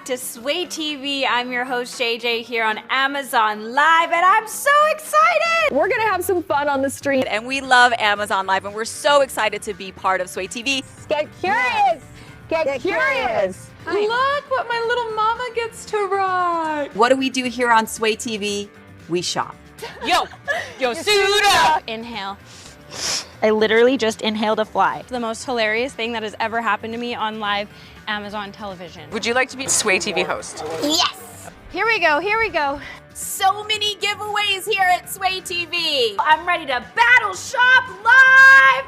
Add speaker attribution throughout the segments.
Speaker 1: to Sway TV. I'm your host, JJ, here on Amazon Live, and I'm so excited!
Speaker 2: We're gonna have some fun on the street.
Speaker 3: And we love Amazon Live, and we're so excited to be part of Sway TV.
Speaker 2: Get curious! Get curious!
Speaker 4: Look what my little mama gets to ride.
Speaker 3: What do we do here on Sway TV? We shop.
Speaker 1: Yo, suit up! Inhale. I literally just inhaled a fly.
Speaker 5: The most hilarious thing that has ever happened to me on live Amazon television.
Speaker 4: Would you like to be Sway TV host?
Speaker 1: Yes! Here we go. So many giveaways here at Sway TV. I'm ready to battle shop live!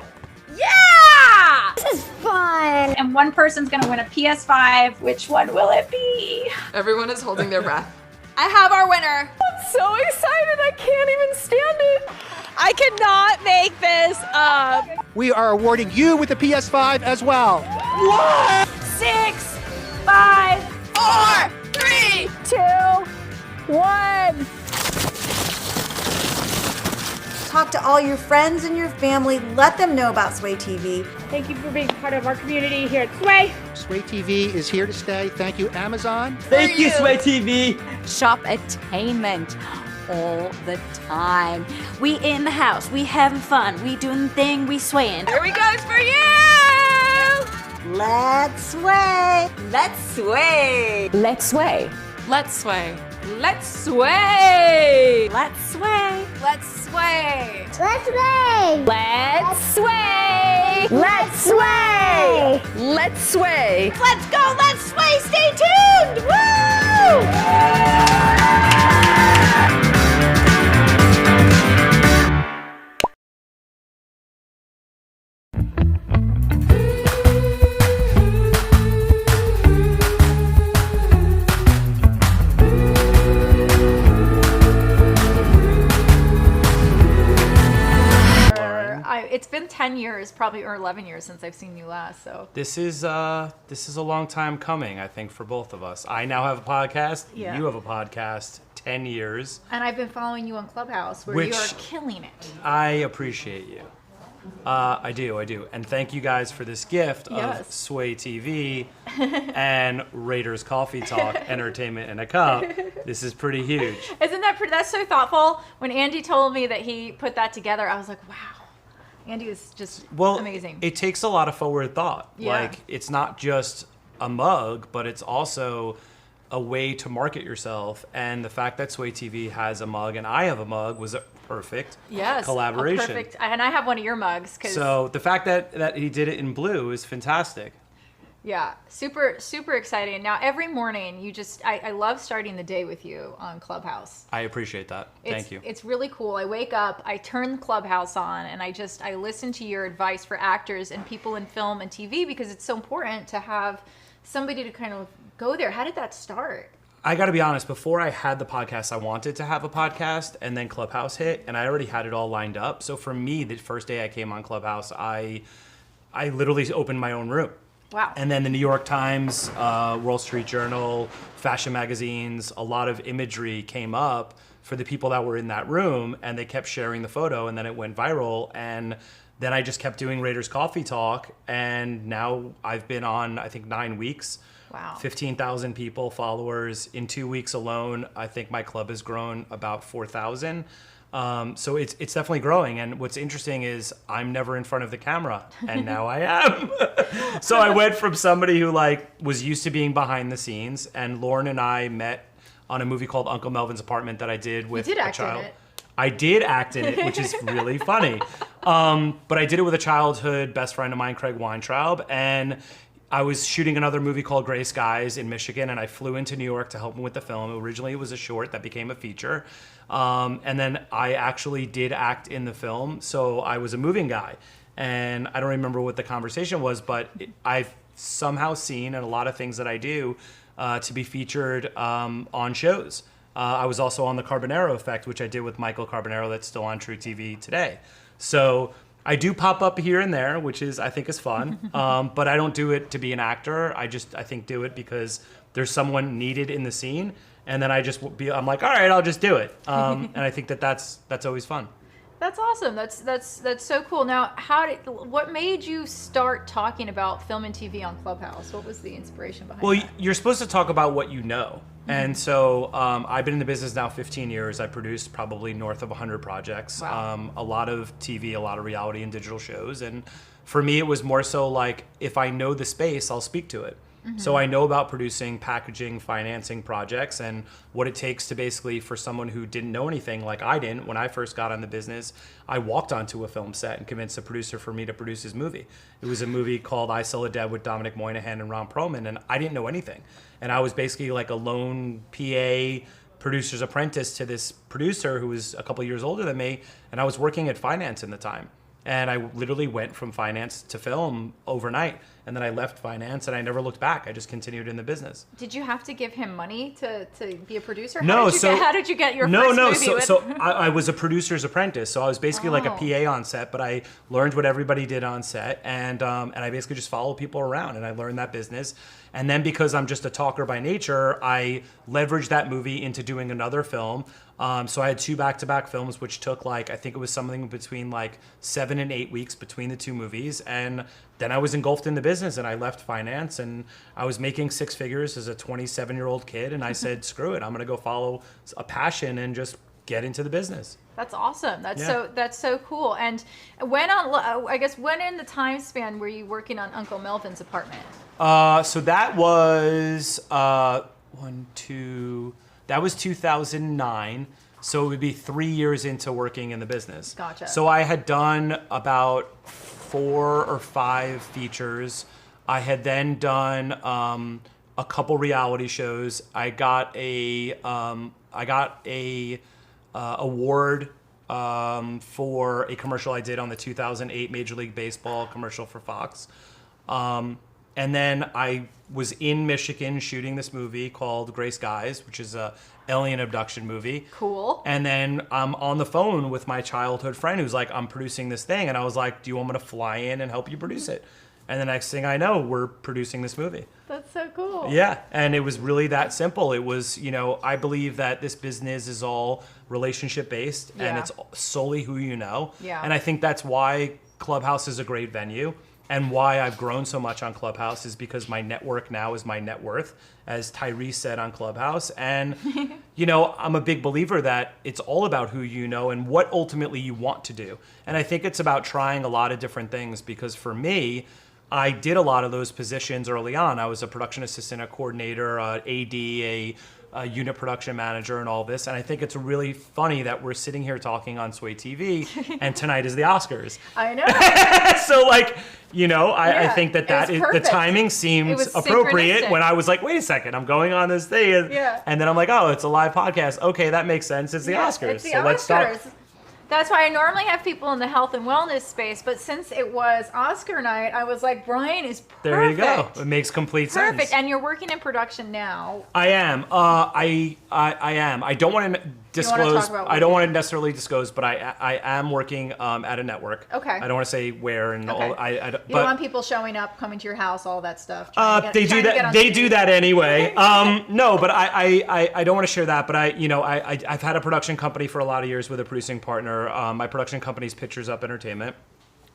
Speaker 1: Yeah!
Speaker 6: This is fun.
Speaker 1: And one person's gonna win a PS5. Which one will it be?
Speaker 4: Everyone is holding their breath.
Speaker 1: I have our winner.
Speaker 2: I'm so excited, I can't even stand it.
Speaker 3: I cannot make this up.
Speaker 7: We are awarding you with the PS5 as well.
Speaker 1: 6, 5, 4, 3.
Speaker 2: 2, 1.
Speaker 6: Talk to all your friends and your family. Let them know about Sway TV.
Speaker 5: Thank you for being part of our community here at Sway.
Speaker 7: Sway TV is here to stay. Thank you, Amazon.
Speaker 8: Thank you, Sway TV.
Speaker 3: Shop attainment all the time.
Speaker 1: We in the house, we having fun, we doing the thing, we swaying.
Speaker 3: Here we go for you.
Speaker 6: Let's sway.
Speaker 3: Let's sway.
Speaker 2: Let's sway.
Speaker 4: Let's sway.
Speaker 1: Let's sway! Let's sway! Let's sway!
Speaker 6: Let's sway.
Speaker 2: Let's sway. Let's sway. Let's sway.
Speaker 1: Let's go! Let's sway! Stay tuned! Woo!
Speaker 9: It's been 10 years, probably, or 11 years since I've seen you last, so.
Speaker 10: This is a long time coming, I think, for both of us. I now have a podcast.
Speaker 9: Yeah.
Speaker 10: You have a podcast. 10 years.
Speaker 9: And I've been following you on Clubhouse, where
Speaker 10: Which
Speaker 9: you are killing it.
Speaker 10: I appreciate you. I do. And thank you guys for this gift of Sway TV and Raiders Coffee Talk, Entertainment in a Cup. This is pretty huge.
Speaker 9: Isn't that pretty? That's so thoughtful. When Andy told me that he put that together, I was like, wow. Andy is just amazing.
Speaker 10: It takes a lot of forward thought.
Speaker 9: Yeah.
Speaker 10: Like, it's not just a mug, but it's also a way to market yourself. And the fact that Sway TV has a mug and I have a mug was a perfect collaboration.
Speaker 9: Perfect. And I have one of your mugs.
Speaker 10: So the fact that he did it in blue is fantastic.
Speaker 9: Yeah, super, super exciting. Now, every morning, I love starting the day with you on Clubhouse.
Speaker 10: I appreciate that. Thank you.
Speaker 9: It's really cool. I wake up, I turn Clubhouse on, and I listen to your advice for actors and people in film and TV, because it's so important to have somebody to kind of go there. How did that start?
Speaker 10: I got to be honest, before I had the podcast, I wanted to have a podcast, and then Clubhouse hit, and I already had it all lined up. So for me, the first day I came on Clubhouse, I literally opened my own room.
Speaker 9: Wow.
Speaker 10: And then the New York Times, Wall Street Journal, fashion magazines, a lot of imagery came up for the people that were in that room, and they kept sharing the photo, and then it went viral. And then I just kept doing Raiders Coffee Talk, and now I've been on, I think, 9 weeks.
Speaker 9: Wow.
Speaker 10: 15,000 people, followers. In 2 weeks alone, I think my club has grown about 4,000. So it's definitely growing. And what's interesting is I'm never in front of the camera, and now I am. So I went from somebody who was used to being behind the scenes, and Lauren and I met on a movie called Uncle Melvin's Apartment that I did with a child. I did act in it, which is really funny. But I did it with a childhood best friend of mine, Craig Weintraub, and I was shooting another movie called Gray Skies in Michigan, and I flew into New York to help him with the film. Originally, it was a short that became a feature. And then I actually did act in the film, so I was a moving guy. And I don't remember what the conversation was, but I've somehow seen in a lot of things that I do to be featured on shows. I was also on The Carbonaro Effect, which I did with Michael Carbonaro, that's still on True TV today. So I do pop up here and there, which I think is fun, but I don't do it to be an actor. I think do it because there's someone needed in the scene, and then I'm like, all right, I'll just do it. And I think that's always fun.
Speaker 9: That's awesome. That's so cool. Now, what made you start talking about film and TV on Clubhouse? What was the inspiration behind
Speaker 10: Well,
Speaker 9: that?
Speaker 10: you're supposed to talk about what you know. And so I've been in the business now 15 years. I produced probably north of 100 projects,
Speaker 9: Wow.
Speaker 10: a lot of TV, a lot of reality and digital shows. And for me, it was more so like, if I know the space, I'll speak to it. So I know about producing, packaging, financing projects, and what it takes to basically, for someone who didn't know anything like I didn't when I first got on the business, I walked onto a film set and convinced a producer for me to produce his movie. It was a movie called I Sell a Dead with Dominic Moynihan and Ron Perlman, and I didn't know anything. And I was basically like a lone PA producer's apprentice to this producer who was a couple years older than me, and I was working at finance in the time. And I literally went from finance to film overnight. And then I left finance and I never looked back. I just continued in the business.
Speaker 9: Did you have to give him money to be a producer?
Speaker 10: No,
Speaker 9: How did you get your first movie?
Speaker 10: So I was a producer's apprentice. So I was basically like a PA on set, but I learned what everybody did on set. And I basically just followed people around and I learned that business. And then because I'm just a talker by nature, I leveraged that movie into doing another film. So I had 2 back-to-back films, which took I think it was something between 7 and 8 weeks between the 2 movies. And then I was engulfed in the business and I left finance and I was making 6 figures as a 27-year-old kid. And I said, screw it, I'm going to go follow a passion and just get into the business.
Speaker 9: That's awesome. That's so cool. And when in the time span were you working on Uncle Melvin's apartment?
Speaker 10: So that was that was 2009. So it would be 3 years into working in the business.
Speaker 9: Gotcha.
Speaker 10: So I had done about 4 or 5 features. I had then done a couple reality shows. I got a award for a commercial I did on the 2008 Major League Baseball commercial for Fox. And then I was in Michigan shooting this movie called Gray Skies, which is a alien abduction movie.
Speaker 9: Cool.
Speaker 10: And then I'm on the phone with my childhood friend who's like, I'm producing this thing. And I was like, do you want me to fly in and help you produce it? And the next thing I know, we're producing this movie.
Speaker 9: That's so cool.
Speaker 10: Yeah. And it was really that simple. It was, I believe that this business is all relationship based and it's solely who you know.
Speaker 9: Yeah.
Speaker 10: And I think that's why Clubhouse is a great venue. And why I've grown so much on Clubhouse is because my network now is my net worth, as Tyrese said on Clubhouse. And, I'm a big believer that it's all about who you know and what ultimately you want to do. And I think it's about trying a lot of different things because for me, I did a lot of those positions early on. I was a production assistant, a coordinator, AD, a unit production manager and all this. And I think it's really funny that we're sitting here talking on Sway TV and tonight is the Oscars.
Speaker 9: I know.
Speaker 10: So I think that is the timing seems appropriate when I was like, wait a second, I'm going on this thing. And then I'm like, oh, it's a live podcast. Okay, that makes sense. It's the Oscars.
Speaker 9: It's the Oscars. Let's start. That's why I normally have people in the health and wellness space, but since it was Oscar night, I was like, Brian is perfect.
Speaker 10: There you go. It makes complete sense.
Speaker 9: Perfect. And you're working in production now.
Speaker 10: I am. I am. I don't want to disclose. I don't want to necessarily disclose, but I am working at a network.
Speaker 9: Okay.
Speaker 10: I don't want to say where and all.
Speaker 9: You don't want people showing up, coming to your house, all that stuff.
Speaker 10: They do that. They do that anyway. No, but I don't want to share that. But I've had a production company for a lot of years with a producing partner. My production company's Pictures Up Entertainment.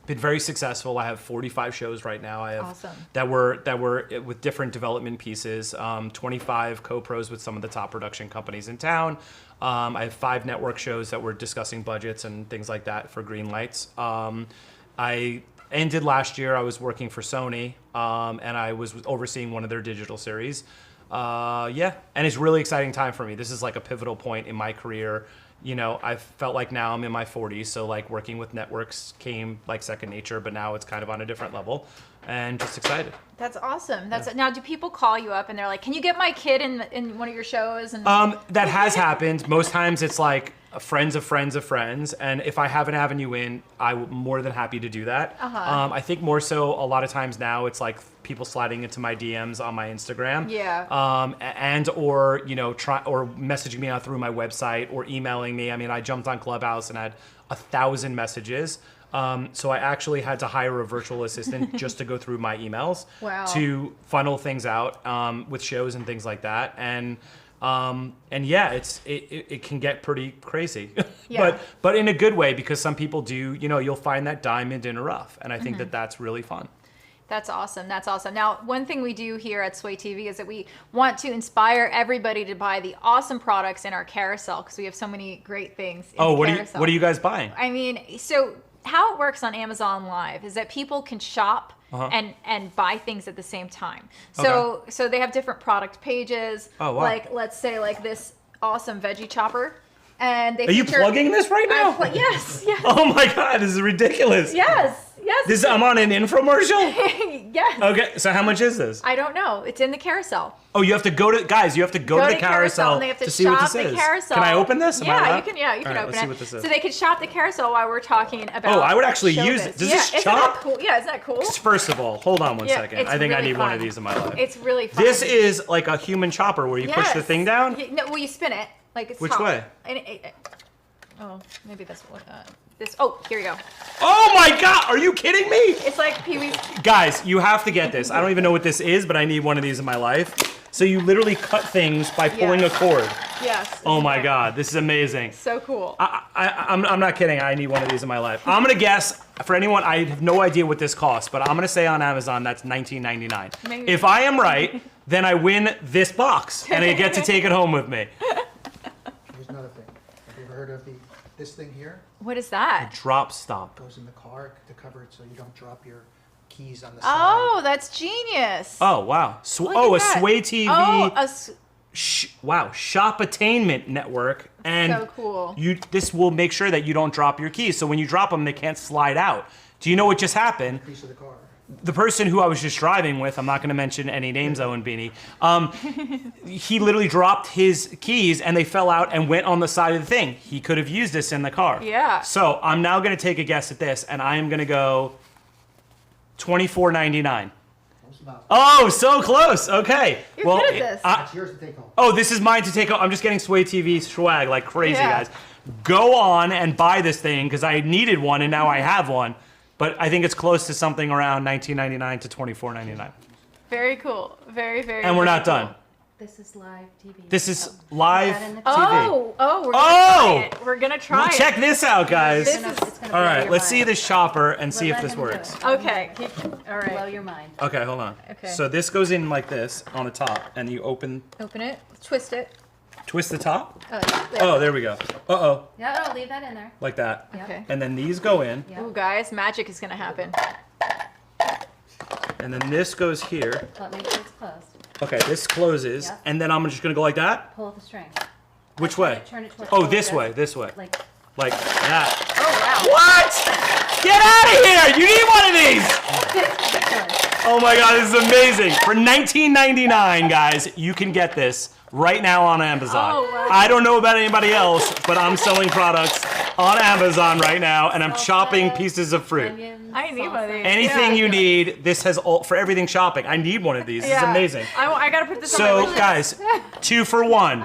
Speaker 10: Been very successful. I have 45 shows right now. I have that were with different development pieces. 25 co-pros with some of the top production companies in town. I have 5 network shows that we're discussing budgets and things like that for green lights. I ended last year. I was working for Sony, and I was overseeing one of their digital series. And it's a really exciting time for me. This is like a pivotal point in my career. I felt like now I'm in my 40s, so working with networks came like second nature, but now it's kind of on a different level and just excited.
Speaker 9: That's awesome. Now, do people call you up and they're like, can you get my kid in one of your shows? And
Speaker 10: that has happened. Most times it's like friends of friends of friends. And if I have an avenue in, I'm more than happy to do that. I think more so a lot of times now it's like people sliding into my DMs on my Instagram. And or messaging me through my website or emailing me. I mean, I jumped on Clubhouse and had 1,000 messages. So I actually had to hire a virtual assistant just to go through my emails to funnel things out with shows and things like that. And And yeah, it can get pretty crazy,
Speaker 9: Yeah.
Speaker 10: but in a good way, because some people do, you'll find that diamond in a rough, and I think that that's really fun.
Speaker 9: That's awesome. That's awesome. Now, one thing we do here at Sway TV is that we want to inspire everybody to buy the awesome products in our carousel because we have so many great things in the carousel.
Speaker 10: What are you guys buying?
Speaker 9: I mean, so how it works on Amazon Live is that people can shop and buy things at the same time. So they have different product pages.
Speaker 10: Oh, wow.
Speaker 9: Like, let's say like this awesome veggie chopper. And they
Speaker 10: Are you plugging this right now?
Speaker 9: Yes, yes.
Speaker 10: Oh my God, this is ridiculous.
Speaker 9: Yes, yes.
Speaker 10: I'm on an infomercial?
Speaker 9: Yes.
Speaker 10: Okay, so how much is this?
Speaker 9: I don't know. It's in the carousel.
Speaker 10: Oh, you have to go to the carousel
Speaker 9: and they have to
Speaker 10: see what
Speaker 9: shop
Speaker 10: this
Speaker 9: the
Speaker 10: is.
Speaker 9: carousel.
Speaker 10: Can I open this? Am I
Speaker 9: Yeah,
Speaker 10: allowed?
Speaker 9: you can. Yeah, you can
Speaker 10: All right,
Speaker 9: open
Speaker 10: let's
Speaker 9: it.
Speaker 10: see what this is.
Speaker 9: So they can shop the carousel while we're talking about.
Speaker 10: Oh, I would actually
Speaker 9: showbiz.
Speaker 10: use it. Does
Speaker 9: yeah,
Speaker 10: this
Speaker 9: isn't
Speaker 10: chop?
Speaker 9: that cool? Yeah, isn't that cool?
Speaker 10: First of all, hold on one
Speaker 9: Yeah,
Speaker 10: second.
Speaker 9: it's
Speaker 10: I think I
Speaker 9: really
Speaker 10: need one of
Speaker 9: fun.
Speaker 10: these in my life.
Speaker 9: It's really fun.
Speaker 10: This is like a human chopper where you push the
Speaker 9: Yes.
Speaker 10: thing down.
Speaker 9: No, well, you spin it like it's
Speaker 10: Which
Speaker 9: top.
Speaker 10: way?
Speaker 9: And oh, maybe this one. This. Oh, here you go.
Speaker 10: Oh my God, are you kidding me?
Speaker 9: It's like Pee Wee's.
Speaker 10: Guys, you have to get this. I don't even know what this is, but I need one of these in my life. So you literally cut things by pulling a cord.
Speaker 9: Yes.
Speaker 10: Oh my God, this is amazing.
Speaker 9: So cool.
Speaker 10: I'm not kidding. I need one of these in my life. I'm gonna guess, for anyone, I have no idea what this costs, but I'm gonna say on Amazon that's $19.99.
Speaker 9: Maybe.
Speaker 10: If I am right, then I win this box and I get to take it home with me.
Speaker 7: Here's another thing. Have you ever heard of this thing here?
Speaker 9: What is that?
Speaker 10: Drop stop.
Speaker 7: Goes in the car to cover it so you don't drop your keys on the
Speaker 9: Oh, that's genius.
Speaker 10: Oh wow.
Speaker 9: Look
Speaker 10: A
Speaker 9: at that.
Speaker 10: Sway TV.
Speaker 9: Oh,
Speaker 10: Wow, Shop-Attainment Network, and
Speaker 9: So cool.
Speaker 10: This will make sure that you don't drop your keys. So when you drop them, they can't slide out. Do you know what just happened?
Speaker 7: piece of the car.
Speaker 10: The person who I was just driving with, I'm not going to mention any names, Owen Beanie, he literally dropped his keys and they fell out and went on the side of the thing. He could have used this in the car.
Speaker 9: Yeah.
Speaker 10: So I'm now going to take a guess at this, and I am going to go $24.99. Oh, so close. Okay.
Speaker 9: You're good at this.
Speaker 7: That's yours to take home.
Speaker 10: Oh, this is mine to take home. I'm just getting Sway TV swag like crazy, guys. Go on and buy this thing because I needed one and now I have one. But I think it's close to something around $19.99 to $24.99.
Speaker 9: Very cool. Very, very.
Speaker 10: And we're
Speaker 9: very
Speaker 10: not
Speaker 9: cool.
Speaker 10: done.
Speaker 6: This is live TV.
Speaker 10: This is live TV.
Speaker 9: We're gonna try it. We're gonna try it.
Speaker 10: Check this out, guys.
Speaker 9: This is
Speaker 10: All right, let's see this shopper and see if this works.
Speaker 9: okay. All right.
Speaker 6: Blow your mind.
Speaker 10: Okay, hold on.
Speaker 9: Okay.
Speaker 10: So this goes in like this on the top, and you
Speaker 9: Open it. Twist it.
Speaker 10: twist the top.
Speaker 9: There.
Speaker 10: Oh, there we go. Uh-oh,
Speaker 6: Yeah, no, leave that in there.
Speaker 10: like that.
Speaker 9: Okay.
Speaker 10: And then these go in,
Speaker 9: Ooh, guys, magic is gonna happen.
Speaker 10: and then this goes here.
Speaker 6: But make sure it's closed.
Speaker 10: Okay, this closes,
Speaker 6: Yeah.
Speaker 10: and then I'm just gonna go like that?
Speaker 6: Pull the string.
Speaker 10: Which way?
Speaker 6: Turn it towards
Speaker 10: Oh,
Speaker 6: forward,
Speaker 10: this way, this way.
Speaker 6: Like,
Speaker 10: That.
Speaker 9: Oh wow.
Speaker 10: What? Get out of here! You need one of these! Oh my God, this is amazing. For $19.99, guys, you can get this right now on Amazon.
Speaker 9: Oh, wow.
Speaker 10: I don't know about anybody else, but I'm selling products on Amazon right now, and I'm chopping pieces of fruit.
Speaker 6: onions,
Speaker 9: I need one of these.
Speaker 10: Anything you need, this has all for everything shopping. I need one of these. This is amazing.
Speaker 9: I gotta put this on my
Speaker 10: So,
Speaker 9: wish list.
Speaker 10: guys, 2 for 1.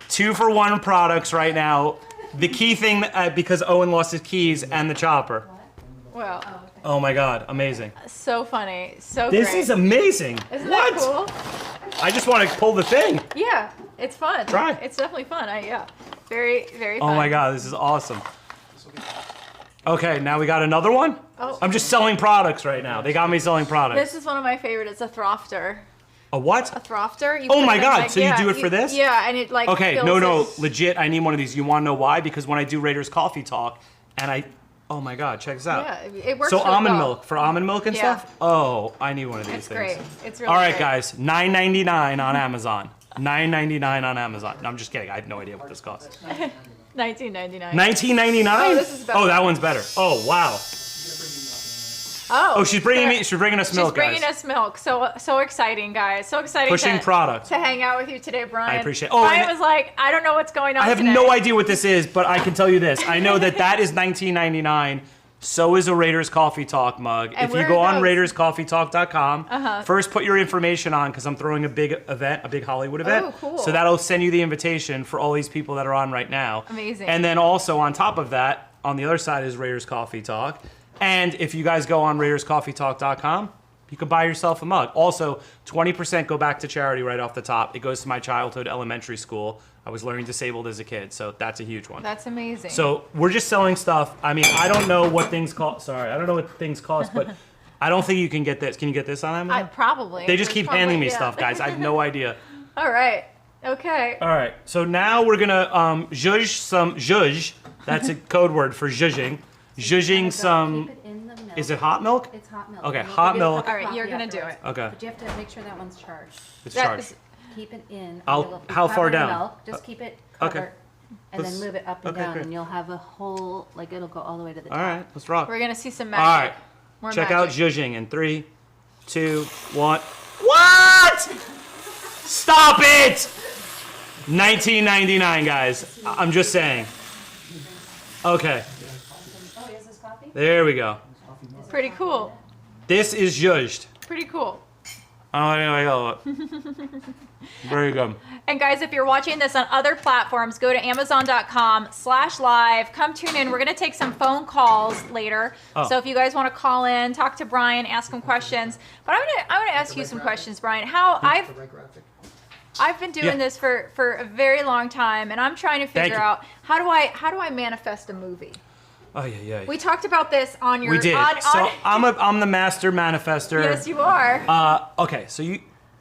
Speaker 10: 2 for 1 products right now. The key thing, because Owen lost his keys and the chopper.
Speaker 9: Wow.
Speaker 10: Oh my God, amazing.
Speaker 9: So funny. So
Speaker 10: This
Speaker 9: great.
Speaker 10: is amazing.
Speaker 9: Isn't
Speaker 10: What?
Speaker 9: that cool?
Speaker 10: I just want to pull the thing.
Speaker 9: Yeah, it's fun.
Speaker 10: Try.
Speaker 9: It's definitely fun. Yeah. Very, very fun.
Speaker 10: Oh my God, this is awesome. Okay, now we got another one.
Speaker 9: Oh.
Speaker 10: I'm just selling products right now. They got me selling products.
Speaker 9: This is one of my favorite. It's a throfter.
Speaker 10: A what?
Speaker 9: A throfter. You
Speaker 10: Oh
Speaker 9: put
Speaker 10: my
Speaker 9: it in,
Speaker 10: God,
Speaker 9: like,
Speaker 10: so you do it for this?
Speaker 9: Yeah, and it like.
Speaker 10: Okay,
Speaker 9: fills
Speaker 10: no,
Speaker 9: it.
Speaker 10: legit, I need one of these. You want to know why? Because when I do Raiders Coffee Talk, and oh my God, check this out.
Speaker 9: Yeah, it works.
Speaker 10: So
Speaker 9: really
Speaker 10: almond
Speaker 9: well.
Speaker 10: milk, for almond milk and
Speaker 9: Yeah.
Speaker 10: stuff? Oh, I need one of these
Speaker 9: It's
Speaker 10: things.
Speaker 9: great. It's really
Speaker 10: All right,
Speaker 9: great.
Speaker 10: guys, $9.99 on Amazon. $9.99 on Amazon. No, I'm just kidding. I have no idea what this costs.
Speaker 9: $19.99.
Speaker 10: $19.99?
Speaker 9: Oh, this is better.
Speaker 10: Oh, that one's better. Oh, wow. Oh, she's bringing us milk,
Speaker 9: She's bringing
Speaker 10: guys.
Speaker 9: us milk. So exciting, guys. So exciting.
Speaker 10: Pushing product.
Speaker 9: to hang out with you today, Brian.
Speaker 10: I appreciate it. Oh,
Speaker 9: Brian
Speaker 10: and
Speaker 9: was like, I don't know what's going on.
Speaker 10: I have
Speaker 9: today.
Speaker 10: no idea what this is, but I can tell you this. I know that is $19.99. So is a Raiders Coffee Talk mug.
Speaker 9: And
Speaker 10: if you
Speaker 9: where
Speaker 10: go
Speaker 9: are
Speaker 10: on
Speaker 9: those?
Speaker 10: RaidersCoffeeTalk.com, first put your information on because I'm throwing a big event, a big Hollywood event.
Speaker 9: Oh, cool.
Speaker 10: So that'll send you the invitation for all these people that are on right now.
Speaker 9: Amazing.
Speaker 10: And then also on top of that, on the other side is Raiders Coffee Talk. And if you guys go on RaidersCoffeeTalk.com, You could buy yourself a mug. Also, 20% go back to charity right off the top. It goes to my childhood elementary school. I was learning disabled as a kid, so that's a huge one.
Speaker 9: That's amazing.
Speaker 10: So we're just selling stuff. I mean, I don't know what things cost. Sorry, I don't know what things cost, but I don't think you can get this. Can you get this on Amazon?
Speaker 9: Probably.
Speaker 10: They just
Speaker 9: There's
Speaker 10: keep handing me
Speaker 9: yeah.
Speaker 10: stuff, guys. I have no idea.
Speaker 9: All right. Okay.
Speaker 10: All right, so now we're gonna zhuzh some zhuzh. That's a code word for zhuzhing. Zhuzhing some. Is it hot milk?
Speaker 11: It's hot milk.
Speaker 10: Okay, hot milk.
Speaker 9: All right, you're gonna do it.
Speaker 10: Okay.
Speaker 11: But you have to make sure that one's charged.
Speaker 10: It's
Speaker 9: That
Speaker 10: charged.
Speaker 9: is-
Speaker 11: Keep it in.
Speaker 10: I'll-
Speaker 11: It'll be
Speaker 10: how far
Speaker 11: covered in
Speaker 10: down?
Speaker 11: milk. Just keep it covered.
Speaker 10: Okay.
Speaker 11: And
Speaker 10: Let's-
Speaker 11: then move it up and
Speaker 10: okay,
Speaker 11: down,
Speaker 10: great.
Speaker 11: and you'll have a whole, like, it'll go all the way to the
Speaker 10: All
Speaker 11: top.
Speaker 10: right, let's rock.
Speaker 9: We're gonna see some
Speaker 10: All
Speaker 9: magic.
Speaker 10: right,
Speaker 9: More
Speaker 10: check out
Speaker 9: magic.
Speaker 10: zhuzhing in 3, 2, 1. What? Stop it! 19.99, guys. I'm just saying. Okay. There we go.
Speaker 9: Pretty cool.
Speaker 10: This is zhuzhed.
Speaker 9: Pretty cool.
Speaker 10: Oh, anyway, very good.
Speaker 9: And guys, if you're watching this on other platforms, go to amazon.com/live. Come tune in. We're going to take some phone calls later.
Speaker 10: Oh.
Speaker 9: So if you guys want to call in, talk to Brian, ask him questions. But I'm going to ask you some questions, Brian. I've been doing
Speaker 10: Yeah.
Speaker 9: this for a very long time, and I'm trying to
Speaker 10: Thank
Speaker 9: figure
Speaker 10: you.
Speaker 9: out how do I manifest a movie.
Speaker 10: Oh, yeah.
Speaker 9: We talked about this on your
Speaker 10: We did.
Speaker 9: on
Speaker 10: So I'm the master manifester.
Speaker 9: yes, you are.
Speaker 10: Okay, so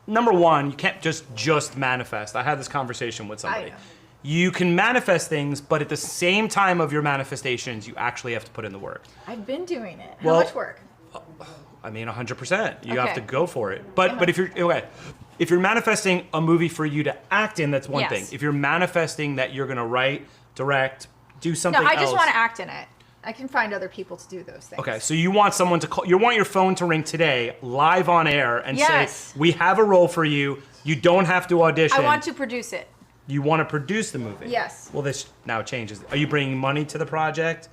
Speaker 10: number one, you can't just manifest. I had this conversation with somebody.
Speaker 9: know.
Speaker 10: You can manifest things, but at the same time of your manifestations, you actually have to put in the work.
Speaker 9: I've been doing it. How
Speaker 10: Well-
Speaker 9: much work?
Speaker 10: I mean, 100%. You have
Speaker 9: Okay.
Speaker 10: to go for it. But if you're manifesting a movie for you to act in, that's one
Speaker 9: Yes.
Speaker 10: thing. If you're manifesting that you're gonna write, direct, do
Speaker 9: No,
Speaker 10: something
Speaker 9: I
Speaker 10: else.
Speaker 9: just want to act in it. I can find other people to do those things.
Speaker 10: Okay, so you want someone to call, you want your phone to ring today, live on air, and
Speaker 9: Yes.
Speaker 10: say, we have a role for you. You don't have to audition.
Speaker 9: I want to produce it.
Speaker 10: You want to produce the movie.
Speaker 9: Yes.
Speaker 10: Well, this now changes. Are you bringing money to the project?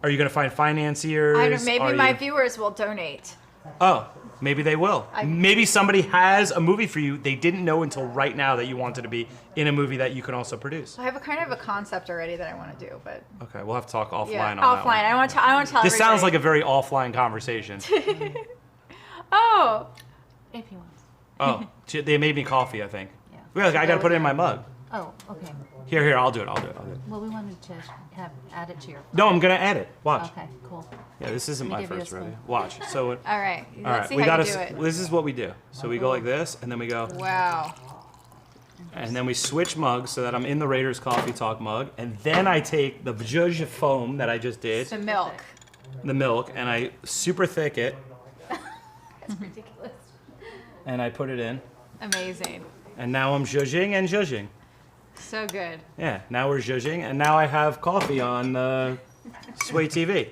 Speaker 10: Are you going to find financiers?
Speaker 9: I don't, maybe
Speaker 10: Are
Speaker 9: my
Speaker 10: you-
Speaker 9: viewers will donate.
Speaker 10: Oh, maybe they will. Maybe somebody has a movie for you. They didn't know until right now that you wanted to be in a movie that you can also produce.
Speaker 9: I have a kind of a concept already that I want to do, but
Speaker 10: Okay, we'll have to talk offline
Speaker 9: yeah,
Speaker 10: on that one.
Speaker 9: offline. I want to tell
Speaker 10: This sounds like
Speaker 9: everybody.
Speaker 10: a very offline conversation.
Speaker 9: Oh,
Speaker 11: If you want.
Speaker 10: Oh, they made me coffee, I think.
Speaker 11: Yeah.
Speaker 10: Well, I got to put it in my mug.
Speaker 11: Oh, okay.
Speaker 10: Here, I'll do it.
Speaker 11: Well, we wanted to add it to your.
Speaker 10: No, I'm going to add it. Watch.
Speaker 11: Okay, cool.
Speaker 10: Yeah, this isn't
Speaker 11: Let
Speaker 10: my
Speaker 11: me give you a
Speaker 10: first rodeo.
Speaker 11: spoon.
Speaker 10: Watch. So,
Speaker 9: all right.
Speaker 10: all
Speaker 9: Let's
Speaker 10: right,
Speaker 9: see
Speaker 10: we
Speaker 9: how
Speaker 10: got
Speaker 9: you do
Speaker 10: to.
Speaker 9: it.
Speaker 10: This is what we do. So we go like this, and then we go,
Speaker 9: Wow.
Speaker 10: and then we switch mugs so that I'm in the Raiders Coffee Talk mug, and then I take the zhuzh foam that I just did,
Speaker 9: The milk.
Speaker 10: the milk, and I super thick it,
Speaker 11: That's ridiculous.
Speaker 10: and I put it in,
Speaker 9: Amazing.
Speaker 10: and now I'm zhuzhing and zhuzhing.
Speaker 9: So good.
Speaker 10: Yeah, now we're zhuzhing, and now I have coffee on Sway TV.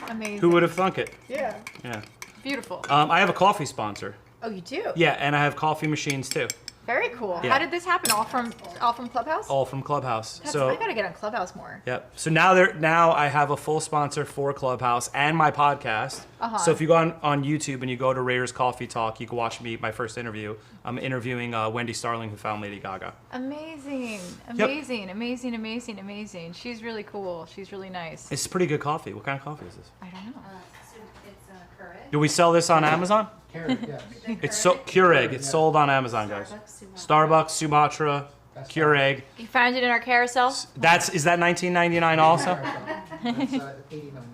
Speaker 9: Amazing.
Speaker 10: Who would have thunk it?
Speaker 9: Yeah.
Speaker 10: Yeah.
Speaker 9: Beautiful.
Speaker 10: I have a coffee sponsor.
Speaker 9: Oh, you do?
Speaker 10: Yeah, and I have coffee machines too.
Speaker 9: Very cool.
Speaker 10: Yeah.
Speaker 9: How did this happen? All from Clubhouse?
Speaker 10: All from Clubhouse.
Speaker 9: That's-
Speaker 10: So
Speaker 9: I gotta get on Clubhouse more.
Speaker 10: yep. So now I have a full sponsor for Clubhouse and my podcast.
Speaker 9: Uh-huh.
Speaker 10: So if you go on YouTube and you go to Raiders Coffee Talk, you can watch my first interview. I'm interviewing Wendy Starling, who found Lady Gaga.
Speaker 9: Amazing.
Speaker 10: Yep.
Speaker 9: Amazing. She's really cool. She's really nice.
Speaker 10: It's pretty good coffee. What kind of coffee is this?
Speaker 9: I don't know.
Speaker 11: It's Keurig.
Speaker 10: Do we sell this on Amazon?
Speaker 7: Carrot, yes.
Speaker 10: It's Keurig. It's sold on Amazon, guys. Starbucks, Sumatra, Keurig.
Speaker 9: You found it in our carousel?
Speaker 10: Is that $19.99 also?
Speaker 7: That's $89.99.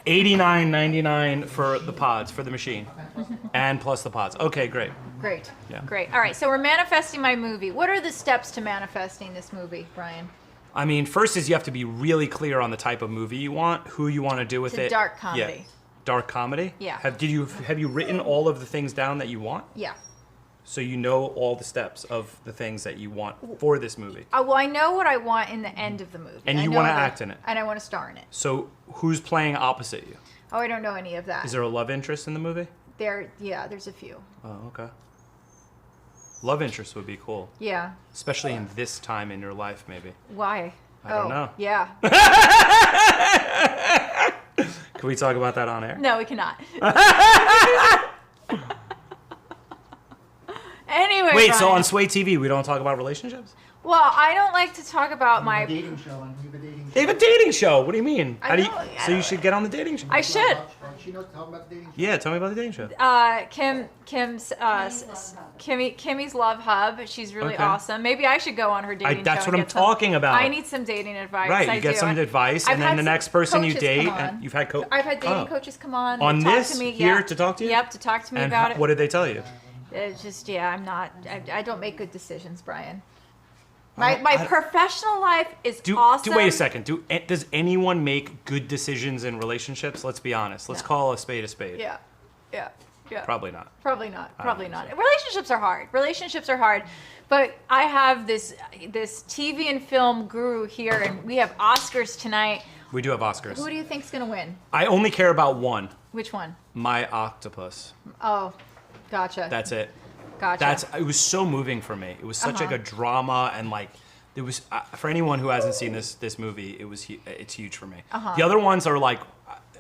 Speaker 10: $89.99 for the pods, for the machine, and plus the pods. Okay, great.
Speaker 9: Great.
Speaker 10: Yeah.
Speaker 9: Great. All right, so we're manifesting my movie. What are the steps to manifesting this movie, Brian?
Speaker 10: I mean, first is you have to be really clear on the type of movie you want, who you want to do with
Speaker 9: It's a
Speaker 10: it.
Speaker 9: dark comedy.
Speaker 10: Yeah. Dark comedy?
Speaker 9: Yeah.
Speaker 10: Have you written all of the things down that you want?
Speaker 9: Yeah.
Speaker 10: So you know all the steps of the things that you want for this movie.
Speaker 9: Well, I know what I want in the end of the movie.
Speaker 10: And
Speaker 9: I
Speaker 10: you
Speaker 9: know
Speaker 10: wanna
Speaker 9: that-
Speaker 10: act in it.
Speaker 9: And I want to star in it.
Speaker 10: So who's playing opposite you?
Speaker 9: Oh, I don't know any of that.
Speaker 10: Is there a love interest in the movie?
Speaker 9: There's a few.
Speaker 10: Oh, okay. Love interest would be cool,
Speaker 9: Yeah.
Speaker 10: especially in this time in your life, maybe.
Speaker 9: Why?
Speaker 10: I don't know.
Speaker 9: Yeah.
Speaker 10: Can we talk about that on air?
Speaker 9: No, we cannot. Anyway,
Speaker 10: Wait, so
Speaker 9: Brian.
Speaker 10: on Sway TV, we don't talk about relationships?
Speaker 9: Well, I don't like to talk about my.
Speaker 7: Dating show, and we have a dating show.
Speaker 10: They have a dating show. What do you mean?
Speaker 9: I
Speaker 10: How do you?
Speaker 9: know,
Speaker 10: So you should get on the dating show.
Speaker 9: I should.
Speaker 7: she knows. Tell them about the dating show.
Speaker 10: Yeah, tell me about the dating show.
Speaker 9: Kimmy's Love Hub. She's really
Speaker 10: Okay.
Speaker 9: awesome. Maybe I should go on her dating show.
Speaker 10: That's what
Speaker 9: and
Speaker 10: I'm
Speaker 9: get some-
Speaker 10: talking about.
Speaker 9: I need some dating advice.
Speaker 10: Right,
Speaker 9: I
Speaker 10: you get
Speaker 9: do.
Speaker 10: some advice,
Speaker 9: I've
Speaker 10: and then
Speaker 9: had
Speaker 10: the
Speaker 9: some
Speaker 10: next person you
Speaker 9: coaches
Speaker 10: date,
Speaker 9: come on.
Speaker 10: and you've had
Speaker 9: I've had dating coaches come on.
Speaker 10: On
Speaker 9: and talk
Speaker 10: this
Speaker 9: to me.
Speaker 10: here
Speaker 9: yeah.
Speaker 10: to talk to you?
Speaker 9: Yep, to talk to me
Speaker 10: And
Speaker 9: about it.
Speaker 10: what did they tell you?
Speaker 9: It's just I'm not. I don't make good decisions, Brian.
Speaker 10: I
Speaker 9: My
Speaker 10: don't-
Speaker 9: professional life is
Speaker 10: Do
Speaker 9: awesome.
Speaker 10: wait a second. Does anyone make good decisions in relationships? Let's be honest. Let's call a spade a spade.
Speaker 9: Yeah, yeah, yeah.
Speaker 10: Probably not.
Speaker 9: Probably not.
Speaker 10: I don't
Speaker 9: Probably
Speaker 10: think
Speaker 9: not.
Speaker 10: so.
Speaker 9: Relationships are hard. Relationships are hard. But I have this TV and film guru here, and we have Oscars tonight.
Speaker 10: We do have Oscars.
Speaker 9: Who do you think's gonna win?
Speaker 10: I only care about one.
Speaker 9: Which one?
Speaker 10: My octopus.
Speaker 9: Oh, gotcha.
Speaker 10: That's it.
Speaker 9: Gotcha.
Speaker 10: It was so moving for me. It was such
Speaker 9: Uh-huh.
Speaker 10: like a drama, and like it was for anyone who hasn't seen this movie, it's huge for me.
Speaker 9: Uh-huh.
Speaker 10: The other ones are like,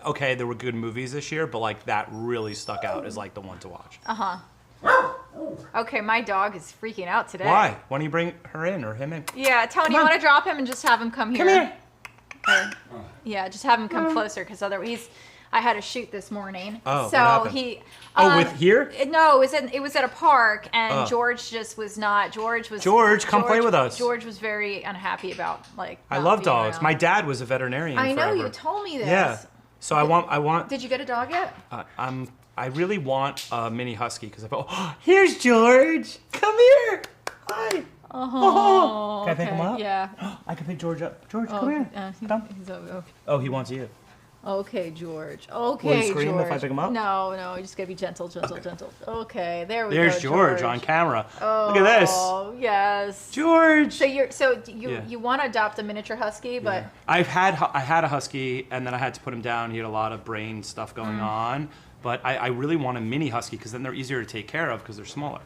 Speaker 10: okay, there were good movies this year, but like that really stuck out as like the one to watch.
Speaker 9: Okay, my dog is freaking out today.
Speaker 10: Why? Why don't you bring her in or him in?
Speaker 9: Yeah, Tony, you want to drop him and just have him come here?
Speaker 10: Come here.
Speaker 9: Yeah, just have him come closer, because otherwise, I had a shoot this morning.
Speaker 10: Oh,
Speaker 9: so
Speaker 10: what happened?
Speaker 9: he.
Speaker 10: Oh, with here?
Speaker 9: No, it was at a park, and
Speaker 10: Oh.
Speaker 9: George just was not. George,
Speaker 10: come play with us.
Speaker 9: George was very unhappy about like.
Speaker 10: I
Speaker 9: not
Speaker 10: love
Speaker 9: being
Speaker 10: dogs.
Speaker 9: around.
Speaker 10: My dad was a veterinarian.
Speaker 9: I know
Speaker 10: forever.
Speaker 9: you told me this.
Speaker 10: Yeah. So I want.
Speaker 9: Did you get a dog yet?
Speaker 10: I really want a mini husky because I thought, oh, here's George. Come here. Hi.
Speaker 9: Oh.
Speaker 10: Can I pick him up?
Speaker 9: Yeah.
Speaker 10: I can pick George up. George, come here. Come.
Speaker 9: Okay.
Speaker 10: Oh, he wants you.
Speaker 9: Okay, George. Okay,
Speaker 10: Will you scream
Speaker 9: George.
Speaker 10: if I pick him up?
Speaker 9: No, you just gotta be gentle. Okay, there we
Speaker 10: There's
Speaker 9: go.
Speaker 10: George on camera.
Speaker 9: Oh,
Speaker 10: Look at this.
Speaker 9: Oh yes.
Speaker 10: George.
Speaker 9: So you
Speaker 10: Yeah.
Speaker 9: want to adopt a miniature husky, but
Speaker 10: I had a husky, and then I had to put him down. He had a lot of brain stuff going on. But I really want a mini husky because then they're easier to take care of because they're smaller.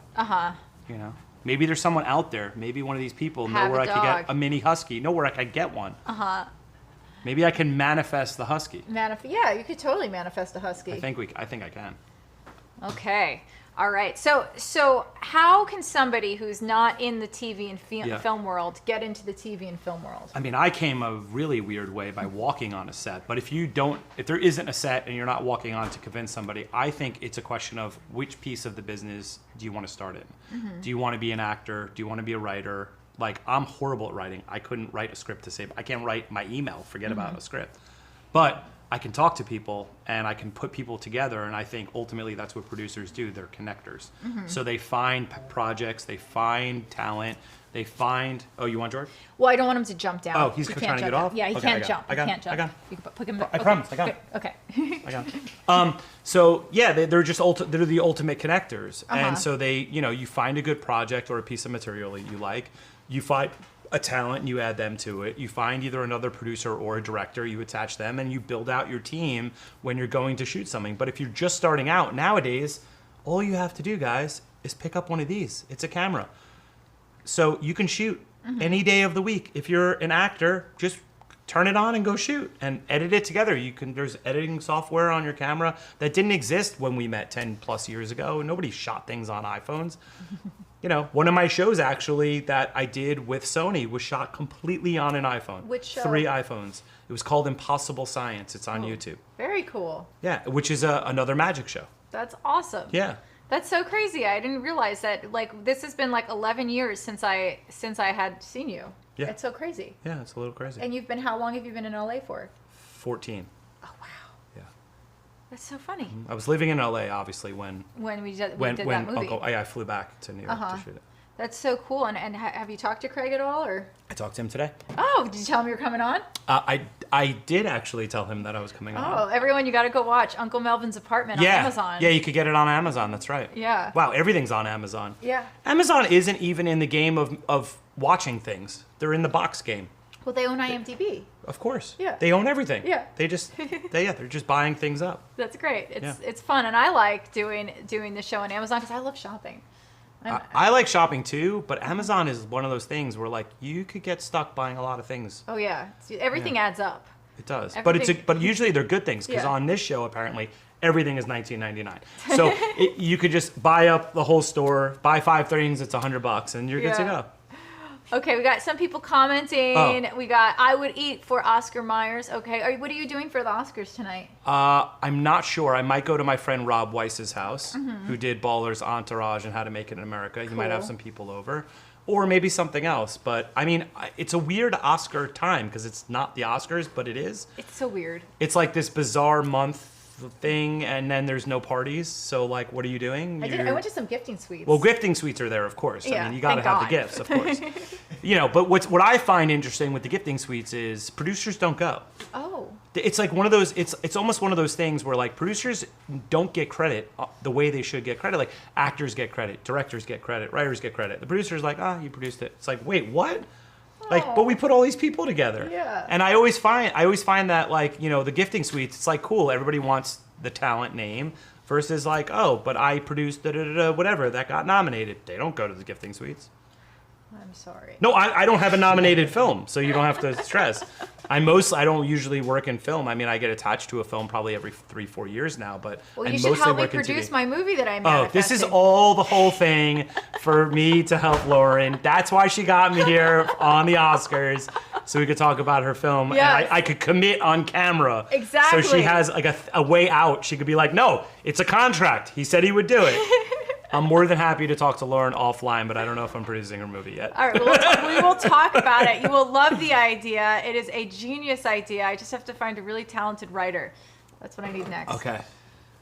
Speaker 10: You know, maybe there's someone out there. Maybe one of these people know
Speaker 9: Have
Speaker 10: where
Speaker 9: a
Speaker 10: I could
Speaker 9: dog.
Speaker 10: get a mini husky. Know where I could get one. Maybe I can manifest the husky.
Speaker 9: yeah, you could totally manifest a husky.
Speaker 10: I think I can.
Speaker 9: Okay. All right. So how can somebody who's not in the TV and film world get into the TV and film world?
Speaker 10: I mean, I came a really weird way by walking on a set. But if there isn't a set and you're not walking on to convince somebody, I think it's a question of which piece of the business do you want to start in? Do you want to be an actor? Do you want to be a writer? Like, I'm horrible at writing. I couldn't write a script to save. I can't write my email. Forget about a script. But I can talk to people and I can put people together, and I think ultimately that's what producers do. They're connectors. So they find projects, they find talent, they find. Oh, you want George?
Speaker 9: Well, I don't want him to jump down.
Speaker 10: Oh, he's
Speaker 9: He
Speaker 10: trying
Speaker 9: can't
Speaker 10: to
Speaker 9: jump
Speaker 10: get
Speaker 9: down.
Speaker 10: off?
Speaker 9: Yeah, he
Speaker 10: Okay,
Speaker 9: can't
Speaker 10: I
Speaker 9: jump.
Speaker 10: got him.
Speaker 9: He can't jump.
Speaker 10: I got him.
Speaker 9: You can put him.
Speaker 10: I promise, I got him.
Speaker 9: Okay.
Speaker 10: I got it. So yeah, they're just they're the ultimate connectors, and so they, you find a good project or a piece of material that you like, you find a talent and you add them to it. You find either another producer or a director, you attach them, and you build out your team when you're going to shoot something. But if you're just starting out nowadays, all you have to do, guys, is pick up one of these. It's a camera, so you can shoot any day of the week. If you're an actor, just turn it on and go shoot and edit it together. There's editing software on your camera that didn't exist when we met 10 plus years ago. Nobody shot things on iPhones. One of my shows actually that I did with Sony was shot completely on an iPhone.
Speaker 9: Which show?
Speaker 10: 3 iPhones. It was called Impossible Science. It's on YouTube.
Speaker 9: Very cool.
Speaker 10: Yeah, which is another magic show.
Speaker 9: That's awesome.
Speaker 10: Yeah.
Speaker 9: That's so crazy. I didn't realize that. Like, this has been like 11 years since I had seen you.
Speaker 10: Yeah.
Speaker 9: It's so crazy.
Speaker 10: Yeah, it's a little crazy.
Speaker 9: And how long have you been in LA for?
Speaker 10: 14.
Speaker 9: Oh wow.
Speaker 10: Yeah.
Speaker 9: That's so funny.
Speaker 10: I was living in LA obviously when
Speaker 9: We did that movie.
Speaker 10: I flew back to New York to shoot it.
Speaker 9: That's so cool. And have you talked to Craig at all, or?
Speaker 10: I talked to him today.
Speaker 9: Oh, did you tell him you were coming on?
Speaker 10: I did actually tell him that I was coming on.
Speaker 9: Oh, everyone, you got to go watch Uncle Melvin's Apartment on Amazon.
Speaker 10: Yeah, you could get it on Amazon. That's right.
Speaker 9: Yeah.
Speaker 10: Wow, everything's on Amazon.
Speaker 9: Yeah.
Speaker 10: Amazon isn't even in the game of watching things. They're in the box game.
Speaker 9: Well, they own IMDb.
Speaker 10: Of course.
Speaker 9: Yeah.
Speaker 10: They own everything.
Speaker 9: Yeah.
Speaker 10: They're just buying things up.
Speaker 9: That's great. It's fun, and I like doing the show on Amazon because I love shopping.
Speaker 10: I like shopping too, but Amazon is one of those things where like you could get stuck buying a lot of things.
Speaker 9: Oh yeah, everything adds up.
Speaker 10: It does,
Speaker 9: Everything-
Speaker 10: but usually they're good things because
Speaker 9: Yeah.
Speaker 10: on this show apparently everything is $19.99. So you could just buy up the whole store, buy 5 things, it's $100, and you're good to go.
Speaker 9: Okay, we got some people commenting.
Speaker 10: Oh.
Speaker 9: We got, I would eat for Oscar Myers. Okay, what are you doing for the Oscars tonight?
Speaker 10: I'm not sure. I might go to my friend Rob Weiss's house, who did Ballers, Entourage, and How to Make It in America. He might have some people over. Or maybe something else. But, I mean, it's a weird Oscar time because it's not the Oscars, but it is.
Speaker 9: It's so weird.
Speaker 10: It's like this bizarre month thing, and then there's no parties. So, like, what are you doing?
Speaker 9: I went to some gifting suites.
Speaker 10: Well, gifting suites are there, of course.
Speaker 9: Yeah,
Speaker 10: I mean, you got to
Speaker 9: thank
Speaker 10: have the
Speaker 9: God.
Speaker 10: gifts, of course. You know, but what I find interesting with the gifting suites is producers don't go.
Speaker 9: Oh.
Speaker 10: It's like one of those. It's almost one of those things where like producers don't get credit the way they should get credit. Like actors get credit, directors get credit, writers get credit. The producer's like, you produced it. It's like, wait, what? Like, but we put all these people together.
Speaker 9: Yeah.
Speaker 10: And I always find that like, you know, the gifting suites, it's like cool. Everybody wants the talent name versus like, but I produced whatever that got nominated. They don't go to the gifting suites.
Speaker 9: I'm sorry.
Speaker 10: No, I don't have a nominated film, so you don't have to stress. I don't usually work in film. I mean, I get attached to a film probably every 3-4 years now, but
Speaker 9: Well,
Speaker 10: I
Speaker 9: you should
Speaker 10: mostly
Speaker 9: help me
Speaker 10: work in
Speaker 9: produce
Speaker 10: TV.
Speaker 9: my movie that I
Speaker 10: Oh,
Speaker 9: manifested.
Speaker 10: this is all the whole thing for me to help Lauren. That's why she got me here on the Oscars, so we could talk about her film.
Speaker 9: Yes.
Speaker 10: And I could commit on camera.
Speaker 9: Exactly.
Speaker 10: So she has like a way out. She could be like, no, it's a contract. He said he would do it. I'm more than happy to talk to Lauren offline, but I don't know if I'm producing her movie yet.
Speaker 9: All right, we will talk about it. You will love the idea. It is a genius idea. I just have to find a really talented writer. That's what I need next.
Speaker 10: Okay.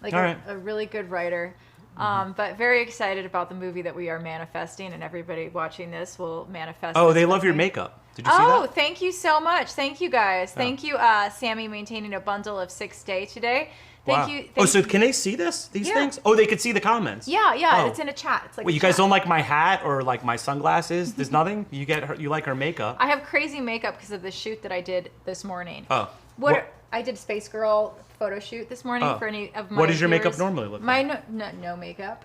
Speaker 9: Like
Speaker 10: All right.
Speaker 9: a really good writer. But very excited about the movie that we are manifesting, and everybody watching this will manifest.
Speaker 10: Oh,
Speaker 9: this
Speaker 10: they
Speaker 9: with
Speaker 10: love your
Speaker 9: me.
Speaker 10: makeup. Did you see that?
Speaker 9: Oh, thank you so much. Thank you guys. Thank you, Sammy, maintaining a bundle of 6 Day today. Thank you.
Speaker 10: So can they see these
Speaker 9: Yeah.
Speaker 10: things? Oh, they could see the comments.
Speaker 9: Yeah,
Speaker 10: Oh.
Speaker 9: it's in a chat. It's like
Speaker 10: Wait,
Speaker 9: a
Speaker 10: you guys
Speaker 9: chat.
Speaker 10: don't like my hat or like my sunglasses? There's nothing? You like her makeup.
Speaker 9: I have crazy makeup because of the shoot that I did this morning.
Speaker 10: Oh.
Speaker 9: What I did Space Girl photo shoot this morning
Speaker 10: Oh.
Speaker 9: for any of my
Speaker 10: What does your makeup
Speaker 9: viewers.
Speaker 10: normally look
Speaker 9: My
Speaker 10: like?
Speaker 9: no makeup.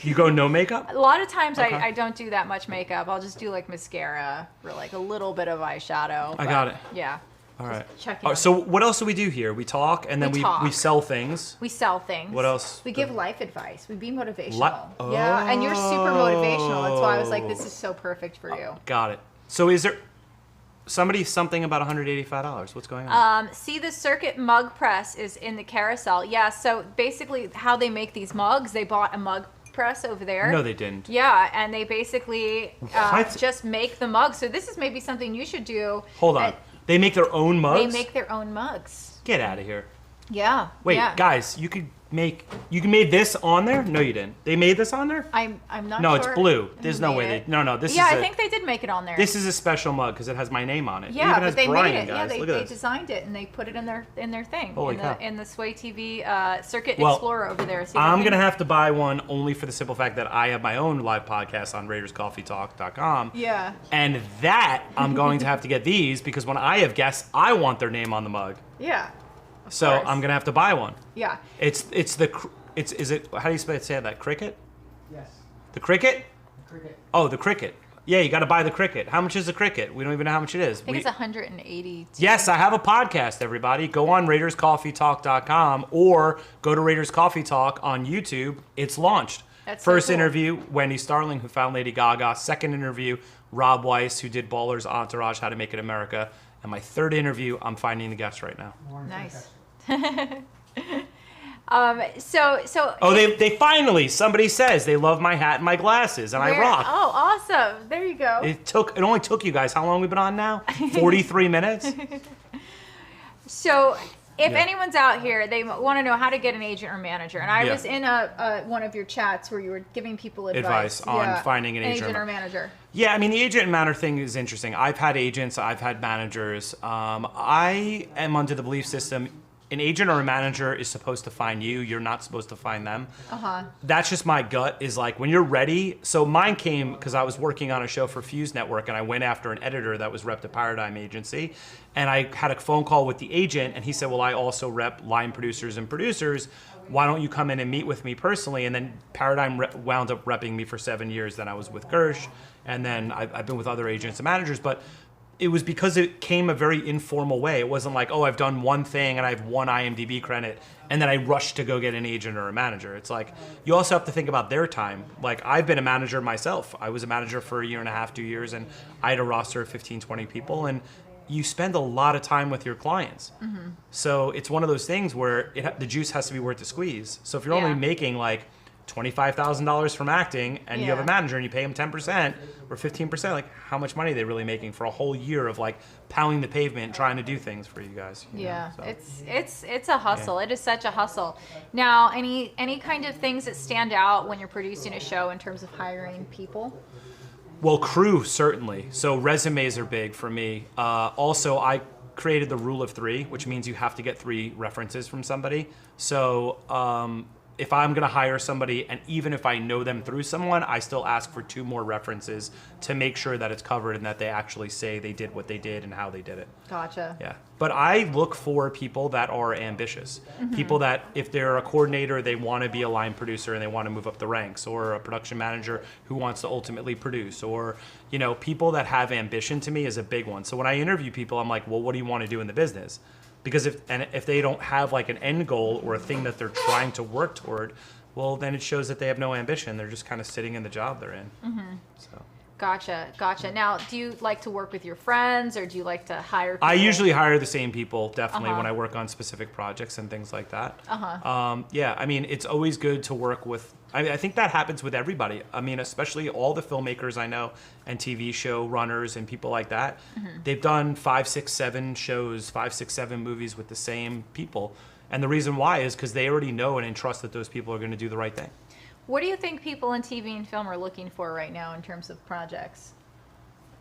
Speaker 10: You go no makeup?
Speaker 9: A lot of times
Speaker 10: Okay.
Speaker 9: I don't do that much makeup. I'll just do like mascara or like a little bit of eyeshadow.
Speaker 10: I got it.
Speaker 9: Yeah.
Speaker 10: All right.
Speaker 9: checking
Speaker 10: Oh,
Speaker 9: on
Speaker 10: so what else do we do here? We talk and then
Speaker 9: We
Speaker 10: we
Speaker 9: talk.
Speaker 10: sell things.
Speaker 9: We sell things.
Speaker 10: What else?
Speaker 9: We give life advice. We be motivational. Yeah,
Speaker 10: Oh.
Speaker 9: and you're super motivational. That's why I was like, this is so perfect for you.
Speaker 10: Got it. So is there something about $185? What's going on?
Speaker 9: See, the Circuit mug press is in the carousel. Yeah, so basically how they make these mugs, they bought a mug press over there.
Speaker 10: No, they didn't.
Speaker 9: Yeah, and they basically
Speaker 10: What?
Speaker 9: just make the mugs. So this is maybe something you should do.
Speaker 10: Hold on. They make their own mugs?
Speaker 9: They make their own mugs.
Speaker 10: Get out of here.
Speaker 9: Yeah.
Speaker 10: Wait,
Speaker 9: yeah.
Speaker 10: guys, you made this on there? No, you didn't. They made this on there?
Speaker 9: I'm not
Speaker 10: No,
Speaker 9: sure.
Speaker 10: it's blue.
Speaker 9: who
Speaker 10: There's no
Speaker 9: made
Speaker 10: way
Speaker 9: it.
Speaker 10: this
Speaker 9: Yeah,
Speaker 10: is
Speaker 9: I think they did make it on there.
Speaker 10: This is a special mug because it has my name on it. It
Speaker 9: Yeah,
Speaker 10: even
Speaker 9: but
Speaker 10: has
Speaker 9: they
Speaker 10: Brian,
Speaker 9: made it.
Speaker 10: Guys.
Speaker 9: Yeah,
Speaker 10: Look
Speaker 9: they
Speaker 10: at this.
Speaker 9: designed it and they put it in their thing.
Speaker 10: Holy cow.
Speaker 9: In the Sway TV Circuit
Speaker 10: Well,
Speaker 9: Explorer over there. See if
Speaker 10: I'm
Speaker 9: I
Speaker 10: going to
Speaker 9: can-
Speaker 10: have to buy one only for the simple fact that I have my own live podcast on RaidersCoffeeTalk.com.
Speaker 9: Yeah.
Speaker 10: And that I'm going to have to get these because when I have guests, I want their name on the mug.
Speaker 9: Yeah.
Speaker 10: So
Speaker 9: course.
Speaker 10: I'm going to have to buy one.
Speaker 9: Yeah.
Speaker 10: Is it how do you say that? Cricket?
Speaker 7: Yes.
Speaker 10: The cricket?
Speaker 7: Cricket.
Speaker 10: Oh, the cricket. Yeah, you got to buy the cricket. How much is the cricket? We don't even know how much it is.
Speaker 9: I think it's 180.
Speaker 10: Yes, I have a podcast, everybody. Go on RaidersCoffeeTalk.com or go to Raiders Coffee Talk on YouTube. It's launched.
Speaker 9: That's so
Speaker 10: First
Speaker 9: cool.
Speaker 10: interview, Wendy Starling, who found Lady Gaga. Second interview, Rob Weiss, who did Ballers, Entourage, How to Make It America. And my third interview, I'm finding the guest right now.
Speaker 9: Nice. So.
Speaker 10: Oh, they finally, somebody says they love my hat and my glasses, and I rock.
Speaker 9: Oh, awesome. There you go.
Speaker 10: It only took you guys, how long we been on now? 43 minutes?
Speaker 9: So, if
Speaker 10: Yeah.
Speaker 9: anyone's out here, they want to know how to get an agent or manager. And I
Speaker 10: Yeah.
Speaker 9: was in one of your chats where you were giving people
Speaker 10: Advice on finding an agent
Speaker 9: or manager.
Speaker 10: Yeah, I mean, the agent and manager thing is interesting. I've had agents, I've had managers. I am under the belief system an agent or a manager is supposed to find you. You're not supposed to find them. That's just my gut is like when you're ready. So mine came because I was working on a show for Fuse Network and I went after an editor that was rep to Paradigm Agency. And I had a phone call with the agent and he said, well, I also rep line producers and producers. Why don't you come in and meet with me personally? And then Paradigm wound up repping me for 7 years. Then I was with Gersh. And then I've been with other agents and managers. But it was because it came a very informal way. It wasn't like, oh, I've done one thing and I have one IMDb credit and then I rushed to go get an agent or a manager. It's like, you also have to think about their time. Like, I've been a manager myself. I was a manager for a year and a half, 2 years, and I had a roster of 15, 20 people, and you spend a lot of time with your clients. So it's one of those things where the juice has to be worth the squeeze. So if you're only making like $25,000 from acting and you have a manager and you pay them 10% or 15%, like how much money are they really making for a whole year of like pounding the pavement trying to do things for you guys? You know? So,
Speaker 9: it's a hustle. It is such a hustle. Now, any kind of things that stand out when you're producing a show in terms of hiring people?
Speaker 10: well, crew, certainly. So resumes are big for me. Also, I created the rule of 3, which means you have to get 3 references from somebody. So if I'm going to hire somebody, and even if I know them through someone, I still ask for 2 more references to make sure that it's covered and that they actually say they did what they did and how they did it.
Speaker 9: Gotcha.
Speaker 10: Yeah. But I look for people that are ambitious. Mm-hmm. People that, if they're a coordinator, they want to be a line producer and they want to move up the ranks, or a production manager who wants to ultimately produce, or, you know, people that have ambition to me is a big one. So when I interview people, I'm like, well, what do you want to do in the business? Because if they don't have like an end goal or a thing that they're trying to work toward, well, then it shows that they have no ambition. They're just kind of sitting in the job they're in. Mm-hmm. So.
Speaker 9: Gotcha. Now, do you like to work with your friends, or do you like to hire people?
Speaker 10: I usually hire the same people, definitely, when I work on specific projects and things like that. Yeah, I mean, it's always good to work with, I think that happens with everybody. I mean, especially all the filmmakers I know and TV show runners and people like that. Mm-hmm. They've done 5, 6, 7 shows, 5, 6, 7 movies with the same people. And the reason why is because they already know and entrust that those people are going to do the right thing.
Speaker 9: What do you think people in TV and film are looking for right now in terms of projects?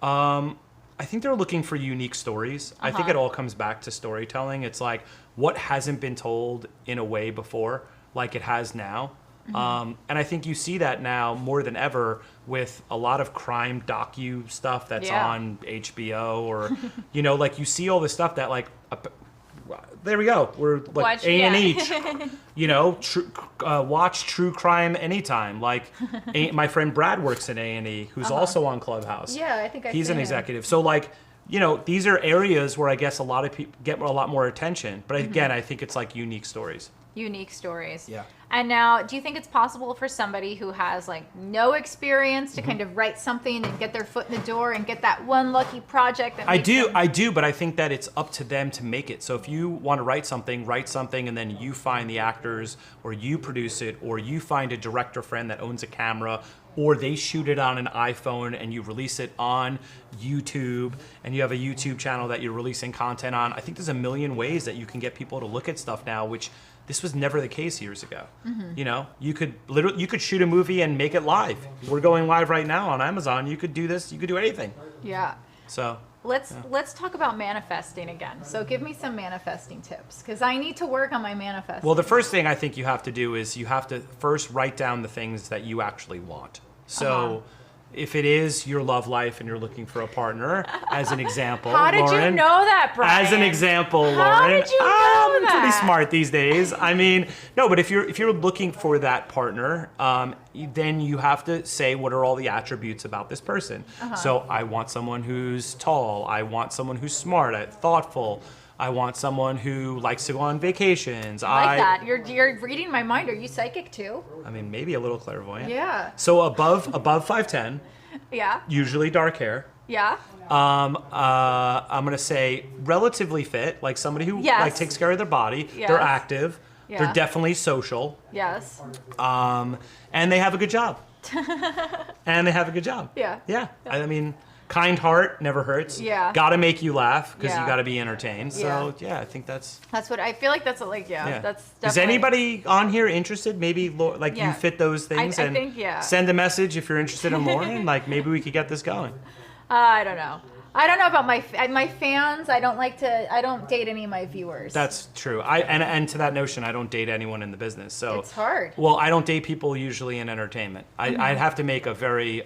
Speaker 10: I think they're looking for unique stories. I think it all comes back to storytelling. It's like, what hasn't been told in a way before, like it has now. Mm-hmm. And I think you see that now more than ever with a lot of crime docu stuff that's on HBO, or, you know, like you see all this stuff that like, there we go. We're like A&E, you know, watch true crime anytime. Like my friend Brad works in A&E, who's also on Clubhouse.
Speaker 9: Yeah, I think
Speaker 10: he's an executive. So like, you know, these are areas where I guess a lot of people get a lot more attention. But again, I think it's like unique stories.
Speaker 9: Unique stories.
Speaker 10: Yeah.
Speaker 9: And now, do you think it's possible for somebody who has like no experience to kind of write something and get their foot in the door and get that one lucky project? That
Speaker 10: I do, but I think that it's up to them to make it. So if you want to write something, and then you find the actors, or you produce it, or you find a director friend that owns a camera, or they shoot it on an iPhone and you release it on YouTube, and you have a YouTube channel that you're releasing content on. I think there's a million ways that you can get people to look at stuff now, which this was never the case years ago. Mm-hmm. You know, you could shoot a movie and make it live. We're going live right now on Amazon. You could do this. You could do anything.
Speaker 9: Yeah.
Speaker 10: So
Speaker 9: let's talk about manifesting again. So give me some manifesting tips, because I need to work on my manifesting.
Speaker 10: Well, the first thing I think you have to do is you have to first write down the things that you actually want. So if it is your love life and you're looking for a partner, as an example,
Speaker 9: How did
Speaker 10: Lauren,
Speaker 9: you know that, Brian?
Speaker 10: As an example, Lauren,
Speaker 9: How did you know
Speaker 10: I'm
Speaker 9: that?
Speaker 10: pretty smart these days. I mean, no, but if you're looking for that partner, then you have to say, what are all the attributes about this person? So I want someone who's tall. I want someone who's smart, thoughtful. I want someone who likes to go on vacations.
Speaker 9: I like that. You're reading my mind. Are you psychic too?
Speaker 10: I mean, maybe a little clairvoyant.
Speaker 9: Yeah.
Speaker 10: So above 5'10".
Speaker 9: Yeah.
Speaker 10: Usually dark hair.
Speaker 9: Yeah.
Speaker 10: I'm gonna say relatively fit, like somebody who like takes care of their body.
Speaker 9: Yes.
Speaker 10: They're active.
Speaker 9: Yeah.
Speaker 10: They're definitely social.
Speaker 9: Yes.
Speaker 10: And they have a good job.
Speaker 9: Yeah.
Speaker 10: Yeah. I mean, kind heart never hurts.
Speaker 9: Yeah.
Speaker 10: Gotta make you laugh, because you gotta be entertained. So yeah, I think that's
Speaker 9: what I feel like. That's that's definitely.
Speaker 10: Is anybody on here interested? Maybe like you fit those things,
Speaker 9: I
Speaker 10: and
Speaker 9: think,
Speaker 10: send a message if you're interested in Lauren. Like maybe we could get this going.
Speaker 9: I don't know. I don't know about my fans. I don't date any of my viewers.
Speaker 10: That's true. And to that notion, I don't date anyone in the business. So
Speaker 9: it's hard.
Speaker 10: Well, I don't date people usually in entertainment. I'd have to make a very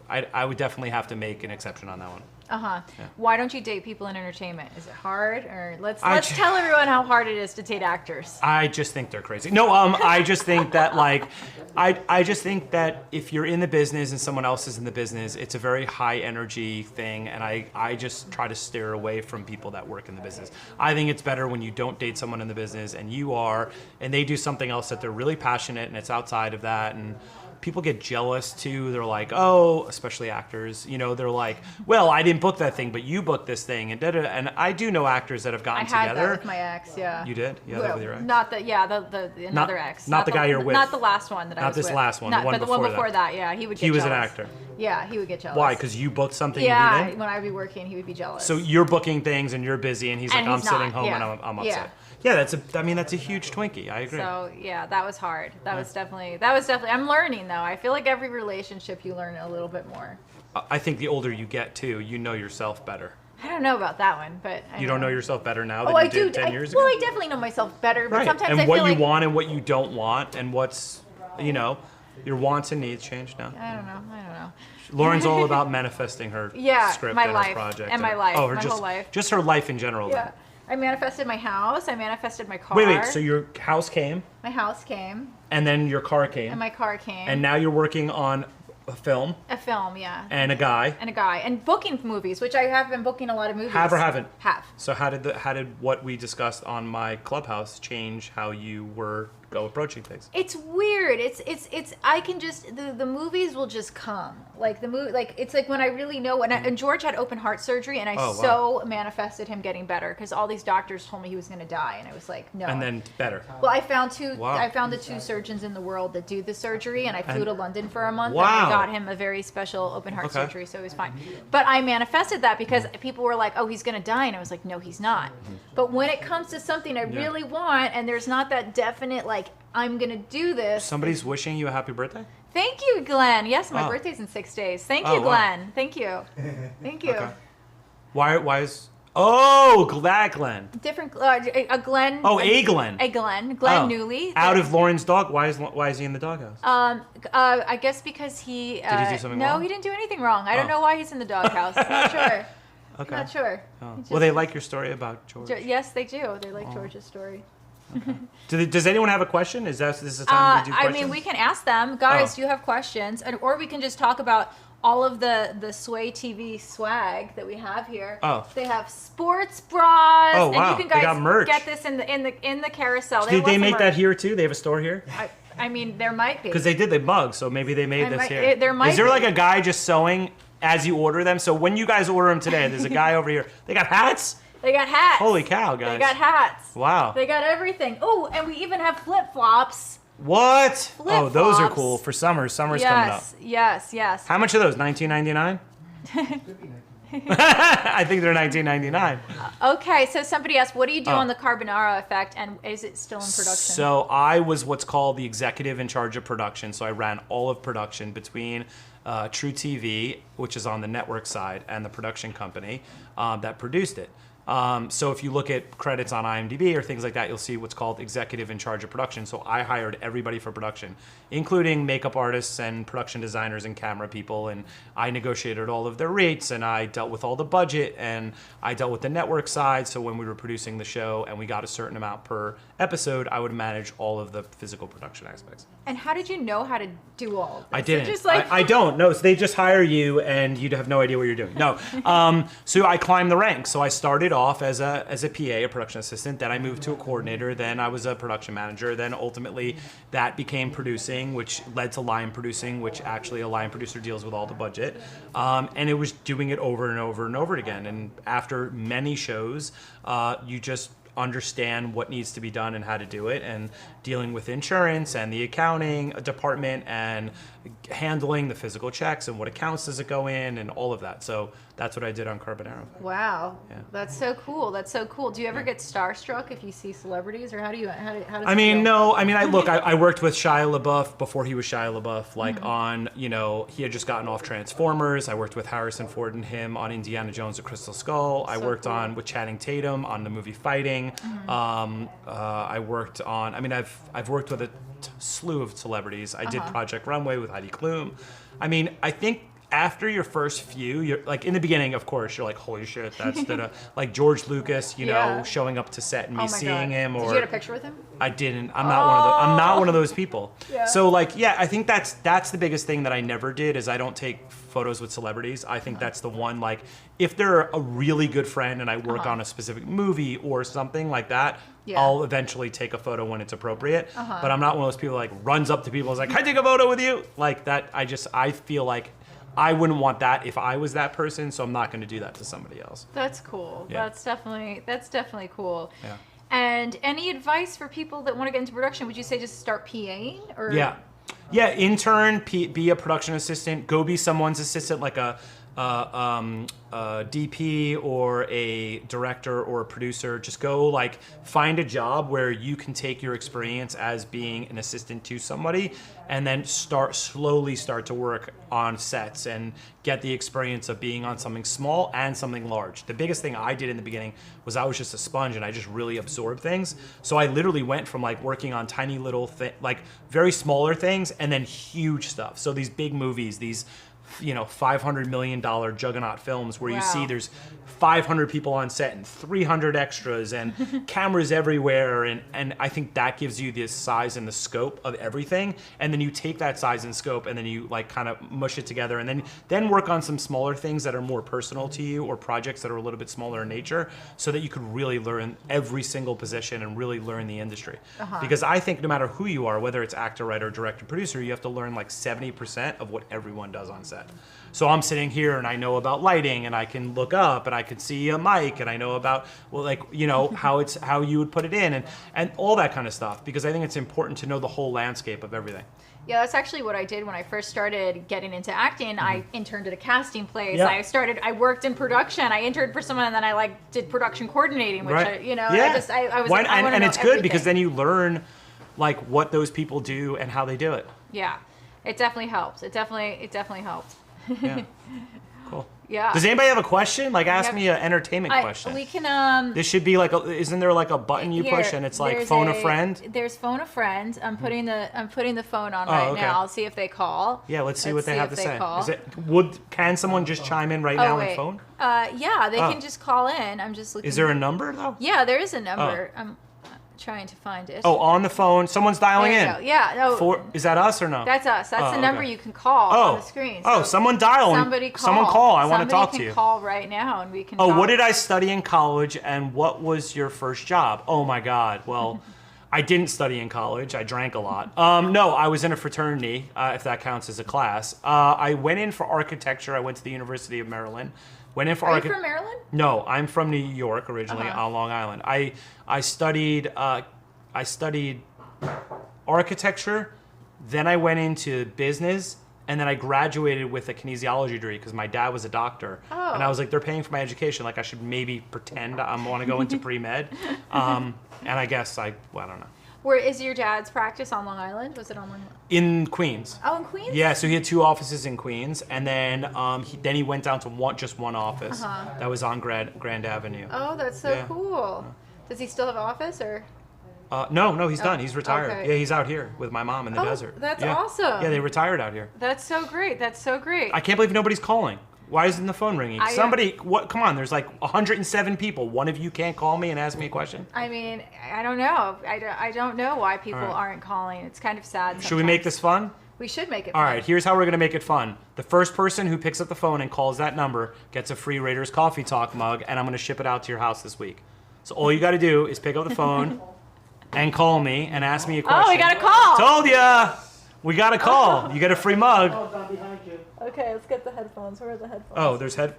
Speaker 10: I would definitely have to make an exception on that one.
Speaker 9: Why don't you date people in entertainment? Is it hard? Or let's tell everyone how hard it is to date actors.
Speaker 10: I just think they're crazy. No, I just think that I just think that if you're in the business and someone else is in the business, it's a very high energy thing, and I just try to steer away from people that work in the business. I think it's better when you don't date someone in the business and you are, and they do something else that they're really passionate and it's outside of that, and people get jealous too. They're like, oh, especially actors, you know, they're like, well, I didn't book that thing, but you booked this thing, and da-da. And I do know actors that have gotten together.
Speaker 9: I had that with my ex, yeah.
Speaker 10: You did? You had that with your ex?
Speaker 9: Not the another ex.
Speaker 10: Not the guy you're with.
Speaker 9: Not the last one that I was with.
Speaker 10: Not this last one.
Speaker 9: But the one before that, yeah, he would get jealous.
Speaker 10: He was an actor.
Speaker 9: Yeah, he would get jealous.
Speaker 10: Why? Because you booked something
Speaker 9: yeah,
Speaker 10: and he didn't?
Speaker 9: when I would be working, he would be jealous.
Speaker 10: So you're booking things and you're busy, and he's like, I'm sitting home and I'm upset. Yeah, that's a huge Twinkie. I agree.
Speaker 9: So yeah, that was hard. That was definitely. I'm learning though. I feel like every relationship you learn a little bit more.
Speaker 10: I think the older you get too, you know yourself better.
Speaker 9: I don't know about that one, but
Speaker 10: you don't know yourself better now than you did 10 years ago?
Speaker 9: Well, I definitely know myself better, but sometimes
Speaker 10: and
Speaker 9: I
Speaker 10: what
Speaker 9: feel
Speaker 10: you
Speaker 9: like,
Speaker 10: want and what you don't want, and what's, you know, your wants and needs change now.
Speaker 9: I don't know.
Speaker 10: Lauren's all about manifesting her script
Speaker 9: my
Speaker 10: and
Speaker 9: life,
Speaker 10: her project.
Speaker 9: and my life,
Speaker 10: oh,
Speaker 9: my whole life.
Speaker 10: Just her life in general.
Speaker 9: Yeah. I manifested my house. I manifested my car.
Speaker 10: Wait. So your house came.
Speaker 9: My house came.
Speaker 10: And then your car came.
Speaker 9: And my car came.
Speaker 10: And now you're working on a film.
Speaker 9: A film, yeah.
Speaker 10: And a guy.
Speaker 9: And booking movies, which I have been booking a lot of movies.
Speaker 10: Have or haven't?
Speaker 9: Have.
Speaker 10: So how did what we discussed on my Clubhouse change how you were approaching things?
Speaker 9: It's weird. It's I can just the movies will just come. Like the movie, like it's like when I really know and George had open heart surgery, and I manifested him getting better, because all these doctors told me he was going to die, and I was like, no.
Speaker 10: And then better.
Speaker 9: Well, I found two.
Speaker 10: Wow.
Speaker 9: I found the two surgeons in the world that do the surgery, and I flew to London for a month.
Speaker 10: Wow.
Speaker 9: And I got him a very special open heart surgery, so he was fine. But I manifested that because people were like, oh, he's going to die, and I was like, no, he's not. But when it comes to something I really want, and there's not that definite like, I'm going to do this.
Speaker 10: Somebody's wishing you a happy birthday?
Speaker 9: Thank you, Glenn. Yes, my birthday's in 6 days. Thank you, Glenn. Wow. Thank you. Thank you.
Speaker 10: Okay. Why is... Oh, that Glenn.
Speaker 9: Different... a Glenn.
Speaker 10: Oh, a Glenn.
Speaker 9: A Glenn. Glenn Newley.
Speaker 10: Out of Lauren's dog. Why is he in the doghouse?
Speaker 9: I guess because he...
Speaker 10: Did he do something wrong?
Speaker 9: No, he didn't do anything wrong. I don't know why he's in the doghouse. Not sure.
Speaker 10: Okay.
Speaker 9: Not sure.
Speaker 10: Oh. Well, they like your story about George.
Speaker 9: Yes, they do. They like George's story.
Speaker 10: Okay. Does anyone have a question? Is this the time to do questions?
Speaker 9: I mean, we can ask them. Guys, do you have questions? Or we can just talk about all of the Sway TV swag that we have here.
Speaker 10: Oh.
Speaker 9: They have sports bras.
Speaker 10: Oh, wow.
Speaker 9: And you can
Speaker 10: They got merch.
Speaker 9: get this in the carousel.
Speaker 10: Did they make that here too? They have a store here?
Speaker 9: I mean, there might be.
Speaker 10: Because they mug, so maybe they made this here.
Speaker 9: There might
Speaker 10: Is there
Speaker 9: be.
Speaker 10: like a guy just sewing as you order them? So when you guys order them today, there's a guy over here. They got hats?
Speaker 9: They got hats.
Speaker 10: Holy cow, guys.
Speaker 9: They got hats.
Speaker 10: Wow.
Speaker 9: They got everything. Oh, and we even have flip-flops.
Speaker 10: What?
Speaker 9: Flip-flops.
Speaker 10: Oh, those are cool for summer. Summer's coming up.
Speaker 9: Yes.
Speaker 10: How much are those? $19.99? I think they're $19.99.
Speaker 9: Okay, so somebody asked, what do you do on the Carbonara effect, and is it still in production?
Speaker 10: So I was what's called the executive in charge of production. So I ran all of production between True TV, which is on the network side, and the production company that produced it. So if you look at credits on IMDb or things like that, you'll see what's called executive in charge of production. So I hired everybody for production, including makeup artists and production designers and camera people. And I negotiated all of their rates, and I dealt with all the budget, and I dealt with the network side. So when we were producing the show and we got a certain amount per episode, I would manage all of the physical production aspects.
Speaker 9: And how did you know how to do all of this?
Speaker 10: I didn't.
Speaker 9: Just like...
Speaker 10: I don't. No, so they just hire you and you have no idea what you're doing. No. So I climbed the ranks. So I started off as a PA, a production assistant. Then I moved to a coordinator. Then I was a production manager. Then ultimately that became producing, which led to line producing, which actually a line producer deals with all the budget. And it was doing it over and over and over again. And after many shows, you just understand what needs to be done and how to do it, and dealing with insurance and the accounting department and handling the physical checks and what accounts does it go in and all of that. So that's what I did on Carbonara.
Speaker 9: Wow.
Speaker 10: Yeah.
Speaker 9: That's so cool. That's so cool. Do you ever get starstruck if you see celebrities, or how does
Speaker 10: I mean, no. I mean, I worked with Shia LaBeouf before he was Shia LaBeouf, like on, he had just gotten off Transformers. I worked with Harrison Ford and him on Indiana Jones: The Crystal Skull. I worked on with Channing Tatum on the movie Fighting. I worked on, I've worked with a slew of celebrities. I did Project Runway with Heidi Klum. I mean, I think after your first few, you're like in the beginning, of course, you're like, holy shit, that's like George Lucas, you know, showing up to set and me seeing him. Or
Speaker 9: did you get a picture with him?
Speaker 10: I didn't. I'm not one of those people. So like, yeah, I think that's the biggest thing that I never did is I don't take photos with celebrities. I think that's the one, like, if they're a really good friend and I work on a specific movie or something like that, I'll eventually take a photo when it's appropriate. But I'm not one of those people like runs up to people and is like, can I take a photo with you? Like that, I feel like I wouldn't want that if I was that person, so I'm not going to do that to somebody else.
Speaker 9: That's cool. Yeah. That's definitely cool.
Speaker 10: Yeah.
Speaker 9: And any advice for people that want to get into production? Would you say just start PAing or?
Speaker 10: Yeah, intern, be a production assistant, go be someone's assistant like a DP or a director or a producer. Just go like find a job where you can take your experience as being an assistant to somebody and then slowly start to work on sets and get the experience of being on something small and something large. The biggest thing I did in the beginning was I was just a sponge and I just really absorbed things. So I literally went from like working on tiny little like very smaller things and then huge stuff. So these big movies, these $500 million juggernaut films where you see there's 500 people on set and 300 extras and cameras everywhere, and I think that gives you the size and the scope of everything, and then you take that size and scope and then you like kind of mush it together and then work on some smaller things that are more personal to you or projects that are a little bit smaller in nature so that you could really learn every single position and really learn the industry. Because I think no matter who you are, whether it's actor, writer, director, producer, you have to learn like 70% of what everyone does on set. So I'm sitting here and I know about lighting and I can look up and I can see a mic and I know about how you would put it in and all that kind of stuff, because I think it's important to know the whole landscape of everything.
Speaker 9: Yeah, that's actually what I did when I first started getting into acting. I interned at a casting place. I worked in production. I interned for someone and then I did production coordinating, which I was
Speaker 10: and it's good because then you learn like what those people do and how they do it.
Speaker 9: Yeah. It definitely helps. It definitely helped.
Speaker 10: Yeah. Cool.
Speaker 9: Yeah.
Speaker 10: Does anybody have a question? Like, ask me an entertainment question.
Speaker 9: We can.
Speaker 10: This should be like, isn't there like a button you push and it's like phone a friend?
Speaker 9: There's phone a friend. I'm putting the phone on now. I'll see if they call.
Speaker 10: Yeah, let's see what they have to say. Can someone just chime in right now on phone?
Speaker 9: Yeah, they can just call in. I'm just looking.
Speaker 10: Is there a number though?
Speaker 9: Yeah, there is a number. I'm trying to find it.
Speaker 10: Oh, on the phone. Someone's dialing in.
Speaker 9: Go. Yeah. No.
Speaker 10: Is that us or no?
Speaker 9: That's us. That's the number you can call on the screen.
Speaker 10: So someone dialing. Someone call. I want to talk to you.
Speaker 9: Somebody can call right now and we can
Speaker 10: talk. What did I study in college and what was your first job? Oh my God. Well, I didn't study in college. I drank a lot. No, I was in a fraternity, if that counts as a class. I went in for architecture. I went to the University of Maryland. Are you
Speaker 9: from Maryland?
Speaker 10: No, I'm from New York originally, on Long Island. I studied architecture, then I went into business, and then I graduated with a kinesiology degree because my dad was a doctor. And I was like, they're paying for my education. Like I should maybe pretend I want to go into pre-med. And I guess I don't know.
Speaker 9: Where is your dad's practice on Long Island? Was it on Long Island?
Speaker 10: In Queens.
Speaker 9: Oh, in Queens?
Speaker 10: Yeah, so he had 2 offices in Queens, and then he went down to just one office that was on Grand Avenue.
Speaker 9: Oh, that's so cool. Does he still have an office or?
Speaker 10: No, he's done. He's retired.
Speaker 9: Okay.
Speaker 10: Yeah, he's out here with my mom in the desert.
Speaker 9: That's awesome.
Speaker 10: Yeah, they retired out here.
Speaker 9: That's so great.
Speaker 10: I can't believe nobody's calling. Why isn't the phone ringing? Come on, there's like 107 people. One of you can't call me and ask me a question?
Speaker 9: I mean, I don't know. I don't know why people aren't calling. It's kind of sad sometimes.
Speaker 10: Should we make this fun?
Speaker 9: We should make it fun.
Speaker 10: All right, here's how we're going to make it fun. The first person who picks up the phone and calls that number gets a free Raiders Coffee Talk mug, and I'm going to ship it out to your house this week. So all you got to do is pick up the phone and call me and ask me a question.
Speaker 9: Oh, we got a call.
Speaker 10: Told ya! We got a call. You get a free mug.
Speaker 9: Okay, let's get the headphones. Where are the headphones?
Speaker 10: Oh, there's do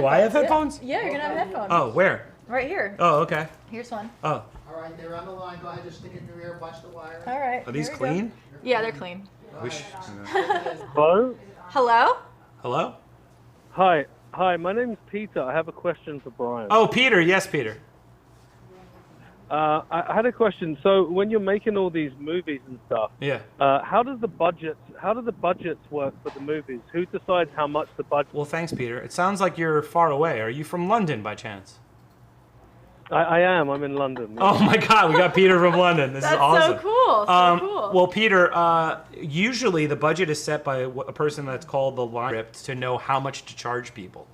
Speaker 10: I have headphones?
Speaker 9: Yeah, you're going to have headphones.
Speaker 10: Oh, where?
Speaker 9: Right here.
Speaker 10: Oh, okay.
Speaker 9: Here's one.
Speaker 10: Oh.
Speaker 7: All right, they're on the line. Go ahead, just stick it in your ear, watch the wire.
Speaker 9: All right.
Speaker 10: Are these clean?
Speaker 9: Yeah, they're clean.
Speaker 12: Hello?
Speaker 9: Hello?
Speaker 10: Hello?
Speaker 12: Hi, my name's Peter. I have a question for Brian.
Speaker 10: Oh, Peter. Yes, Peter.
Speaker 12: I had a question. So when you're making all these movies and stuff, how do the budgets work for the movies? Who decides how much the budget?
Speaker 10: Well, thanks, Peter. It sounds like you're far away. Are you from London by chance?
Speaker 12: I am. I'm in London.
Speaker 10: Oh my God, we got Peter from London. This is awesome.
Speaker 9: That's so cool. So cool.
Speaker 10: Well, Peter, usually the budget is set by a person that's called the line script to know how much to charge people.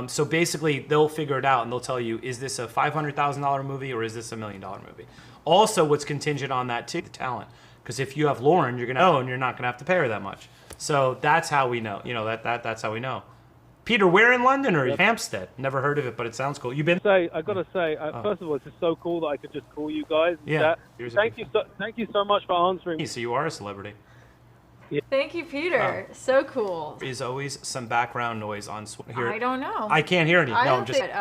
Speaker 10: So basically, they'll figure it out and they'll tell you, is this a $500,000 movie or is this a $1 million movie? Also, what's contingent on that too, the talent. Because if you have Lauren, you're gonna know, and you're not gonna have to pay her that much. So that's how we know. You know that's how we know. Peter, where in London or Hampstead? Never heard of it, but it sounds cool. You've been?
Speaker 12: I gotta say, first of all, it's just so cool that I could just call you guys.
Speaker 10: Yeah.
Speaker 12: Thank you so much for answering.
Speaker 10: So you are a celebrity.
Speaker 9: Thank you, Peter. So cool.
Speaker 10: Is always some background noise on here.
Speaker 9: I don't know.
Speaker 10: I can't hear any.
Speaker 9: I
Speaker 10: No,
Speaker 9: don't
Speaker 10: I'm just.
Speaker 9: think,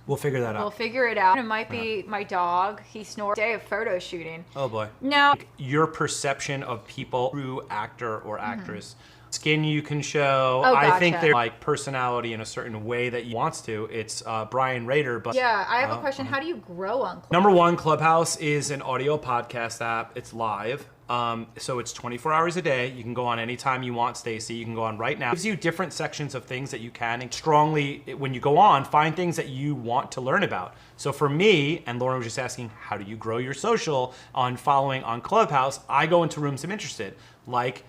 Speaker 10: We'll figure that out.
Speaker 9: We'll figure it out. It might be my dog. He snores. Day of photo shooting.
Speaker 10: Oh boy.
Speaker 9: No.
Speaker 10: Your perception of people through actor or actress. Skin you can show.
Speaker 9: Oh,
Speaker 10: I think
Speaker 9: gotcha.
Speaker 10: they're like personality in a certain way that you wants to. It's Brian Rader, but
Speaker 9: Yeah, I have a question. How do you grow on Clubhouse?
Speaker 10: number one, Clubhouse is an audio podcast app. It's live. So it's 24 hours a day. You can go on anytime you want, Stacy. You can go on right now. It gives you different sections of things that you can, and strongly, when you go on, find things that you want to learn about. So for me, and Lauren was just asking, how do you grow your social on following on Clubhouse? I go into rooms I'm interested, like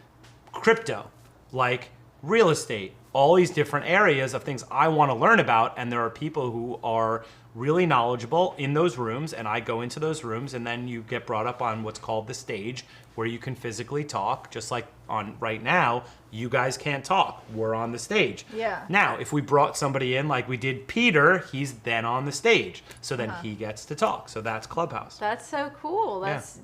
Speaker 10: crypto, like real estate, all these different areas of things I want to learn about. And there are people who are really knowledgeable in those rooms, and I go into those rooms, and then you get brought up on what's called the stage, where you can physically talk, just like on right now, you guys can't talk. We're on the stage.
Speaker 9: Yeah.
Speaker 10: Now, if we brought somebody in like we did Peter, he's then on the stage. So then he gets to talk. So that's Clubhouse.
Speaker 9: That's so cool. That's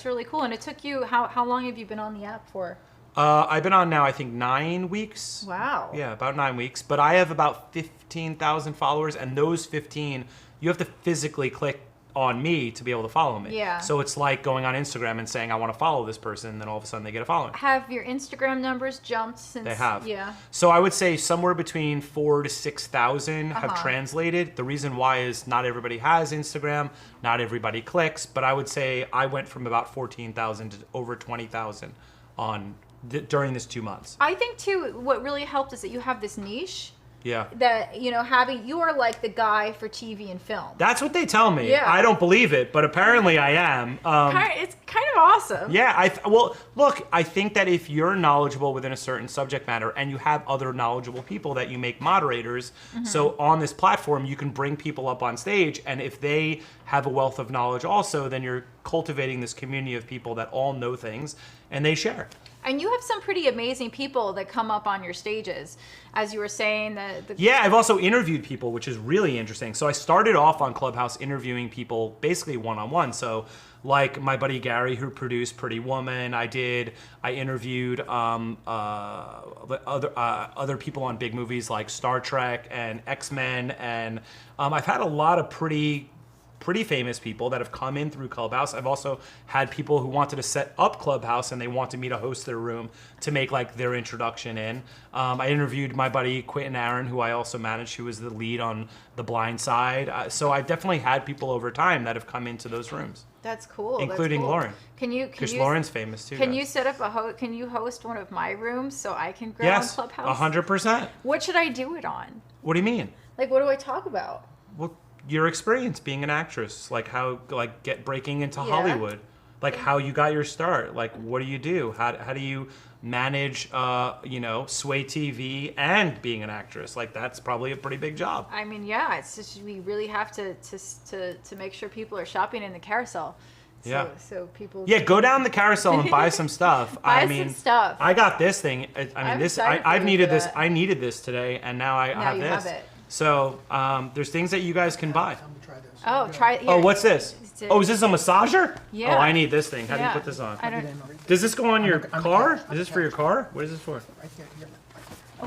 Speaker 9: really cool. And it took you, how long have you been on the app for?
Speaker 10: I've been on now, I think 9 weeks.
Speaker 9: Wow.
Speaker 10: Yeah, about 9 weeks. But I have about 15,000 followers, and those 15, you have to physically click on me to be able to follow me.
Speaker 9: Yeah.
Speaker 10: So it's like going on Instagram and saying, I want to follow this person, and then all of a sudden they get a following.
Speaker 9: Have your Instagram numbers jumped since?
Speaker 10: They have.
Speaker 9: Yeah.
Speaker 10: So I would say somewhere between 4,000 to 6,000 have translated. The reason why is not everybody has Instagram, not everybody clicks, but I would say I went from about 14,000 to over 20,000 on during this 2 months.
Speaker 9: I think too, what really helped is that you have this niche.
Speaker 10: Yeah.
Speaker 9: That, you are like the guy for TV and film.
Speaker 10: That's what they tell me.
Speaker 9: Yeah.
Speaker 10: I don't believe it, but apparently I am.
Speaker 9: It's kind of awesome.
Speaker 10: Yeah. Well, look, I think that if you're knowledgeable within a certain subject matter and you have other knowledgeable people that you make moderators, so on this platform, you can bring people up on stage, and if they have a wealth of knowledge also, then you're cultivating this community of people that all know things and they share.
Speaker 9: And you have some pretty amazing people that come up on your stages, as you were saying.
Speaker 10: Yeah, I've also interviewed people, which is really interesting. So I started off on Clubhouse interviewing people basically one-on-one. So like my buddy Gary, who produced Pretty Woman, I interviewed other people on big movies like Star Trek and X-Men, and I've had a lot of pretty famous people that have come in through Clubhouse. I've also had people who wanted to set up Clubhouse and they wanted me to host their room to make like their introduction in. I interviewed my buddy Quentin Aaron, who I also managed, who was the lead on The Blind Side. So I've definitely had people over time that have come into those rooms.
Speaker 9: That's cool.
Speaker 10: Including Lauren.
Speaker 9: Because
Speaker 10: Lauren's famous too.
Speaker 9: Can you set up can you host one of my rooms so I can grow
Speaker 10: yes,
Speaker 9: on Clubhouse?
Speaker 10: 100%.
Speaker 9: What should I do it on?
Speaker 10: What do you mean?
Speaker 9: Like, what do I talk about?
Speaker 10: Well, your experience being an actress, like how, breaking into Hollywood, like how you got your start, like what do you do? How do you manage, Sway TV and being an actress? Like that's probably a pretty big job.
Speaker 9: I mean, yeah, it's just we really have to make sure people are shopping in the carousel. So people.
Speaker 10: Yeah, go down the carousel and buy some stuff.
Speaker 9: Some stuff.
Speaker 10: I got this thing. I needed this. I needed this today, and now I have this.
Speaker 9: Have it.
Speaker 10: So there's things that you guys can buy.
Speaker 9: Oh, try it.
Speaker 10: Oh, what's this? Oh, is this a massager?
Speaker 9: Yeah.
Speaker 10: Oh, I need this thing. How do you put this on? Does this go on your car? Is this for your car? What is this for?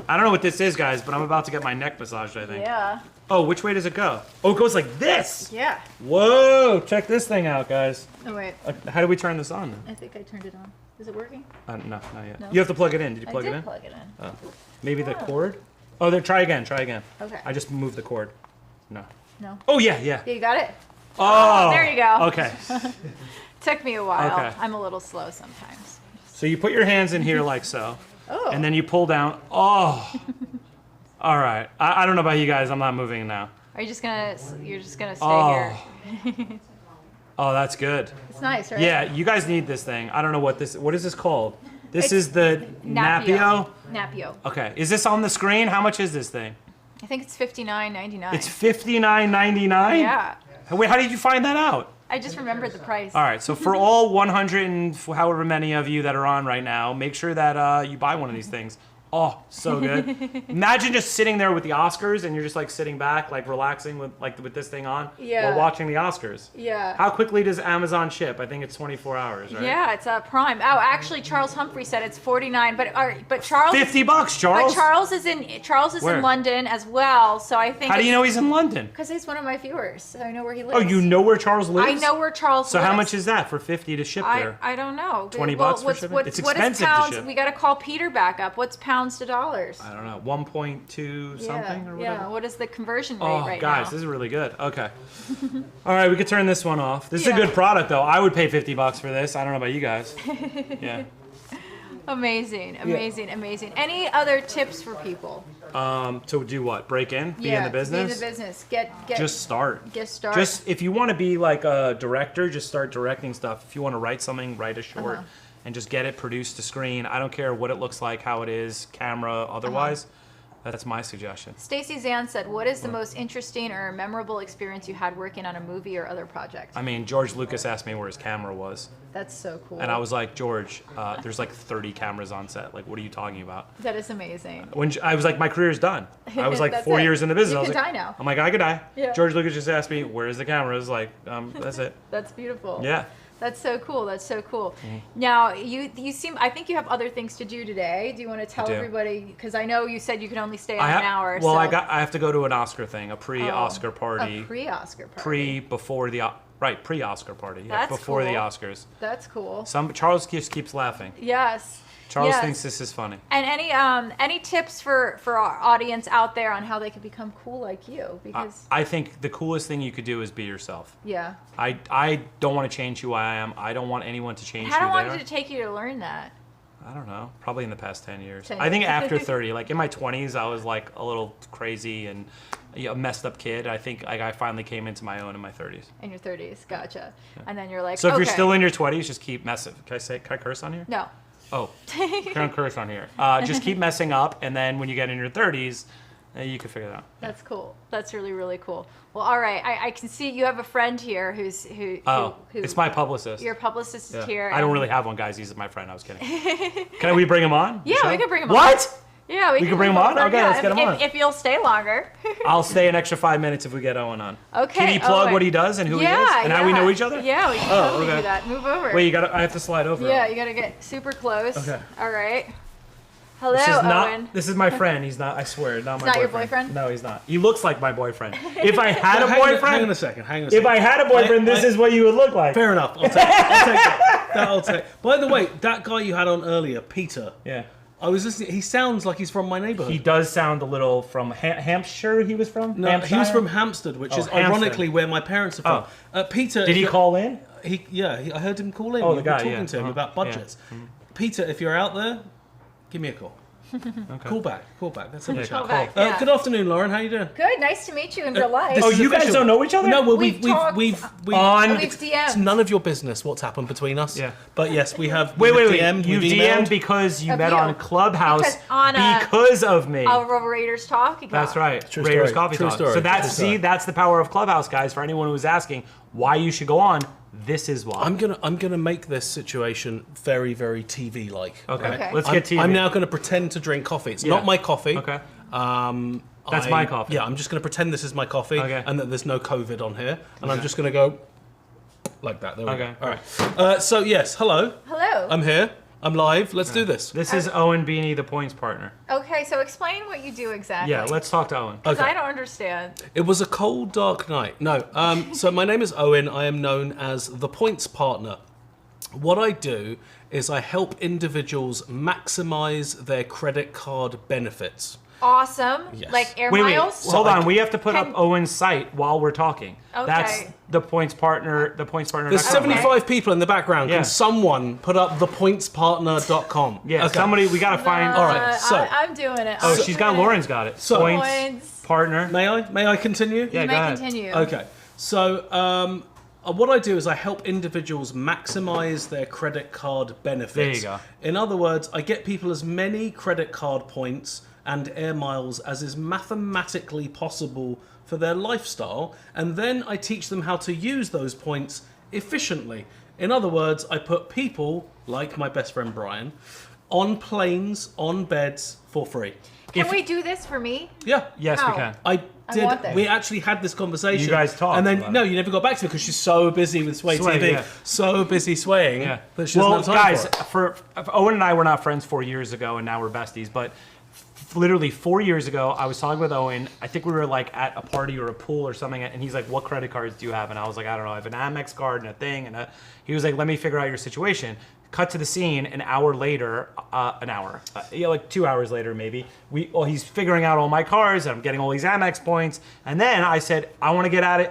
Speaker 10: I don't know what this is, guys, but I'm about to get my neck massaged, I think.
Speaker 9: Yeah.
Speaker 10: Oh, which way does it go? Oh, it goes like this.
Speaker 9: Yeah.
Speaker 10: Whoa, check this thing out, guys.
Speaker 9: Oh, wait.
Speaker 10: How do we turn this on?
Speaker 9: I think I turned it on. Is it working?
Speaker 10: No, not yet.
Speaker 9: No?
Speaker 10: You have to plug it in. Did you plug it in?
Speaker 9: I did plug it in.
Speaker 10: Oh. Maybe the cord? Oh, there. Try again.
Speaker 9: Okay.
Speaker 10: I just moved the cord. No.
Speaker 9: Oh,
Speaker 10: yeah.
Speaker 9: You got it?
Speaker 10: Oh.
Speaker 9: There you go.
Speaker 10: Okay.
Speaker 9: Took me a while.
Speaker 10: Okay.
Speaker 9: I'm a little slow sometimes.
Speaker 10: So you put your hands in here like so.
Speaker 9: Oh.
Speaker 10: And then you pull down. Oh. All right. I don't know about you guys. I'm not moving now.
Speaker 9: Are you just gonna? You're just gonna stay here.
Speaker 10: Oh, that's good.
Speaker 9: It's nice, right?
Speaker 10: Yeah, you guys need this thing. I don't know what is this called? This is the Napio?
Speaker 9: Napio.
Speaker 10: Okay. Is this on the screen? How much is this thing?
Speaker 9: I think it's $59.99.
Speaker 10: It's $59.99?
Speaker 9: Yeah.
Speaker 10: Wait, how did you find that out?
Speaker 9: I just remembered the price.
Speaker 10: All right, so for all 100 and however many of you that are on right now, make sure that you buy one of these things. Oh, so good. Imagine just sitting there with the Oscars and you're just like sitting back, like relaxing with this thing on while watching the Oscars.
Speaker 9: Yeah.
Speaker 10: How quickly does Amazon ship? I think it's 24 hours, right?
Speaker 9: Yeah, it's Prime. Oh, actually, Charles Humphrey said it's $49, but Charles.
Speaker 10: $50, Charles.
Speaker 9: But Charles is in London as well, so I think.
Speaker 10: How do you know he's in London?
Speaker 9: Because he's one of my viewers. So I know where he lives.
Speaker 10: Oh, you know where Charles lives?
Speaker 9: I know where Charles lives.
Speaker 10: So how much is that for 50 to ship there?
Speaker 9: I don't know.
Speaker 10: $20 for shipping? It's expensive to ship.
Speaker 9: We got to call Peter back up. What's pounds to dollars?
Speaker 10: I don't know, 1.2 something or whatever.
Speaker 9: Yeah, what is the conversion rate right
Speaker 10: now? Oh, guys, this is really good. Okay. All right, we could turn this one off. This is a good product, though. I would pay $50 for this. I don't know about you guys. Yeah.
Speaker 9: Amazing. Any other tips for people?
Speaker 10: To do what? Break in? Be in the business?
Speaker 9: Be in the business. Get
Speaker 10: just start.
Speaker 9: Get started.
Speaker 10: Just if you want to be like a director, just start directing stuff. If you want to write something, write a short. And just get it produced to screen. I don't care what it looks like, how it is, camera, otherwise. That's my suggestion.
Speaker 9: Stacy Zan said, what is the most interesting or memorable experience you had working on a movie or other project?
Speaker 10: I mean, George Lucas asked me where his camera was.
Speaker 9: That's so cool.
Speaker 10: And I was like, George, there's like 30 cameras on set. Like, what are you talking about?
Speaker 9: That is amazing.
Speaker 10: When I was like, my career's done. I was like 4 years in the business.
Speaker 9: You
Speaker 10: I was
Speaker 9: can
Speaker 10: like,
Speaker 9: die now.
Speaker 10: I'm like, I could die.
Speaker 9: Yeah.
Speaker 10: George Lucas just asked me, where's the camera? I was like, that's it.
Speaker 9: That's beautiful.
Speaker 10: Yeah.
Speaker 9: That's so cool. Now, you seem, I think you have other things to do today. Do you want to tell everybody, because I know you said you could only stay on an hour.
Speaker 10: Well, I have to go to an Oscar thing, a pre-Oscar party.
Speaker 9: A pre-Oscar party.
Speaker 10: Pre-Oscar party.
Speaker 9: That's
Speaker 10: before
Speaker 9: cool.
Speaker 10: the Oscars.
Speaker 9: That's cool.
Speaker 10: Charles just keeps laughing.
Speaker 9: Yes.
Speaker 10: Charles thinks this is funny.
Speaker 9: And any tips for our audience out there on how they can become cool like you? Because
Speaker 10: I think the coolest thing you could do is be yourself.
Speaker 9: Yeah.
Speaker 10: I don't want to change who I am. I don't want anyone to change
Speaker 9: How
Speaker 10: who
Speaker 9: long
Speaker 10: they are.
Speaker 9: did it take you to learn that?
Speaker 10: I don't know. Probably in the past 10 years.
Speaker 9: 10
Speaker 10: I think
Speaker 9: years.
Speaker 10: after 30, like in my 20s, I was like a little crazy and a messed up kid. I think I finally came into my own in my 30s.
Speaker 9: In your 30s, gotcha. Yeah. And then you're like,
Speaker 10: so if you're still in your 20s, just keep messing. Can I curse on here?
Speaker 9: No.
Speaker 10: Oh, can't curse on here. Just keep messing up, and then when you get in your 30s, you can figure it out.
Speaker 9: That's cool. That's really, really cool. Well, all right. I can see you have a friend here who
Speaker 10: it's my publicist.
Speaker 9: Your publicist is here.
Speaker 10: I don't really have one, guys. He's my friend. I was kidding. Can we bring him on?
Speaker 9: Yeah, we can bring him on.
Speaker 10: What?
Speaker 9: Yeah,
Speaker 10: we can bring him on? Okay, let's get him on.
Speaker 9: If you'll stay longer.
Speaker 10: I'll stay an extra 5 minutes if we get Owen on.
Speaker 9: Okay.
Speaker 10: Can he plug what he does and who he is? And how we know each other?
Speaker 9: Yeah, we can totally do that. Move over.
Speaker 10: Wait, I have to slide over.
Speaker 9: Yeah, you gotta get super close.
Speaker 10: Okay.
Speaker 9: All right. Hello, Owen.
Speaker 10: This is my friend. He's not, I swear, not my boyfriend.
Speaker 9: Not your boyfriend?
Speaker 10: No, he's not. He looks like my boyfriend. If I had a boyfriend.
Speaker 12: Hang on a second.
Speaker 10: If I had a boyfriend, this is what you would look like.
Speaker 12: Fair enough. I'll take that. I'll take. By the way, that guy you had on earlier, Peter.
Speaker 10: Yeah.
Speaker 12: I was listening. He sounds like he's from my neighborhood.
Speaker 10: He does sound a little from Hampshire. He was from.
Speaker 12: No,
Speaker 10: Hampshire?
Speaker 12: he was from Hampstead, which is ironically where my parents are from. Peter.
Speaker 10: Did he call in?
Speaker 12: I heard him call in.
Speaker 10: Oh, the guy.
Speaker 12: Talking to him about budgets. Yeah. Peter, if you're out there, give me a call. Okay. Call back. That's a chat.
Speaker 9: Yeah.
Speaker 12: Good afternoon, Lauren. How you doing?
Speaker 9: Good. Nice to meet you in real life.
Speaker 10: Oh, you guys don't know each other?
Speaker 12: No, well,
Speaker 9: we've
Speaker 12: DM'd. It's
Speaker 9: DM'd.
Speaker 12: none of your business what's happened between us.
Speaker 10: Yeah.
Speaker 12: But yes, we have.
Speaker 10: Wait.
Speaker 12: DM'd,
Speaker 10: You DM'd because you met on Clubhouse because of me.
Speaker 9: Our Raiders Talk.
Speaker 10: That's right.
Speaker 12: True
Speaker 10: Raiders
Speaker 12: story.
Speaker 10: Coffee
Speaker 12: True
Speaker 10: Talk.
Speaker 12: story.
Speaker 10: So that's the power of Clubhouse, guys. For anyone who was asking why you should go on, this is why.
Speaker 12: I'm gonna make this situation very, very TV-like.
Speaker 10: Okay. Let's get TV.
Speaker 12: I'm now gonna pretend to drink coffee. It's not my coffee.
Speaker 10: Okay. That's my coffee.
Speaker 12: Yeah, I'm just gonna pretend this is my coffee and that there's no COVID on here, and I'm just gonna go like that. There we go. All right. So yes, hello.
Speaker 9: Hello.
Speaker 12: I'm here. I'm live. Let's do this.
Speaker 10: This is Owen Beanie, the points partner.
Speaker 9: Okay, so explain what you do exactly.
Speaker 10: Yeah, let's talk to Owen.
Speaker 9: Because I don't understand.
Speaker 12: It was a cold, dark night. No. So my name is Owen. I am known as the points partner. What I do is I help individuals maximize their credit card benefits.
Speaker 9: Awesome.
Speaker 12: Yes.
Speaker 9: Like air
Speaker 10: Wait.
Speaker 9: miles?
Speaker 10: Hold on. We have to put up Owen's site while we're talking.
Speaker 9: Okay.
Speaker 10: That's the points partner. The points partner.
Speaker 12: There's 75 people in the background.
Speaker 10: Yeah.
Speaker 12: Can someone put up thepointspartner.com?
Speaker 10: Yeah. Somebody. We gotta find.
Speaker 12: All right. So
Speaker 9: I'm doing it.
Speaker 10: she's got. Lauren's got it.
Speaker 12: So
Speaker 9: points.
Speaker 10: partner.
Speaker 12: May I continue?
Speaker 10: Yeah,
Speaker 9: You
Speaker 10: go
Speaker 9: may
Speaker 10: ahead.
Speaker 9: continue.
Speaker 12: Okay. So what I do is I help individuals maximize their credit card benefits.
Speaker 10: There you go.
Speaker 12: In other words, I get people as many credit card points and air miles as is mathematically possible for their lifestyle, and then I teach them how to use those points efficiently. In other words, I put people, like my best friend Brian, on planes, on beds for free.
Speaker 9: Can we do this for me?
Speaker 12: Yeah.
Speaker 10: Yes,
Speaker 9: How?
Speaker 10: we can.
Speaker 12: I did.
Speaker 9: want this.
Speaker 12: We actually had this conversation.
Speaker 10: You guys talked
Speaker 12: and then
Speaker 10: about
Speaker 12: no,
Speaker 10: it.
Speaker 12: you never got back to me because she's so busy with Sway TV,
Speaker 10: yeah.
Speaker 12: so busy swaying
Speaker 10: Yeah.
Speaker 12: that she doesn't
Speaker 10: Well,
Speaker 12: have time
Speaker 10: guys,
Speaker 12: for it.
Speaker 10: for Owen and I were not friends 4 years ago, and now we're besties. But literally 4 years ago, I was talking with Owen. I think we were like at a party or a pool or something, and he's like, "What credit cards do you have?" And I was like, "I don't know. I have an Amex card and a thing." And he was like, "Let me figure out your situation." Cut to the scene an hour later, like 2 hours later maybe. He's figuring out all my cards, and I'm getting all these Amex points. And then I said, I want to get out of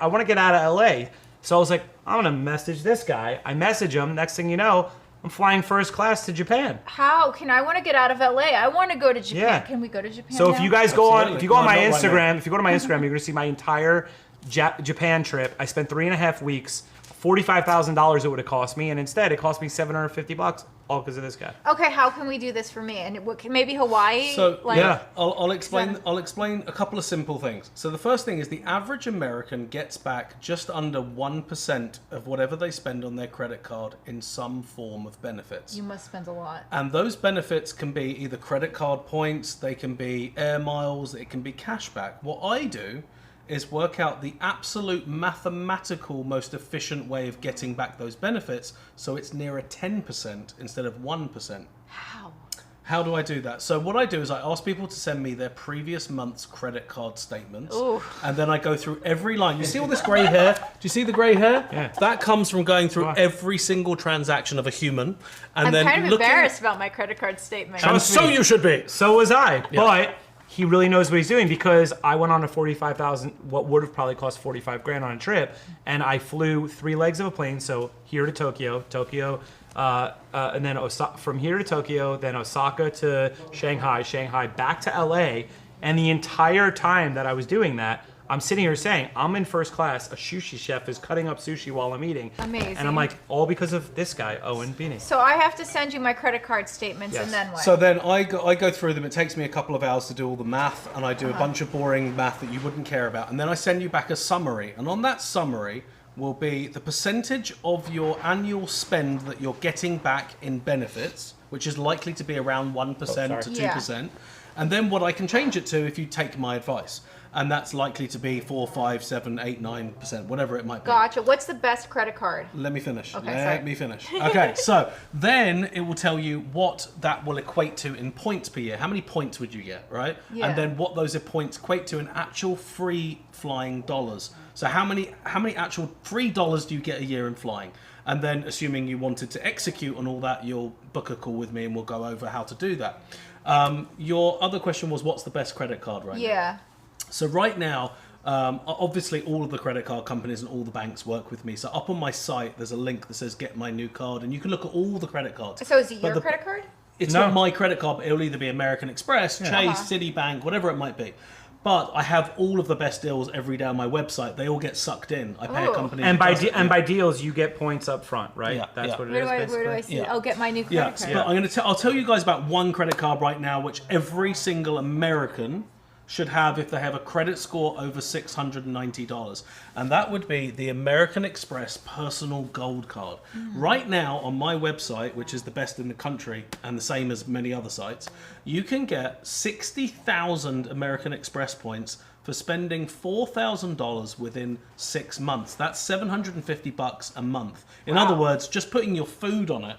Speaker 10: LA. So I was like, I'm gonna message this guy. I message him. Next thing you know, I'm flying first class to Japan.
Speaker 9: How can I want to get out of LA? I want to go to Japan.
Speaker 10: Yeah.
Speaker 9: Can we go to Japan?
Speaker 10: So
Speaker 9: now?
Speaker 10: if you guys go on,
Speaker 12: Absolutely.
Speaker 10: if you go on
Speaker 12: No,
Speaker 10: my
Speaker 12: not right
Speaker 10: Instagram,
Speaker 12: now.
Speaker 10: if you go to my Instagram, you're gonna see my entire Japan trip. I spent 3.5 weeks, $45,000 it would have cost me, and instead it cost me $750, all because of this guy.
Speaker 9: Okay, how can we do this for me? And maybe Hawaii?
Speaker 12: So
Speaker 9: like,
Speaker 10: yeah.
Speaker 12: I'll explain. I'll explain a couple of simple things. So the first thing is the average American gets back just under 1% of whatever they spend on their credit card in some form of benefits.
Speaker 9: You must spend a lot.
Speaker 12: And those benefits can be either credit card points, they can be air miles, it can be cashback. What I do is work out the absolute mathematical most efficient way of getting back those benefits so it's nearer 10% instead of 1%.
Speaker 9: How?
Speaker 12: How do I do that? So what I do is I ask people to send me their previous month's credit card statements.
Speaker 9: Ooh.
Speaker 12: And then I go through every line. You see all this grey hair? Do you see the grey hair?
Speaker 10: Yeah.
Speaker 12: That comes from going through every single transaction of a human. And
Speaker 9: I'm
Speaker 12: then
Speaker 9: kind of
Speaker 12: looking,
Speaker 9: embarrassed about my credit card statement.
Speaker 12: and so you should be.
Speaker 10: So was I, but he really knows what he's doing because I went on a what would have probably cost 45 grand on a trip, and I flew 3 legs of a plane. So here to Tokyo, and then from here to Tokyo, then Osaka to Shanghai back to LA, and the entire time that I was doing that, I'm sitting here saying, I'm in first class, a sushi chef is cutting up sushi while I'm eating.
Speaker 9: Amazing.
Speaker 10: And I'm like, all because of this guy, Owen Beanie.
Speaker 9: So I have to send you my credit card statements,
Speaker 10: Yes.
Speaker 9: and then what?
Speaker 12: So then I go through them. It takes me a couple of hours to do all the math, and I do a bunch of boring math that you wouldn't care about. And then I send you back a summary. And on that summary will be the percentage of your annual spend that you're getting back in benefits, which is likely to be around 1% to 2%. And then what I can change it to if you take my advice. And that's likely to be 4, 5, 7, 8, 9%, whatever it might be.
Speaker 9: Gotcha. What's the best credit card?
Speaker 12: Let me finish.
Speaker 9: Okay,
Speaker 12: Let
Speaker 9: sorry.
Speaker 12: me finish. Okay, so then it will tell you what that will equate to in points per year. How many points would you get, right?
Speaker 9: Yeah.
Speaker 12: And then what those points equate to in actual free flying dollars. So how many actual free dollars do you get a year in flying? And then assuming you wanted to execute on all that, you'll book a call with me and we'll go over how to do that. Your other question was, what's the best credit card right now?
Speaker 9: Yeah.
Speaker 12: So right now, obviously all of the credit card companies and all the banks work with me. So up on my site, there's a link that says get my new card, and you can look at all the credit cards.
Speaker 9: So is it
Speaker 12: But
Speaker 9: your credit card?
Speaker 12: It's
Speaker 10: No.
Speaker 12: not my credit card, but it'll either be American Express, Chase, Citibank, whatever it might be. But I have all of the best deals every day on my website. They all get sucked in. I pay a
Speaker 9: Ooh.
Speaker 12: company.
Speaker 10: And
Speaker 12: that does it.
Speaker 10: by deals, you get points up front, right?
Speaker 12: Yeah,
Speaker 10: That's
Speaker 12: yeah.
Speaker 10: what it
Speaker 9: Where
Speaker 10: is.
Speaker 9: do I
Speaker 10: basically.
Speaker 9: see?
Speaker 12: Yeah.
Speaker 9: I'll get my new
Speaker 12: Yeah,
Speaker 9: credit card.
Speaker 12: but I'm going to I'll tell you guys about one credit card right now, which every single American should have if they have a credit score over $690, and that would be the American Express Personal Gold Card. Right now on my website, which is the best in the country and the same as many other sites, you can get 60,000 American Express points for spending $4,000 within 6 months. That's $750 a month. In other words, just putting your food on it,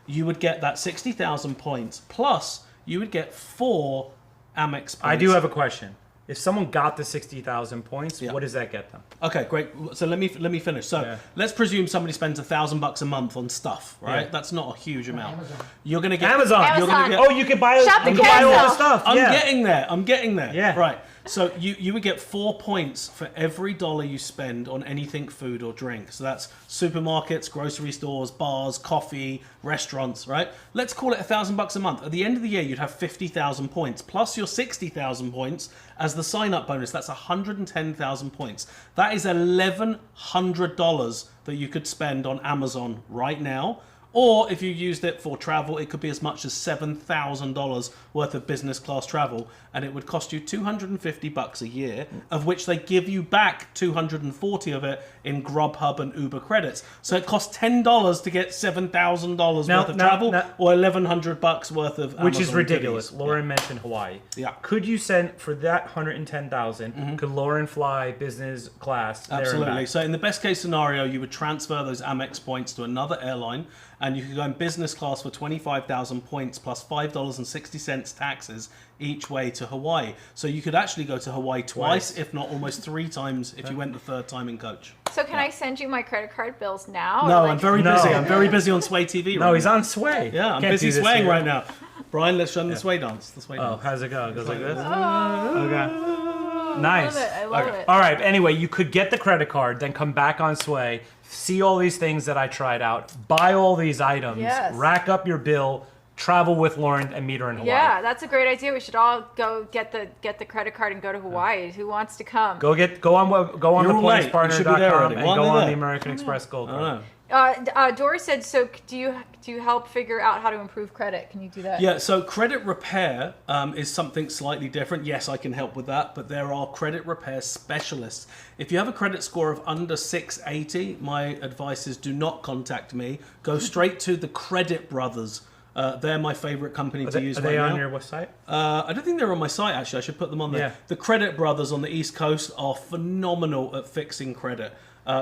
Speaker 12: you would get that 60,000 points, plus you would get 4 Amex points.
Speaker 10: I do have a question. If someone got the 60,000 points,
Speaker 12: Yeah.
Speaker 10: what does that get them?
Speaker 12: Okay, great. So let me finish. So let's presume somebody spends $1,000 a month on stuff, right?
Speaker 10: Yeah.
Speaker 12: That's not a huge amount. You're gonna get
Speaker 10: Amazon.
Speaker 12: You're gonna get,
Speaker 10: Oh, you can buy.
Speaker 9: Shop the
Speaker 10: you can buy all the
Speaker 9: carousel.
Speaker 10: stuff.
Speaker 12: I'm
Speaker 10: yeah.
Speaker 12: getting there.
Speaker 10: Yeah.
Speaker 12: Right. So you would get 4 points for every dollar you spend on anything food or drink. So that's supermarkets, grocery stores, bars, coffee, restaurants, right? Let's call it $1,000 a month. At the end of the year, you'd have 50,000 points plus your 60,000 points as the sign-up bonus. That's 110,000 points. That is $1,100 that you could spend on Amazon right now. Or if you used it for travel, it could be as much as $7,000 worth of business class travel, and it would cost you $250 a year, of which they give you back 240 of it in Grubhub and Uber credits. So it costs $10 to get $7,000 worth of travel, or $1,100 worth of Amazon
Speaker 10: which is ridiculous.
Speaker 12: goodies.
Speaker 10: Lauren mentioned Hawaii.
Speaker 12: Yeah.
Speaker 10: Could you send for that 110,000? Could Lauren fly business class? there and
Speaker 12: Absolutely.
Speaker 10: back?
Speaker 12: So in the best case scenario, you would transfer those Amex points to another airline, and you could go in business class for 25,000 points plus $5.60 taxes each way to Hawaii. So you could actually go to Hawaii twice, if not almost 3 times, if you went the 3rd time in coach.
Speaker 9: So can I send you my credit card bills now?
Speaker 12: No,
Speaker 9: or
Speaker 12: I'm very busy. I'm very busy on Sway TV.
Speaker 10: No,
Speaker 12: right
Speaker 10: he's
Speaker 12: now.
Speaker 10: on Sway.
Speaker 12: Yeah, I'm
Speaker 10: Can't
Speaker 12: busy
Speaker 10: do this
Speaker 12: swaying
Speaker 10: here.
Speaker 12: right now. Brian, let's show them the Sway dance. The Sway
Speaker 10: Oh,
Speaker 12: dance.
Speaker 10: how's it go? It goes like this?
Speaker 9: Oh,
Speaker 10: Okay. Nice.
Speaker 9: I love it.
Speaker 10: All right. Anyway, you could get the credit card, then come back on Sway, see all these things that I tried out, buy all these items,
Speaker 9: Yes.
Speaker 10: rack up your bill, travel with Lauren, and meet her in Hawaii.
Speaker 9: Yeah, that's a great idea. We should all go get the credit card and go to Hawaii. Who wants to come?
Speaker 10: Go on
Speaker 12: You're all late. You should be there
Speaker 10: thepointspartner.com
Speaker 12: already.
Speaker 10: and
Speaker 12: Why
Speaker 10: go
Speaker 12: are they
Speaker 10: on the
Speaker 12: there?
Speaker 10: American Express Gold
Speaker 12: I
Speaker 10: Card.
Speaker 12: don't know.
Speaker 9: Doris said, so do you help figure out how to improve credit? Can you do that?
Speaker 12: Yeah, so credit repair is something slightly different. Yes, I can help with that, but there are credit repair specialists. If you have a credit score of under 680, my advice is do not contact me. Go straight to the Credit Brothers. They're my favorite company to use
Speaker 10: Are
Speaker 12: right
Speaker 10: they
Speaker 12: now.
Speaker 10: on your website?
Speaker 12: I don't think they're on my site, actually. I should put them on there.
Speaker 10: Yeah.
Speaker 12: The Credit Brothers on the East Coast are phenomenal at fixing credit.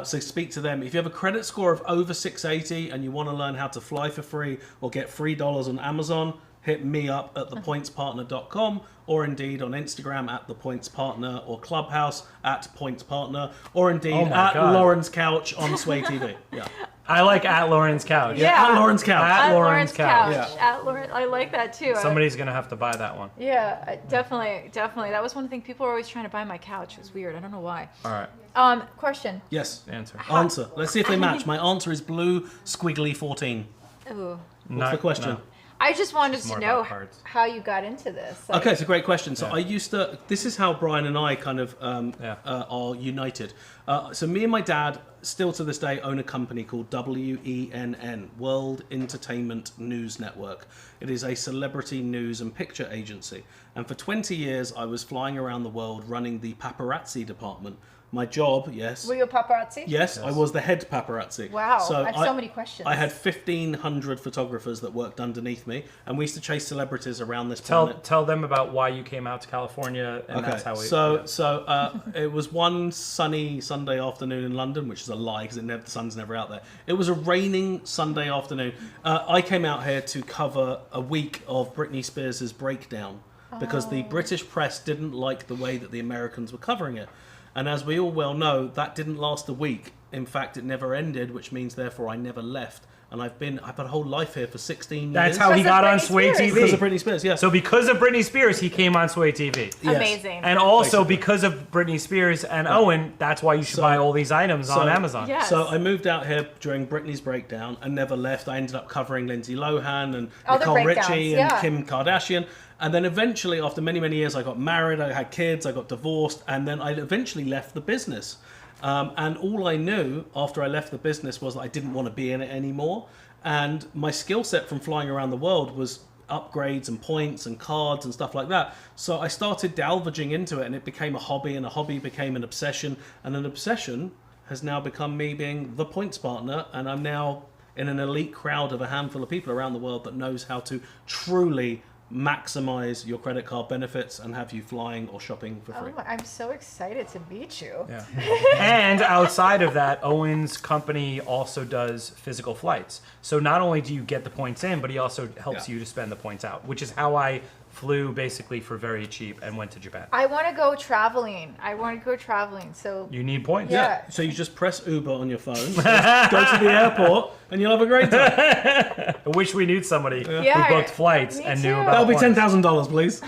Speaker 12: So speak to them. If you have a credit score of over 680 and you want to learn how to fly for free or get $3 on Amazon, hit me up at thepointspartner.com or indeed on Instagram at thepointspartner or Clubhouse at pointspartner or indeed at
Speaker 10: God.
Speaker 12: Lauren's Couch on Sway TV. Yeah.
Speaker 10: I like at Lauren's Couch.
Speaker 12: Yeah, at Lauren's Couch.
Speaker 10: At Lauren's Couch.
Speaker 12: Yeah.
Speaker 9: At Lauren, I like that too.
Speaker 10: Somebody's going to have to buy that one.
Speaker 9: Yeah, definitely. That was one thing. People are always trying to buy my couch. It was weird. I don't know why.
Speaker 10: All right.
Speaker 9: Question.
Speaker 12: Yes.
Speaker 10: Answer.
Speaker 12: Answer. Let's see if they match. My answer is blue squiggly 14.
Speaker 9: Ooh.
Speaker 12: What's the question?
Speaker 10: No.
Speaker 9: I just wanted
Speaker 10: It's
Speaker 9: to
Speaker 10: more
Speaker 9: know
Speaker 10: about cards.
Speaker 9: how you got into this. Like,
Speaker 12: Okay, it's a great question. So I used to. This is how Brian and I kind of are united. So me and my dad, still to this day, own a company called WENN, World Entertainment News Network. It is a celebrity news and picture agency. And for 20 years, I was flying around the world running the paparazzi department. My job, yes.
Speaker 9: Were you a paparazzi?
Speaker 12: Yes, I was the head paparazzi.
Speaker 9: Wow, I have so many questions.
Speaker 12: I had 1,500 photographers that worked underneath me, and we used to chase celebrities around this
Speaker 10: Tell
Speaker 12: planet.
Speaker 10: Tell them about why you came out to California, and that's how we.
Speaker 12: It was one sunny Sunday afternoon in London, which is a lie because the sun's never out there. It was a raining Sunday afternoon. I came out here to cover a week of Britney Spears' breakdown because the British press didn't like the way that the Americans were covering it. And as we all well know, that didn't last a week. In fact, it never ended, which means therefore I never left. And I've had a whole life here for 16 years.
Speaker 10: That's how he got on Sway TV.
Speaker 12: Because of Britney Spears, yeah.
Speaker 10: So because of Britney Spears, he came on Sway TV.
Speaker 12: Yes.
Speaker 9: Amazing.
Speaker 10: And also because of Britney Spears and Owen, that's why you should buy all these items on Amazon.
Speaker 9: Yes.
Speaker 12: So I moved out here during Britney's breakdown and never left. I ended up covering Lindsay Lohan and
Speaker 9: Other
Speaker 12: Nicole
Speaker 9: breakdowns,
Speaker 12: Richie and
Speaker 9: yeah.
Speaker 12: Kim Kardashian. And then eventually, after many, many years, I got married, I had kids, I got divorced, and then I eventually left the business. And all I knew after I left the business was that I didn't want to be in it anymore. And my skill set from flying around the world was upgrades and points and cards and stuff like that. So I started delving into it, and it became a hobby, and a hobby became an obsession, and an obsession has now become me being the points partner, and I'm now in an elite crowd of a handful of people around the world that knows how to truly maximize your credit card benefits and have you flying or shopping for free.
Speaker 9: Oh, I'm so excited to meet you.
Speaker 10: Yeah. And outside of that, Owen's company also does physical flights. So not only do you get the points in, but he also helps you to spend the points out, which is how I flew basically for very cheap and went to Japan.
Speaker 9: I want to go traveling. So
Speaker 10: You need points.
Speaker 9: Yeah.
Speaker 12: So you just press Uber on your phone, go to the airport, and you'll have a great time.
Speaker 10: I wish we knew somebody
Speaker 9: Yeah,
Speaker 10: who booked flights
Speaker 9: me
Speaker 10: and
Speaker 9: too.
Speaker 10: knew about
Speaker 12: That'll be
Speaker 10: points.
Speaker 12: $10,000, please.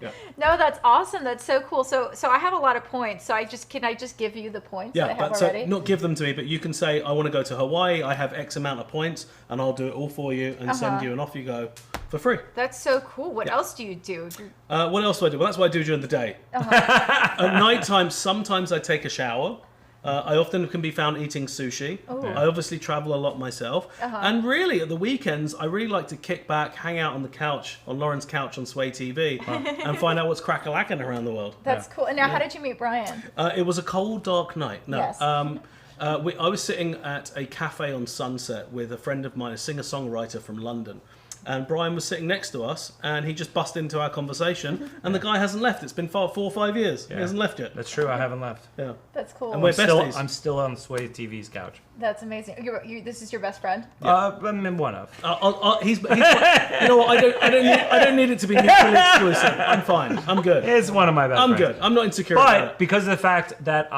Speaker 10: Yeah.
Speaker 9: No, that's awesome. That's so cool. So I have a lot of points. So can I just give you the points that I have
Speaker 12: so
Speaker 9: already?
Speaker 12: not give them to me, but you can say, I want to go to Hawaii, I have X amount of points, and I'll do it all for you and send you, and off you go for free.
Speaker 9: That's so cool. What else do you do?
Speaker 12: What else do I do? Well, that's what I do during the day. At night time, sometimes I take a shower. I often can be found eating sushi. I obviously travel a lot myself. And really, at the weekends, I really like to kick back, hang out on the couch, on Lauren's couch on Sway TV, and find out what's crack-a-lacking around the world.
Speaker 9: That's cool. And now, how did you meet Brian?
Speaker 12: It was a cold, dark night. No.
Speaker 9: Yes.
Speaker 12: I was sitting at a cafe on Sunset with a friend of mine, a singer-songwriter from London. And Brian was sitting next to us, and he just busted into our conversation, and the guy hasn't left. It's been 4 or 5 years. He hasn't left yet.
Speaker 10: That's true. I haven't left.
Speaker 12: Yeah.
Speaker 9: That's cool.
Speaker 12: And we're besties.
Speaker 10: I'm still on Sway TV's couch.
Speaker 9: That's amazing. This is your best friend?
Speaker 10: I'm one of.
Speaker 12: He's you know what? I don't need it to be mutually exclusive. I'm fine. I'm good.
Speaker 10: It's one of my best friends.
Speaker 12: I'm good. I'm not insecure about it.
Speaker 10: But because of the fact that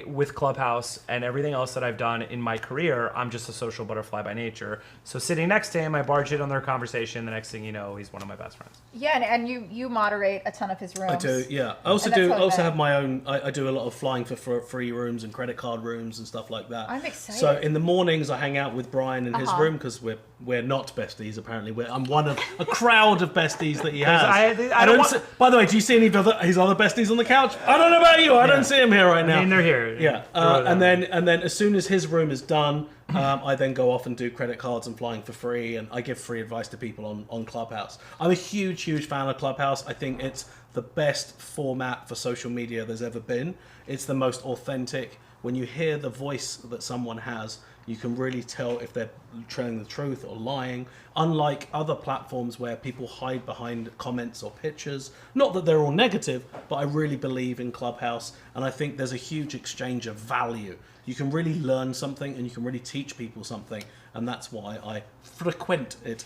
Speaker 10: with Clubhouse and everything else that I've done in my career, I'm just a social butterfly by nature. So sitting next to him, I barge in on their conversation. The next thing you know, he's one of my best friends.
Speaker 9: Yeah, and you moderate a ton of his rooms.
Speaker 12: I do, yeah. I also have my own. I do a lot of flying for free rooms and credit card rooms and stuff like that.
Speaker 9: I'm excited.
Speaker 12: So in the mornings, I hang out with Brian in his room because we're not besties. Apparently, I'm one of a crowd of besties that he has. I don't. By the way, do you see any of his other besties on the couch? I don't know about you. I don't see him here right now.
Speaker 10: I mean, they're here.
Speaker 12: Yeah. And then as soon as his room is done, I then go off and do credit cards and flying for free, and I give free advice to people on Clubhouse. I'm a huge fan of Clubhouse. I think it's the best format for social media there's ever been. It's the most authentic. When you hear the voice that someone has, you can really tell if they're telling the truth or lying. Unlike other platforms where people hide behind comments or pictures. Not that they're all negative, but I really believe in Clubhouse, and I think there's a huge exchange of value. You can really learn something, and you can really teach people something, and that's why I frequent it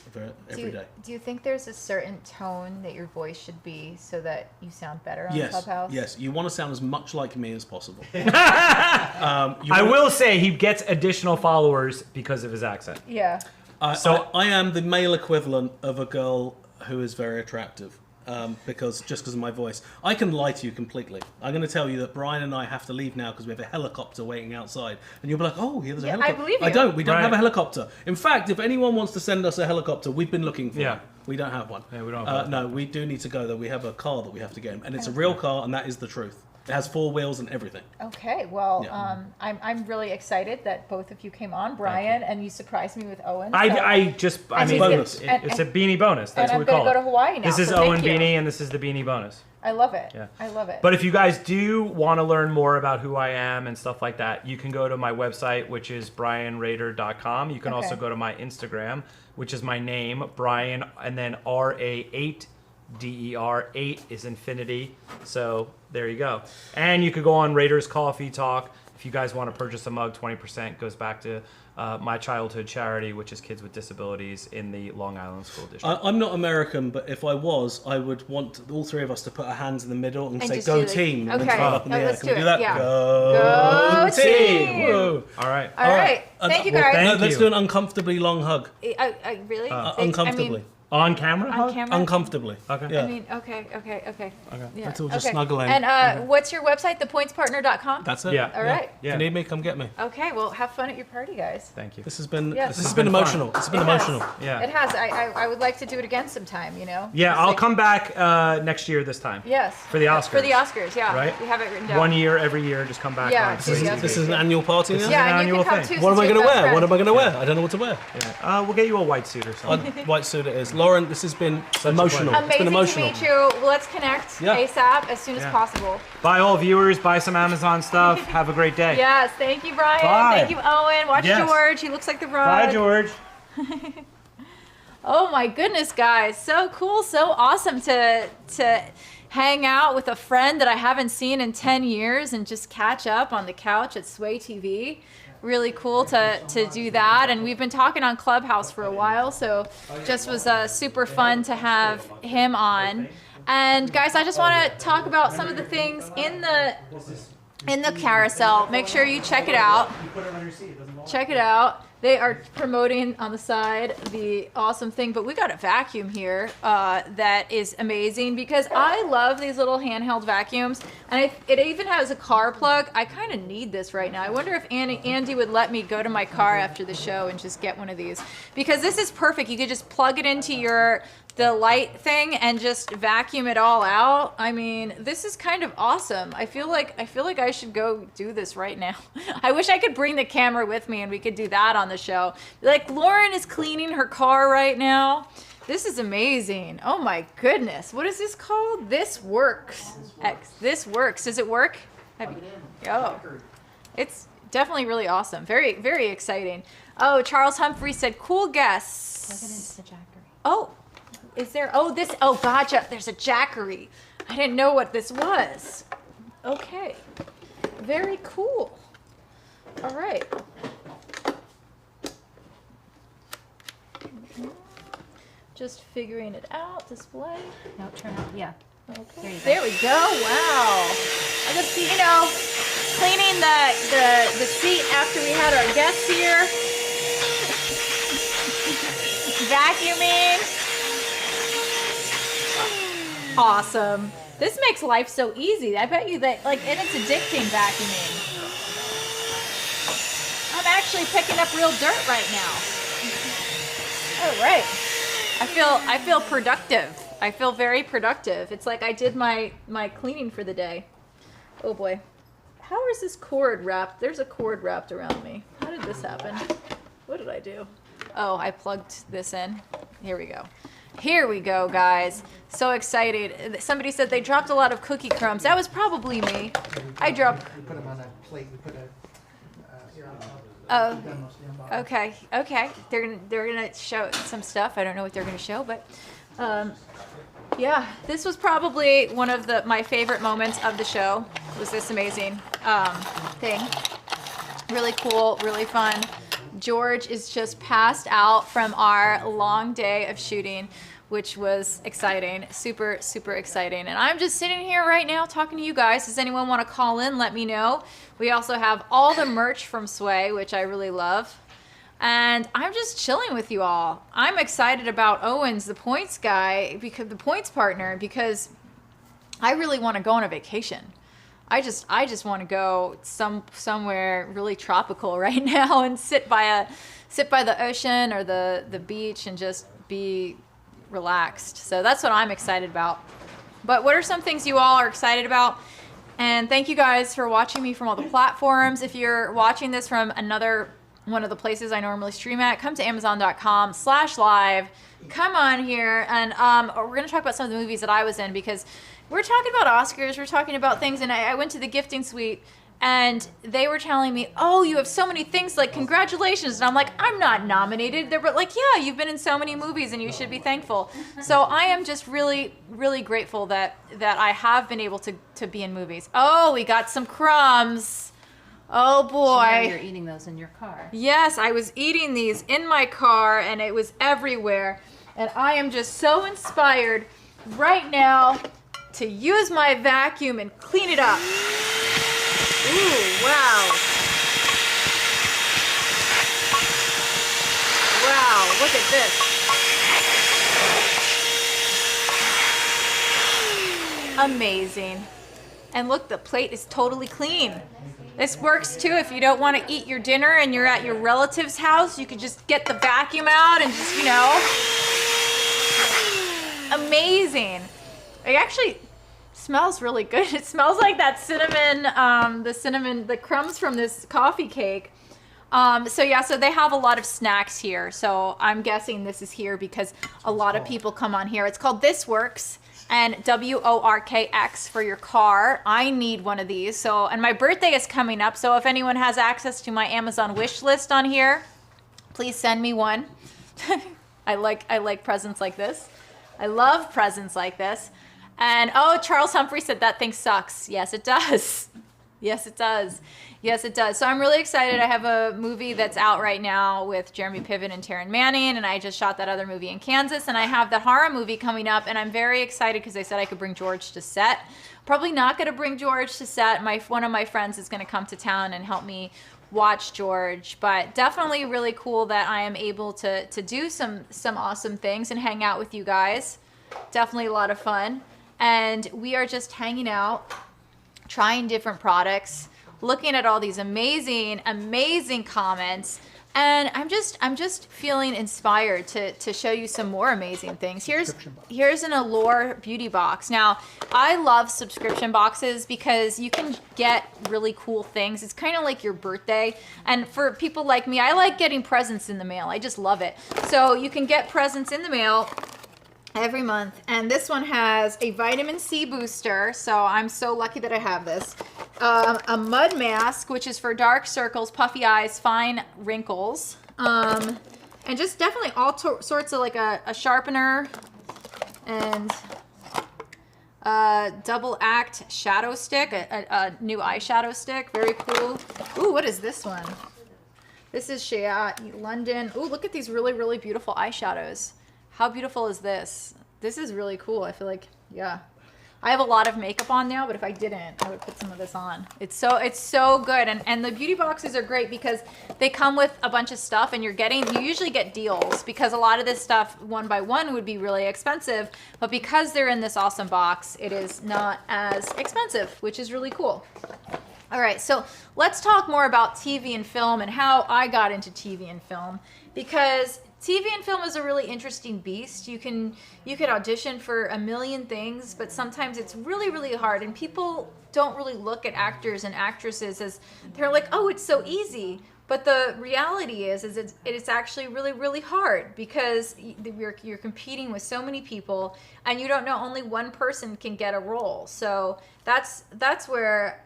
Speaker 12: every day.
Speaker 9: Do you think there's a certain tone that your voice should be so that you sound better on
Speaker 12: Yes,
Speaker 9: Clubhouse?
Speaker 12: yes. You want to sound as much like me as possible.
Speaker 10: I will say he gets additional followers because of his accent.
Speaker 9: Yeah.
Speaker 12: I am the male equivalent of a girl who is very attractive. Because of my voice. I can lie to you completely. I'm going to tell you that Brian and I have to leave now because we have a helicopter waiting outside. And you'll be like, oh, here's a helicopter.
Speaker 9: I believe you.
Speaker 12: I don't. We don't have a helicopter. In fact, if anyone wants to send us a helicopter, we've been looking for one. We don't have one.
Speaker 10: Yeah, we don't have one.
Speaker 12: No, we do need to go, though. We have a car that we have to get in. And it's a real car, and that is the truth. It has 4 wheels and everything.
Speaker 9: Okay, well, I'm really excited that both of you came on, Brian, and you surprised me with Owen.
Speaker 12: bonus.
Speaker 10: It's a beanie bonus. That's what we call it.
Speaker 9: And I'm going to go to Hawaii now.
Speaker 10: This is
Speaker 9: so
Speaker 10: Owen
Speaker 9: thank you.
Speaker 10: Beanie, and this is the beanie bonus.
Speaker 9: I love it.
Speaker 10: Yeah.
Speaker 9: I love it.
Speaker 10: But if you guys do want to learn more about who I am and stuff like that, you can go to my website, which is brianrader.com. You can also go to my Instagram, which is my name, Brian, and then RA8. DER 8 is infinity. So there you go. And you could go on Raiders Coffee Talk. If you guys want to purchase a mug, 20% goes back to my childhood charity, which is kids with disabilities in the Long Island School District.
Speaker 12: I'm not American, but if I was, I would want all 3 of us to put our hands in the middle and say,
Speaker 9: just
Speaker 12: go
Speaker 9: do
Speaker 12: team.
Speaker 9: Okay.
Speaker 12: And then throw it up in the air.
Speaker 9: Let's
Speaker 12: Can we
Speaker 9: do
Speaker 12: do
Speaker 9: it.
Speaker 12: that?
Speaker 9: Yeah.
Speaker 12: Go
Speaker 9: team.
Speaker 12: Whoa.
Speaker 10: All right.
Speaker 9: All right. Thank you, guys.
Speaker 10: Well,
Speaker 12: Let's do an uncomfortably long hug.
Speaker 9: I really?
Speaker 12: Uncomfortably.
Speaker 10: On camera?
Speaker 9: On camera?
Speaker 12: Uncomfortably.
Speaker 10: Okay.
Speaker 12: Yeah.
Speaker 9: I mean, okay. Yeah.
Speaker 12: Let's all just snuggle in.
Speaker 9: And what's your website? Thepointspartner.com?
Speaker 12: That's it.
Speaker 10: Yeah.
Speaker 9: All right.
Speaker 12: If you need me, come get me.
Speaker 9: Okay, well, have fun at your party, guys.
Speaker 10: Thank you.
Speaker 12: This has been
Speaker 9: Yes.
Speaker 12: this has been emotional. It's been emotional.
Speaker 10: Yeah.
Speaker 9: It has. I would like to do it again sometime, you know?
Speaker 10: Yeah,
Speaker 9: Just
Speaker 10: I'll
Speaker 9: like-
Speaker 10: come back next year this time.
Speaker 9: Yes.
Speaker 10: For the Oscars.
Speaker 9: For the Oscars, yeah.
Speaker 10: Right?
Speaker 9: We have it written down.
Speaker 10: 1 year, every year, just come back.
Speaker 9: Yeah,
Speaker 10: on.
Speaker 9: do the Oscars.
Speaker 12: This is an annual party now?
Speaker 9: Yeah, and you
Speaker 10: annual
Speaker 9: can come
Speaker 10: thing.
Speaker 9: too.
Speaker 12: What am I
Speaker 9: since
Speaker 12: going to
Speaker 9: you're best
Speaker 12: wear? What am I
Speaker 9: friends.
Speaker 12: going to wear? I don't know what to wear.
Speaker 10: Yeah. We'll get you a white suit or something.
Speaker 12: White suit it is. Lauren, this has been emotional. It's been
Speaker 9: Amazing
Speaker 12: emotional.
Speaker 9: to meet you. Let's connect ASAP as soon as possible.
Speaker 10: Bye, all viewers. Buy some Amazon stuff. Have a great day.
Speaker 9: Yes, thank you, Brian.
Speaker 10: Bye.
Speaker 9: Thank you, Owen. Watch
Speaker 10: Yes.
Speaker 9: George. He looks like the rug.
Speaker 10: Bye, George.
Speaker 9: Oh my goodness, guys. So cool, so awesome to hang out with a friend that I haven't seen in 10 years and just catch up on the couch at Sway TV. Really cool to do that. And we've been talking on Clubhouse for a while, so just was super fun to have him on. And guys, I just want to talk about some of the things in the carousel. Make sure you check it out. Check it out. They are promoting on the side the awesome thing, but we got a vacuum here that is amazing because I love these little handheld vacuums, and it even has a car plug. I kind of need this right now. I wonder if Andy would let me go to my car after the show and just get one of these, because this is perfect. You could just plug it into the light thing and just vacuum it all out. I mean, this is kind of awesome. I feel like I should go do this right now. I wish I could bring the camera with me and we could do that on the show. Like, Lauren is cleaning her car right now. This is amazing. Oh my goodness. What is this called? This Works. This Works. Does it work? Oh, it's definitely really awesome. Very, very exciting. Oh, Charles Humphrey said, cool guests.
Speaker 11: Plug it into the Jackery.
Speaker 9: Oh. Is there, oh, gotcha, there's a Jackery. I didn't know what this was. Okay, very cool. All right. Just figuring it out, display.
Speaker 11: No, turn on, yeah.
Speaker 9: Okay. There we go, wow. I just, cleaning the seat after we had our guests here. Vacuuming. Awesome. This makes life so easy. I bet you that, and it's addicting vacuuming. I'm actually picking up real dirt right now. All right. I feel productive. I feel very productive. It's like I did my cleaning for the day. Oh boy. How is this cord wrapped? There's a cord wrapped around me. How did this happen? What did I do? Oh, I plugged this in. Here we go. Here we go, guys. So excited. Somebody said they dropped a lot of cookie crumbs. That was probably me. I dropped.
Speaker 7: We put them on a plate. We put
Speaker 9: Oh, okay. They're gonna show some stuff. I don't know what they're gonna show, but yeah, this was probably one of my favorite moments of the show. Was this amazing thing? Really cool, really fun. George is just passed out from our long day of shooting, which was exciting, super, super exciting. And I'm just sitting here right now talking to you guys. Does anyone want to call in? Let me know. We also have all the merch from Sway, which I really love. And I'm just chilling with you all. I'm excited about Owens, the points guy, because the points partner, because I really want to go on a vacation. I just want to go somewhere really tropical right now and sit by the ocean or the beach and just be relaxed. So that's what I'm excited about. But what are some things you all are excited about? And thank you guys for watching me from all the platforms. If you're watching this from another one of the places I normally stream at, come to amazon.com/live. Come on here, and we're gonna talk about some of the movies that I was in, because we're talking about Oscars, we're talking about things, and I went to the gifting suite, and they were telling me, oh, you have so many things, like, congratulations. And I'm like, I'm not nominated. They were like, yeah, you've been in so many movies and you should be thankful. So I am just really, really grateful that I have been able to be in movies. Oh, we got some crumbs. Oh boy.
Speaker 11: So now you're eating those in your car.
Speaker 9: Yes, I was eating these in my car and it was everywhere. And I am just so inspired right now to use my vacuum and clean it up. Ooh, wow. Wow, look at this. Amazing. And look, the plate is totally clean. This works too if you don't want to eat your dinner and you're at your relative's house. You could just get the vacuum out and just, amazing. It actually smells really good. It smells like that cinnamon, the crumbs from this coffee cake. So they have a lot of snacks here. So I'm guessing this is here because a lot of people come on here. It's called This Works, and WORKX for your car. I need one of these. And my birthday is coming up. So if anyone has access to my Amazon wish list on here, please send me one. I like presents like this. I love presents like this. And Charles Humphrey said that thing sucks. Yes, it does. Yes, it does. Yes, it does. So I'm really excited. I have a movie that's out right now with Jeremy Piven and Taryn Manning, and I just shot that other movie in Kansas, and I have the horror movie coming up, and I'm very excited because they said I could bring George to set. Probably not going to bring George to set. One of my friends is going to come to town and help me watch George. But definitely really cool that I am able to do some awesome things and hang out with you guys. Definitely a lot of fun. And we are just hanging out, trying different products, looking at all these amazing, amazing comments. And I'm just feeling inspired to show you some more amazing things. Here's an Allure beauty box. Now, I love subscription boxes because you can get really cool things. It's kind of like your birthday. And for people like me, I like getting presents in the mail. I just love it. So you can get presents in the mail every month. And this one has a vitamin C booster. So I'm so lucky that I have this. A mud mask, which is for dark circles, puffy eyes, fine wrinkles. And just definitely all sorts of like a sharpener and a double act shadow stick, a new eyeshadow stick. Very cool. Ooh, what is this one? This is Shea London. Ooh, look at these really, really beautiful eyeshadows. How beautiful is this? This is really cool. I feel like, yeah. I have a lot of makeup on now, but if I didn't, I would put some of this on. It's so good. And the beauty boxes are great because they come with a bunch of stuff, and you usually get deals because a lot of this stuff one by one would be really expensive, but because they're in this awesome box, it is not as expensive, which is really cool. All right, so let's talk more about TV and film and how I got into TV and film, because TV and film is a really interesting beast. You could audition for a million things, but sometimes it's really, really hard. And people don't really look at actors and actresses as, they're like, oh, it's so easy. But the reality is it's actually really, really hard because you're competing with so many people, and you don't know, only one person can get a role. So that's where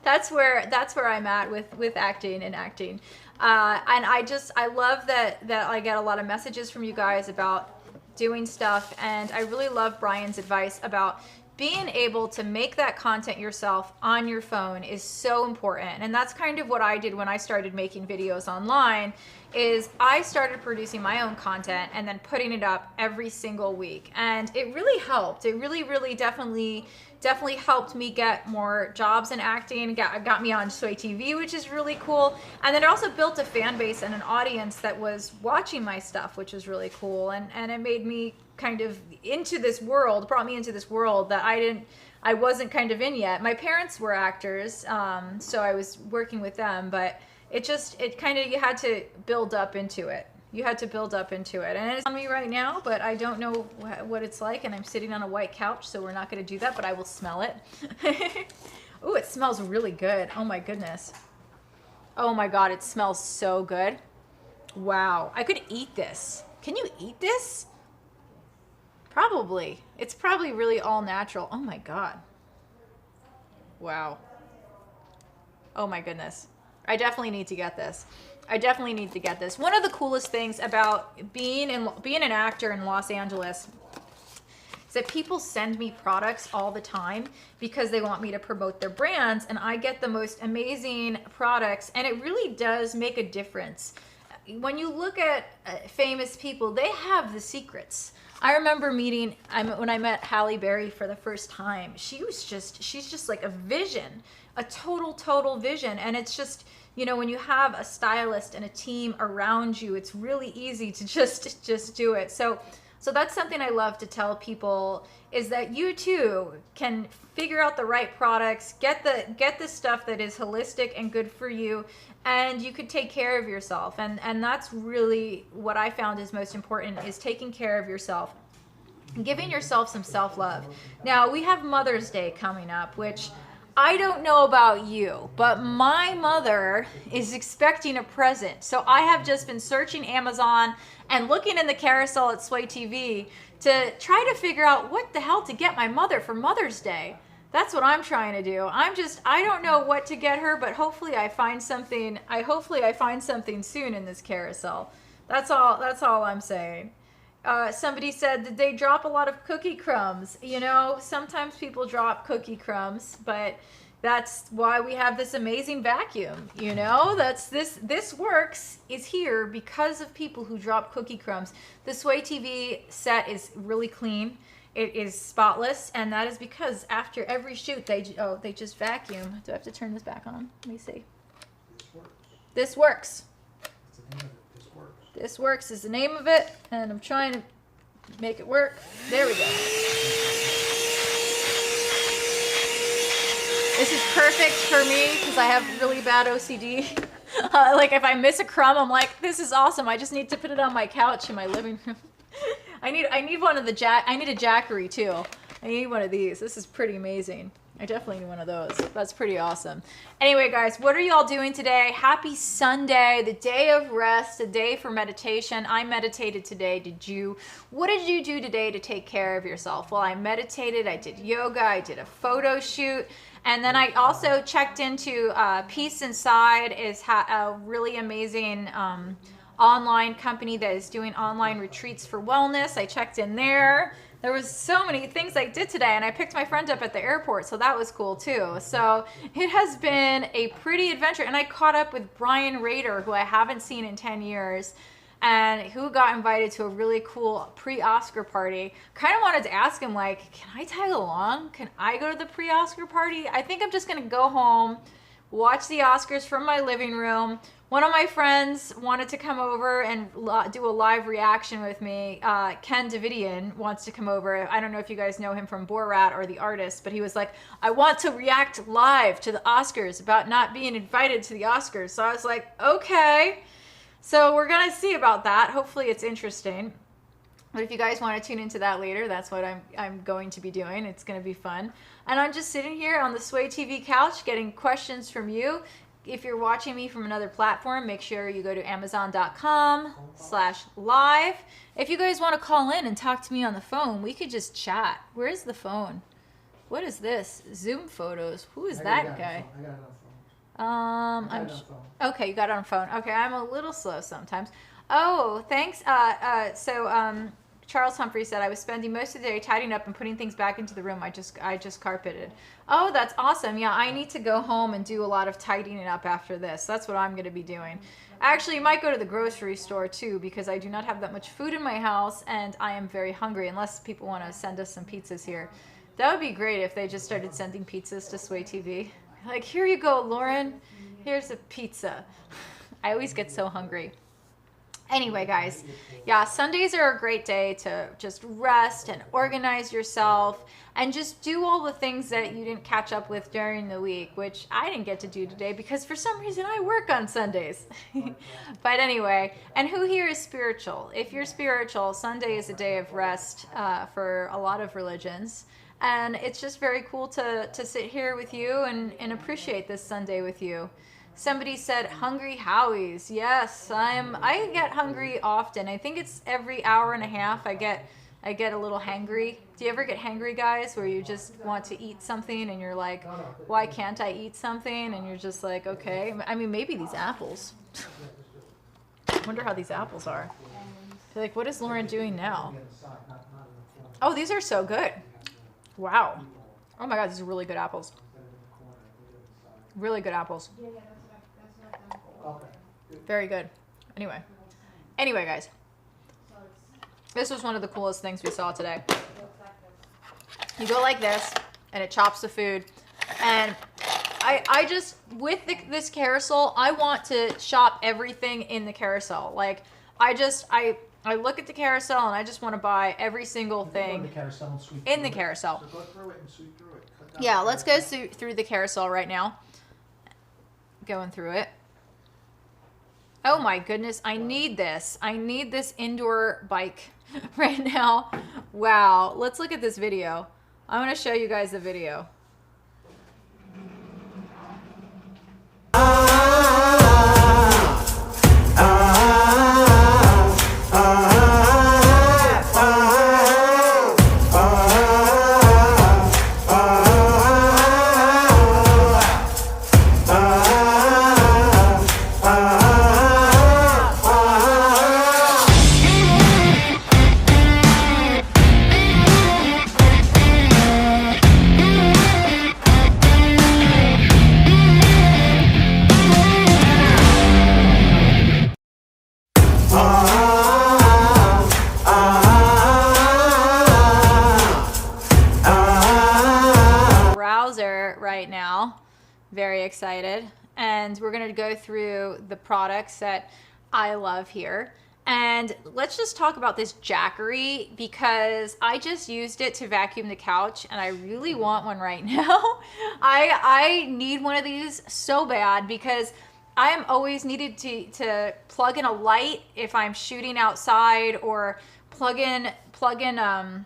Speaker 9: that's where I'm at with acting and acting. And I love that I get a lot of messages from you guys about doing stuff, and I really love Brian's advice about being able to make that content yourself on your phone is so important. And that's kind of what I did when I started making videos online, is I started producing my own content and then putting it up every single week. And it really helped. It really, really definitely helped me get more jobs in acting, got me on Sway TV, which is really cool. And then it also built a fan base and an audience that was watching my stuff, which was really cool. And it made me kind of into this world, brought me into this world that I wasn't kind of in yet. My parents were actors, so I was working with them, but you had to build up into it. You had to build up into it. And it's on me right now, but I don't know what it's like, and I'm sitting on a white couch, so we're not gonna do that, but I will smell it. Ooh, it smells really good. Oh my goodness. Oh my God, it smells so good. Wow, I could eat this. Can you eat this? Probably. It's probably really all natural. Oh my God. Wow. Oh my goodness. I definitely need to get this. One of the coolest things about being an actor in Los Angeles is that people send me products all the time because they want me to promote their brands, and I get the most amazing products, and it really does make a difference. When you look at famous people, they have the secrets. I remember when I met Halle Berry for the first time. She's just like a vision, a total vision. And it's just, when you have a stylist and a team around you, it's really easy to just do it. So that's something I love to tell people, is that you too can figure out the right products, get the stuff that is holistic and good for you, and you could take care of yourself. And that's really what I found is most important, is taking care of yourself, giving yourself some self-love. Now, we have Mother's Day coming up, which I don't know about you, but my mother is expecting a present. So I have just been searching Amazon and looking in the carousel at Sway TV to try to figure out what the hell to get my mother for Mother's Day. That's what I'm trying to do. I don't know what to get her, but hopefully I find something soon in this carousel. That's all I'm saying. Somebody said that they drop a lot of cookie crumbs. Sometimes people drop cookie crumbs, but that's why we have this amazing vacuum. This works is here because of people who drop cookie crumbs. The Sway TV set is really clean. It is spotless, and that is because after every shoot they just vacuum. Do I have to turn this back on? Let me see. This works. This works is the name of it, and I'm trying to make it work. There we go. This is perfect for me because I have really bad OCD. Like if I miss a crumb, I'm like, this is awesome. I just need to put it on my couch in my living room. I need one of the I need a Jackery too. I need one of these. This is pretty amazing. I definitely need one of those. That's pretty awesome. Anyway, guys, what are y'all doing today? Happy Sunday, the day of rest, a day for meditation. I meditated today. Did you? What did you do today to take care of yourself? Well, I meditated. I did yoga. I did a photo shoot. And then I also checked into Peace Inside is a really amazing online company that is doing online retreats for wellness. I checked in there. There was so many things I did today, and I picked my friend up at the airport, so that was cool too. So it has been a pretty adventure, and I caught up with Brian Rader, who I haven't seen in 10 years, and who got invited to a really cool pre-Oscar party. Kind of wanted to ask him, like, can I tag along? Can I go to the pre-Oscar party? I think I'm just gonna go home, watch the Oscars from my living room. One of my friends wanted to come over and do a live reaction with me. Ken Davidian wants to come over. I don't know if you guys know him from Borat or The Artist, but he was like, I want to react live to the Oscars about not being invited to the Oscars. So I was like, okay. So we're gonna see about that. Hopefully it's interesting. But if you guys want to tune into that later, that's what I'm going to be doing. It's going to be fun. And I'm just sitting here on the Sway TV couch getting questions from you. If you're watching me from another platform, make sure you go to amazon.com/live. If you guys want to call in and talk to me on the phone, we could just chat. Where's the phone? What is this? Zoom photos. Who is that guy?
Speaker 7: I got it on phone.
Speaker 9: Okay, you got it on phone. Okay, I'm a little slow sometimes. Oh, thanks. Charles Humphrey said, I was spending most of the day tidying up and putting things back into the room. I just carpeted. Oh, that's awesome. Yeah, I need to go home and do a lot of tidying up after this. That's what I'm going to be doing. Actually, you might go to the grocery store too, because I do not have that much food in my house and I am very hungry, unless people want to send us some pizzas here. That would be great if they just started sending pizzas to Sway TV. Like, here you go, Lauren. Here's a pizza. I always get so hungry. Anyway, guys, yeah, Sundays are a great day to just rest and organize yourself and just do all the things that you didn't catch up with during the week, which I didn't get to do today because for some reason I work on Sundays. But anyway, and who here is spiritual? If you're spiritual, Sunday is a day of rest for a lot of religions. And it's just very cool to sit here with you and appreciate this Sunday with you. Somebody said hungry Howies. Yes, I get hungry often. I think it's every hour and a half I get a little hangry. Do you ever get hangry, guys, where you just want to eat something and you're like, why can't I eat something? And you're just like, okay. I mean, maybe these apples. I wonder how these apples are. You're like, what is Lauren doing now? Oh, these are so good. Wow. Oh my God, these are really good apples. Really good apples. Very good. Anyway, guys, this was one of the coolest things we saw today. You go like this, and it chops the food. And I just, with this carousel, I want to shop everything in the carousel. Like, I look at the carousel, and I just want to buy every single thing in the carousel.
Speaker 7: So go through it and sweep through it.
Speaker 9: Yeah, let's go through the carousel right now. Going through it. Oh my goodness, I need this. I need this indoor bike right now. Wow, let's look at this video. I'm going to show you guys the video. Browser right now. Very excited. and we're gonna go through the products that I love here. And let's just talk about this Jackery, because I just used it to vacuum the couch and I really want one right now. I need one of these so bad, because I am always needed to plug in a light if I'm shooting outside, or plug in a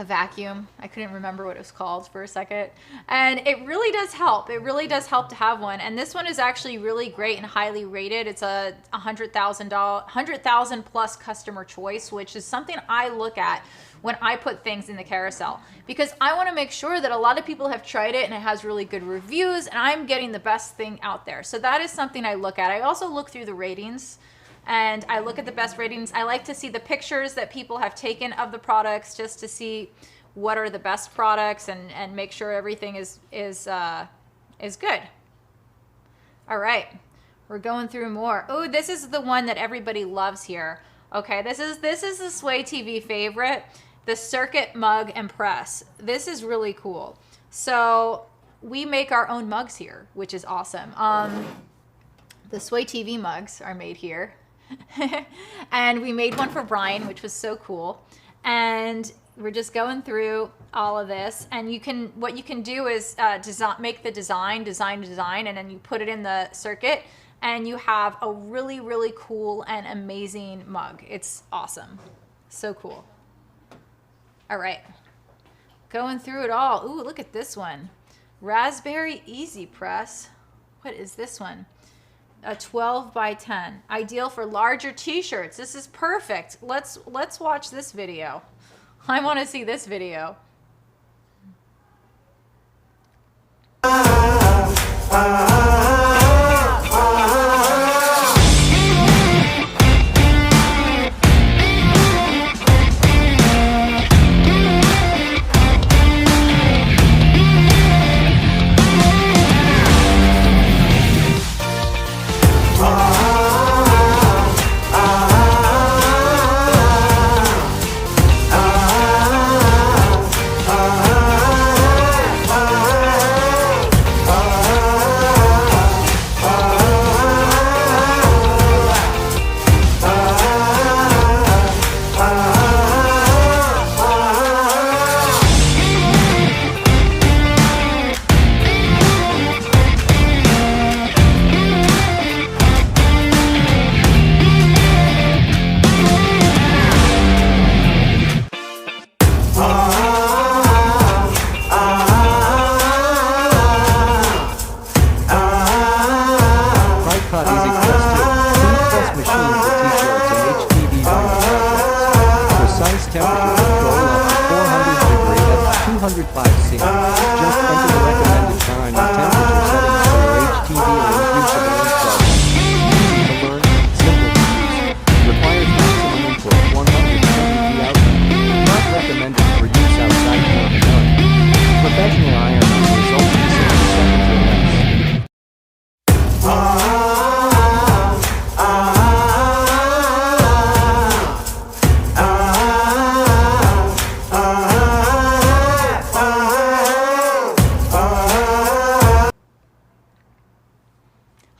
Speaker 9: vacuum. I couldn't remember what it was called for a second. And it really does help. It really does help to have one. And this one is actually really great and highly rated. It's a $100,000 plus customer choice, which is something I look at when I put things in the carousel, because I want to make sure that a lot of people have tried it and it has really good reviews and I'm getting the best thing out there. So that is something I look at. I also look through the ratings, and I look at the best ratings. I like to see the pictures that people have taken of the products, just to see what are the best products, and make sure everything is good. All right, we're going through more. Oh, this is the one that everybody loves here. Okay, this is the Sway TV favorite, the Circuit Mug and Press. This is really cool. So we make our own mugs here, which is awesome. The Sway TV mugs are made here. And we made one for Brian, which was so cool. And we're just going through all of this, and what you can do is make the design, and then you put it in the circuit, and you have a really, really cool and amazing mug. It's awesome. So cool. All right. Going through it all. Ooh, look at this one. Raspberry Easy Press. What is this one? A 12 by 10, ideal for larger t-shirts. This is perfect. Let's watch this video. I want to see this video.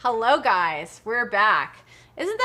Speaker 9: Hello guys, we're back. Isn't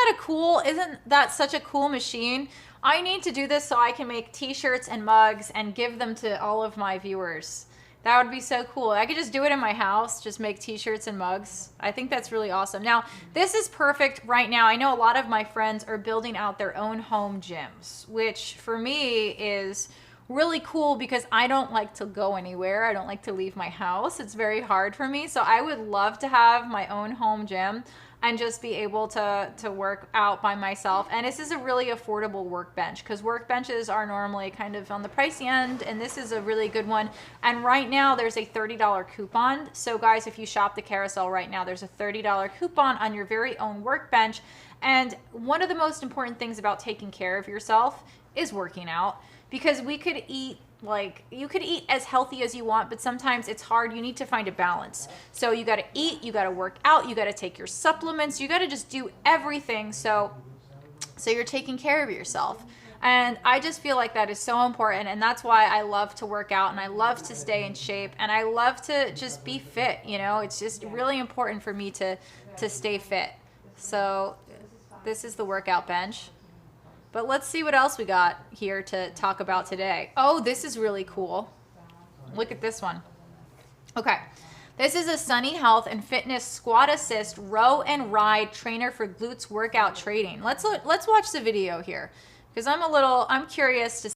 Speaker 9: that such a cool machine? I need to do this so I can make t-shirts and mugs and give them to all of my viewers. That would be so cool. I could just do it in my house, just make t-shirts and mugs. I think that's really awesome. Now, this is perfect right now. I know a lot of my friends are building out their own home gyms, which for me is really cool because I don't like to go anywhere. I don't like to leave my house. It's very hard for me. So I would love to have my own home gym and just be able to work out by myself. And this is a really affordable workbench, because workbenches are normally kind of on the pricey end, and this is a really good one. And right now there's a $30 coupon. So guys, if you shop the carousel right now, there's a $30 coupon on your very own workbench. And one of the most important things about taking care of yourself is working out, because we could eat, like, you could eat as healthy as you want, but sometimes it's hard. You need to find a balance. So you got to eat, you got to work out, you got to take your supplements, you got to just do everything so you're taking care of yourself. And I just feel like that is so important, and that's why I love to work out and I love to stay in shape and I love to just be fit, you know? It's just really important for me to stay fit. So this is the workout bench. But let's see what else we got here to talk about today. Oh, this is really cool. Look at this one. Okay. This is a Sunny Health and Fitness Squat Assist Row and Ride Trainer for Glutes Workout Training. Let's watch the video here, because I'm curious to see.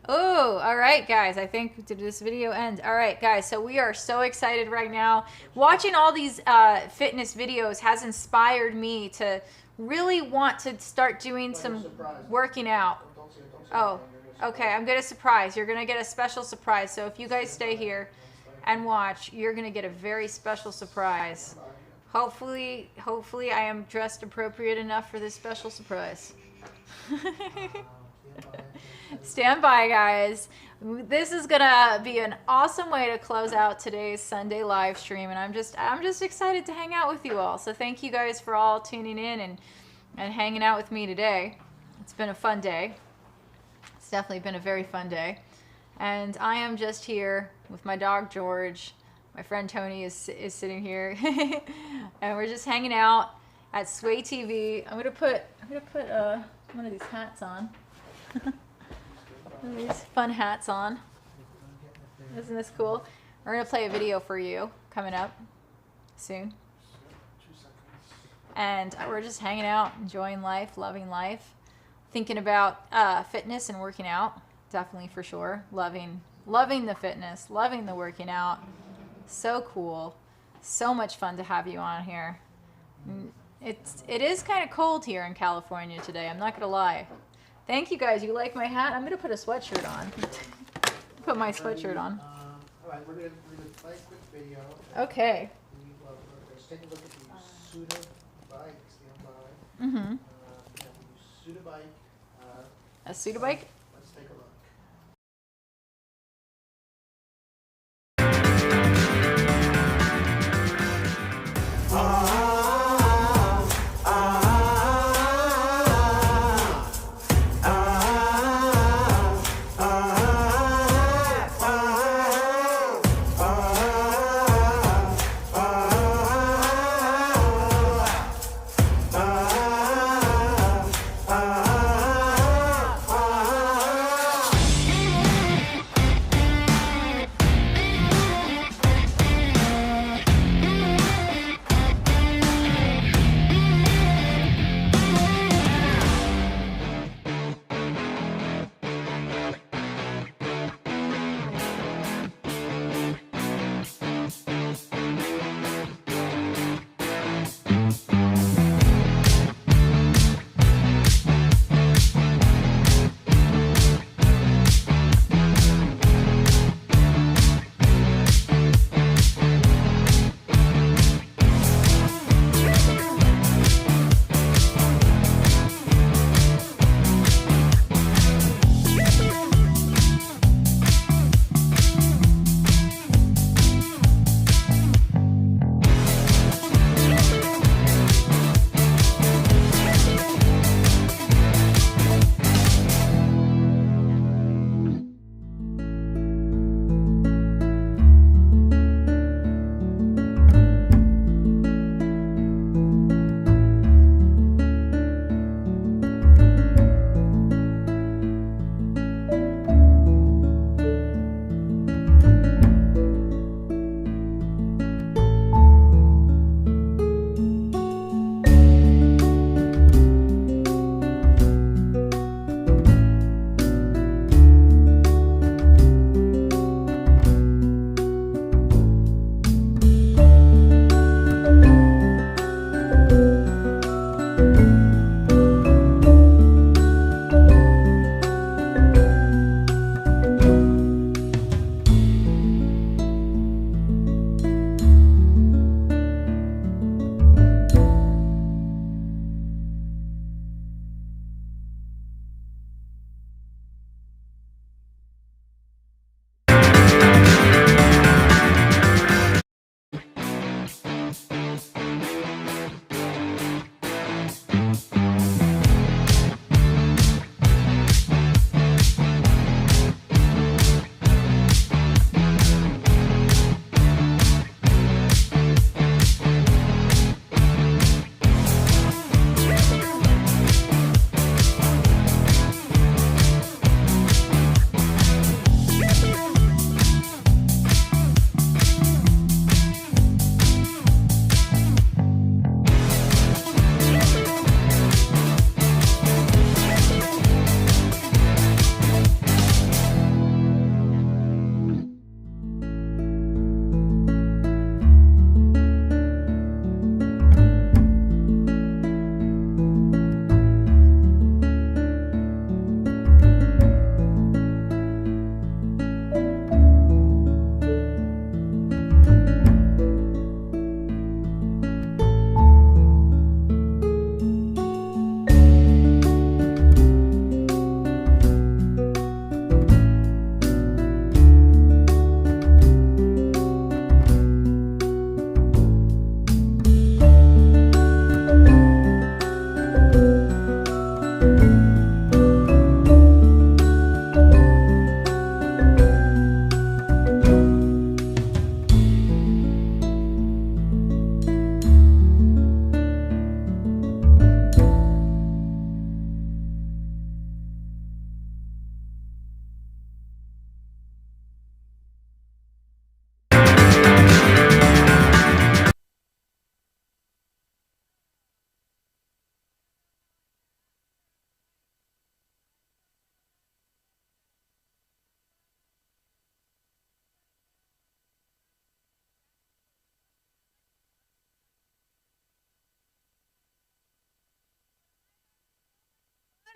Speaker 9: Oh, all right, guys. I think, did this video end? All right, guys. So we are so excited right now. Watching all these fitness videos has inspired me to really want to start doing some working out. Oh, okay. I'm going to surprise. You're going to get a special surprise. So if you guys stay here and watch, you're going to get a very special surprise. Hopefully I am dressed appropriate enough for this special surprise. Stand by, guys. This is gonna be an awesome way to close out today's Sunday live stream, and I'm just excited to hang out with you all. So thank you guys for all tuning in and hanging out with me today. It's been a fun day. It's definitely been a very fun day. And I am just here with my dog George. My friend Tony is sitting here, and we're just hanging out at Sway TV. I'm gonna put one of these hats on. These fun hats on. Isn't this cool? We're going to play a video for you coming up soon. And we're just hanging out, enjoying life, loving life, thinking about fitness and working out. Definitely, for sure. Loving the fitness, loving the working out. So cool. So much fun to have you on here. It is kind of cold here in California today. I'm not going to lie. Thank you, guys. You like my hat? I'm going to put a sweatshirt on. Put my sweatshirt on.
Speaker 7: All right, we're going to play a quick video.
Speaker 9: Okay.
Speaker 7: Let's take a look at the Suda bike. Stand by.
Speaker 9: Mm-hmm.
Speaker 7: Suda bike.
Speaker 9: A Suda bike?
Speaker 7: Let's take a look.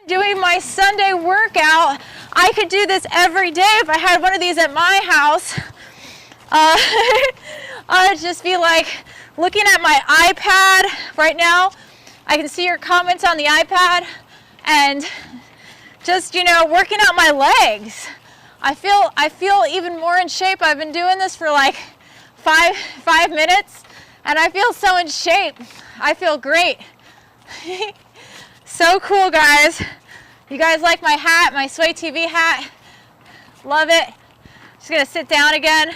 Speaker 9: Doing my Sunday workout. I could do this every day if I had one of these at my house. I'd just be like looking at my iPad right now. I can see your comments on the iPad and just, you know, working out my legs. I feel even more in shape. I've been doing this for like five minutes and I feel so in shape. I feel great. So cool, guys. You guys like my hat, my Sway TV hat? Love it. Just gonna sit down again.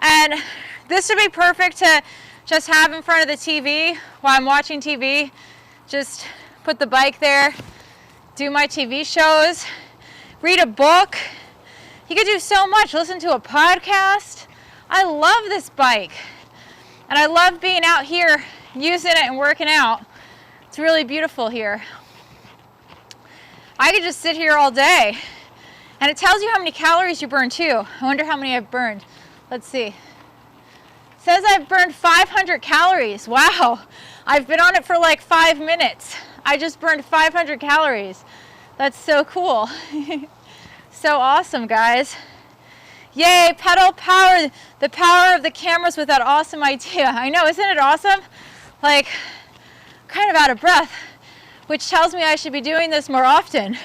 Speaker 9: And this would be perfect to just have in front of the TV while I'm watching TV. Just put the bike there, do my TV shows, read a book. You could do so much, listen to a podcast. I love this bike. And I love being out here using it and working out. It's really beautiful here. I could just sit here all day. And it tells you how many calories you burn too. I wonder how many I've burned. Let's see. It says I've burned 500 calories. Wow. I've been on it for like 5 minutes. I just burned 500 calories. That's so cool. So awesome, guys. Yay, pedal power. The power of the cameras with that awesome idea. I know, isn't it awesome? Like, kind of out of breath, which tells me I should be doing this more often.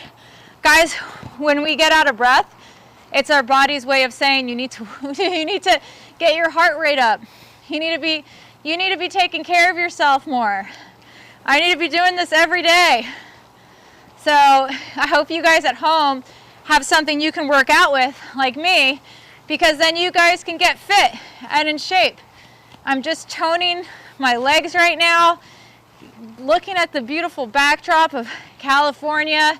Speaker 9: Guys, when we get out of breath, it's our body's way of saying you need to you need to get your heart rate up. You need to be taking care of yourself more. I need to be doing this every day. So I hope you guys at home have something you can work out with, like me, because then you guys can get fit and in shape. I'm just toning my legs right now, looking at the beautiful backdrop of California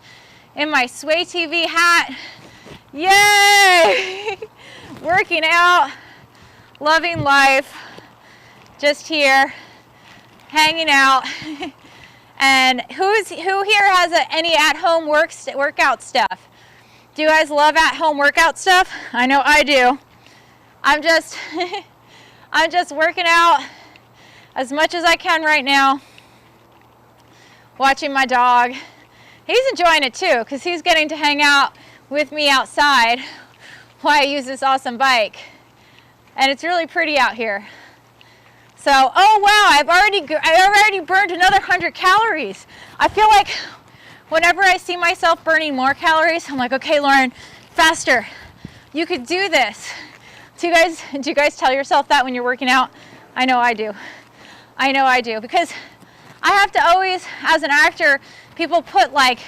Speaker 9: in my Sway TV hat. Yay! Working out, loving life, just here, hanging out. And who here has any at-home workout stuff? Do you guys love at-home workout stuff? I know I do. I'm just working out as much as I can right now. Watching my dog. He's enjoying it too, because he's getting to hang out with me outside while I use this awesome bike. And it's really pretty out here. So, oh wow, I already burned another 100 calories. I feel like whenever I see myself burning more calories, I'm like, okay, Lauren, faster. You could do this. Do you guys tell yourself that when you're working out? I know I do. I know I do, because I have to always, as an actor, people put like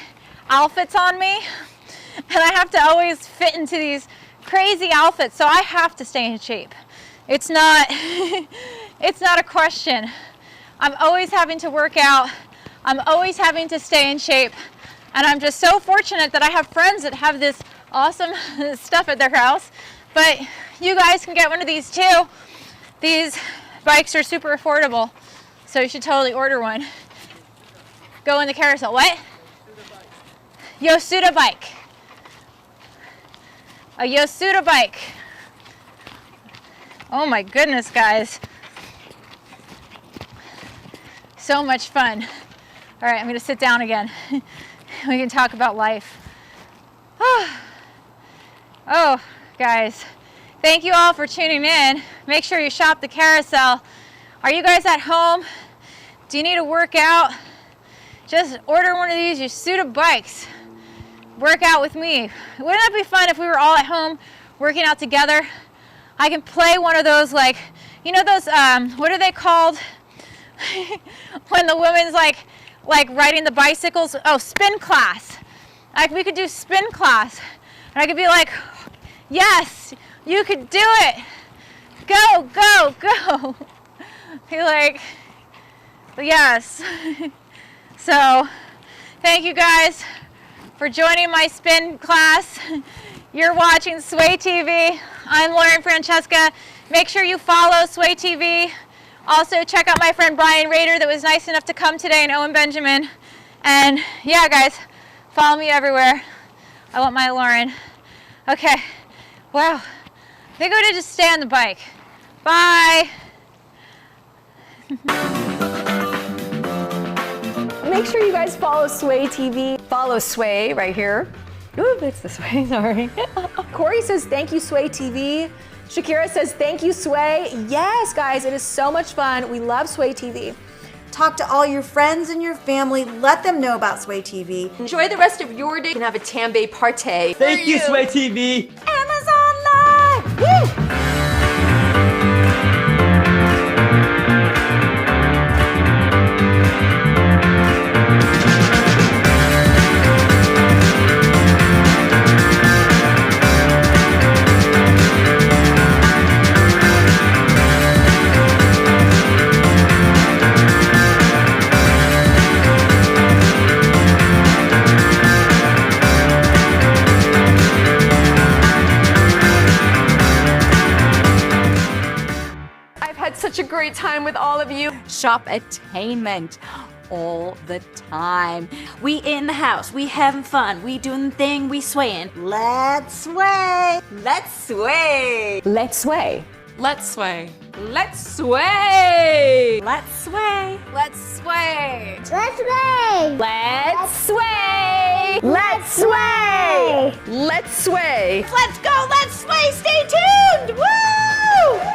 Speaker 9: outfits on me, and I have to always fit into these crazy outfits, so I have to stay in shape. It's not, it's not a question. I'm always having to work out. I'm always having to stay in shape. And I'm just so fortunate that I have friends that have this awesome stuff at their house. But you guys can get one of these too. These bikes are super affordable, so you should totally order one. Go in the carousel. What? Yosuda bike. A Yosuda bike. Oh my goodness, guys. So much fun. All right, I'm gonna sit down again. We can talk about life. Oh, guys, thank you all for tuning in. Make sure you shop the carousel. Are you guys at home? Do you need to work out? Just order one of these Yosuda bikes. Work out with me. Wouldn't that be fun if we were all at home working out together? I can play one of those, like, you know those, what are they called? When the women's like riding the bicycles. Oh, spin class. Like, we could do spin class. And I could be like, yes, you could do it. Go, go, go. Be like, yes. So, thank you guys for joining my spin class. You're watching Sway TV. I'm Lauren Francesca. Make sure you follow Sway TV. Also, check out my friend Brian Rader that was nice enough to come today, and Owen Benjamin. And yeah, guys, follow me everywhere. I want my Lauren. Okay. Wow. I think I'm gonna just stay on the bike. Bye.
Speaker 2: make sure you guys follow Sway TV. Follow Sway right here. Ooh, it's this way, sorry.
Speaker 9: Corey says, thank you, Sway TV. Shakira says, thank you, Sway. Yes, guys, it is so much fun. We love Sway TV.
Speaker 6: Talk to all your friends and your family. Let them know about Sway TV.
Speaker 2: Enjoy the rest of your day and have a Tambay party.
Speaker 8: Thank you, Sway TV.
Speaker 6: Amazon Live! Woo!
Speaker 2: Such a great time with all of you.
Speaker 1: Shop-attainment all the time. We in the house, we having fun, we doing the thing, we swaying.
Speaker 6: Let's sway!
Speaker 1: Let's sway!
Speaker 2: Let's sway.
Speaker 4: Let's sway. Let's sway.
Speaker 1: Let's sway!
Speaker 9: Let's sway.
Speaker 6: Let's sway!
Speaker 2: Let's sway.
Speaker 6: Let's sway!
Speaker 2: Let's sway.
Speaker 1: Let's go, let's sway, stay tuned! Woo!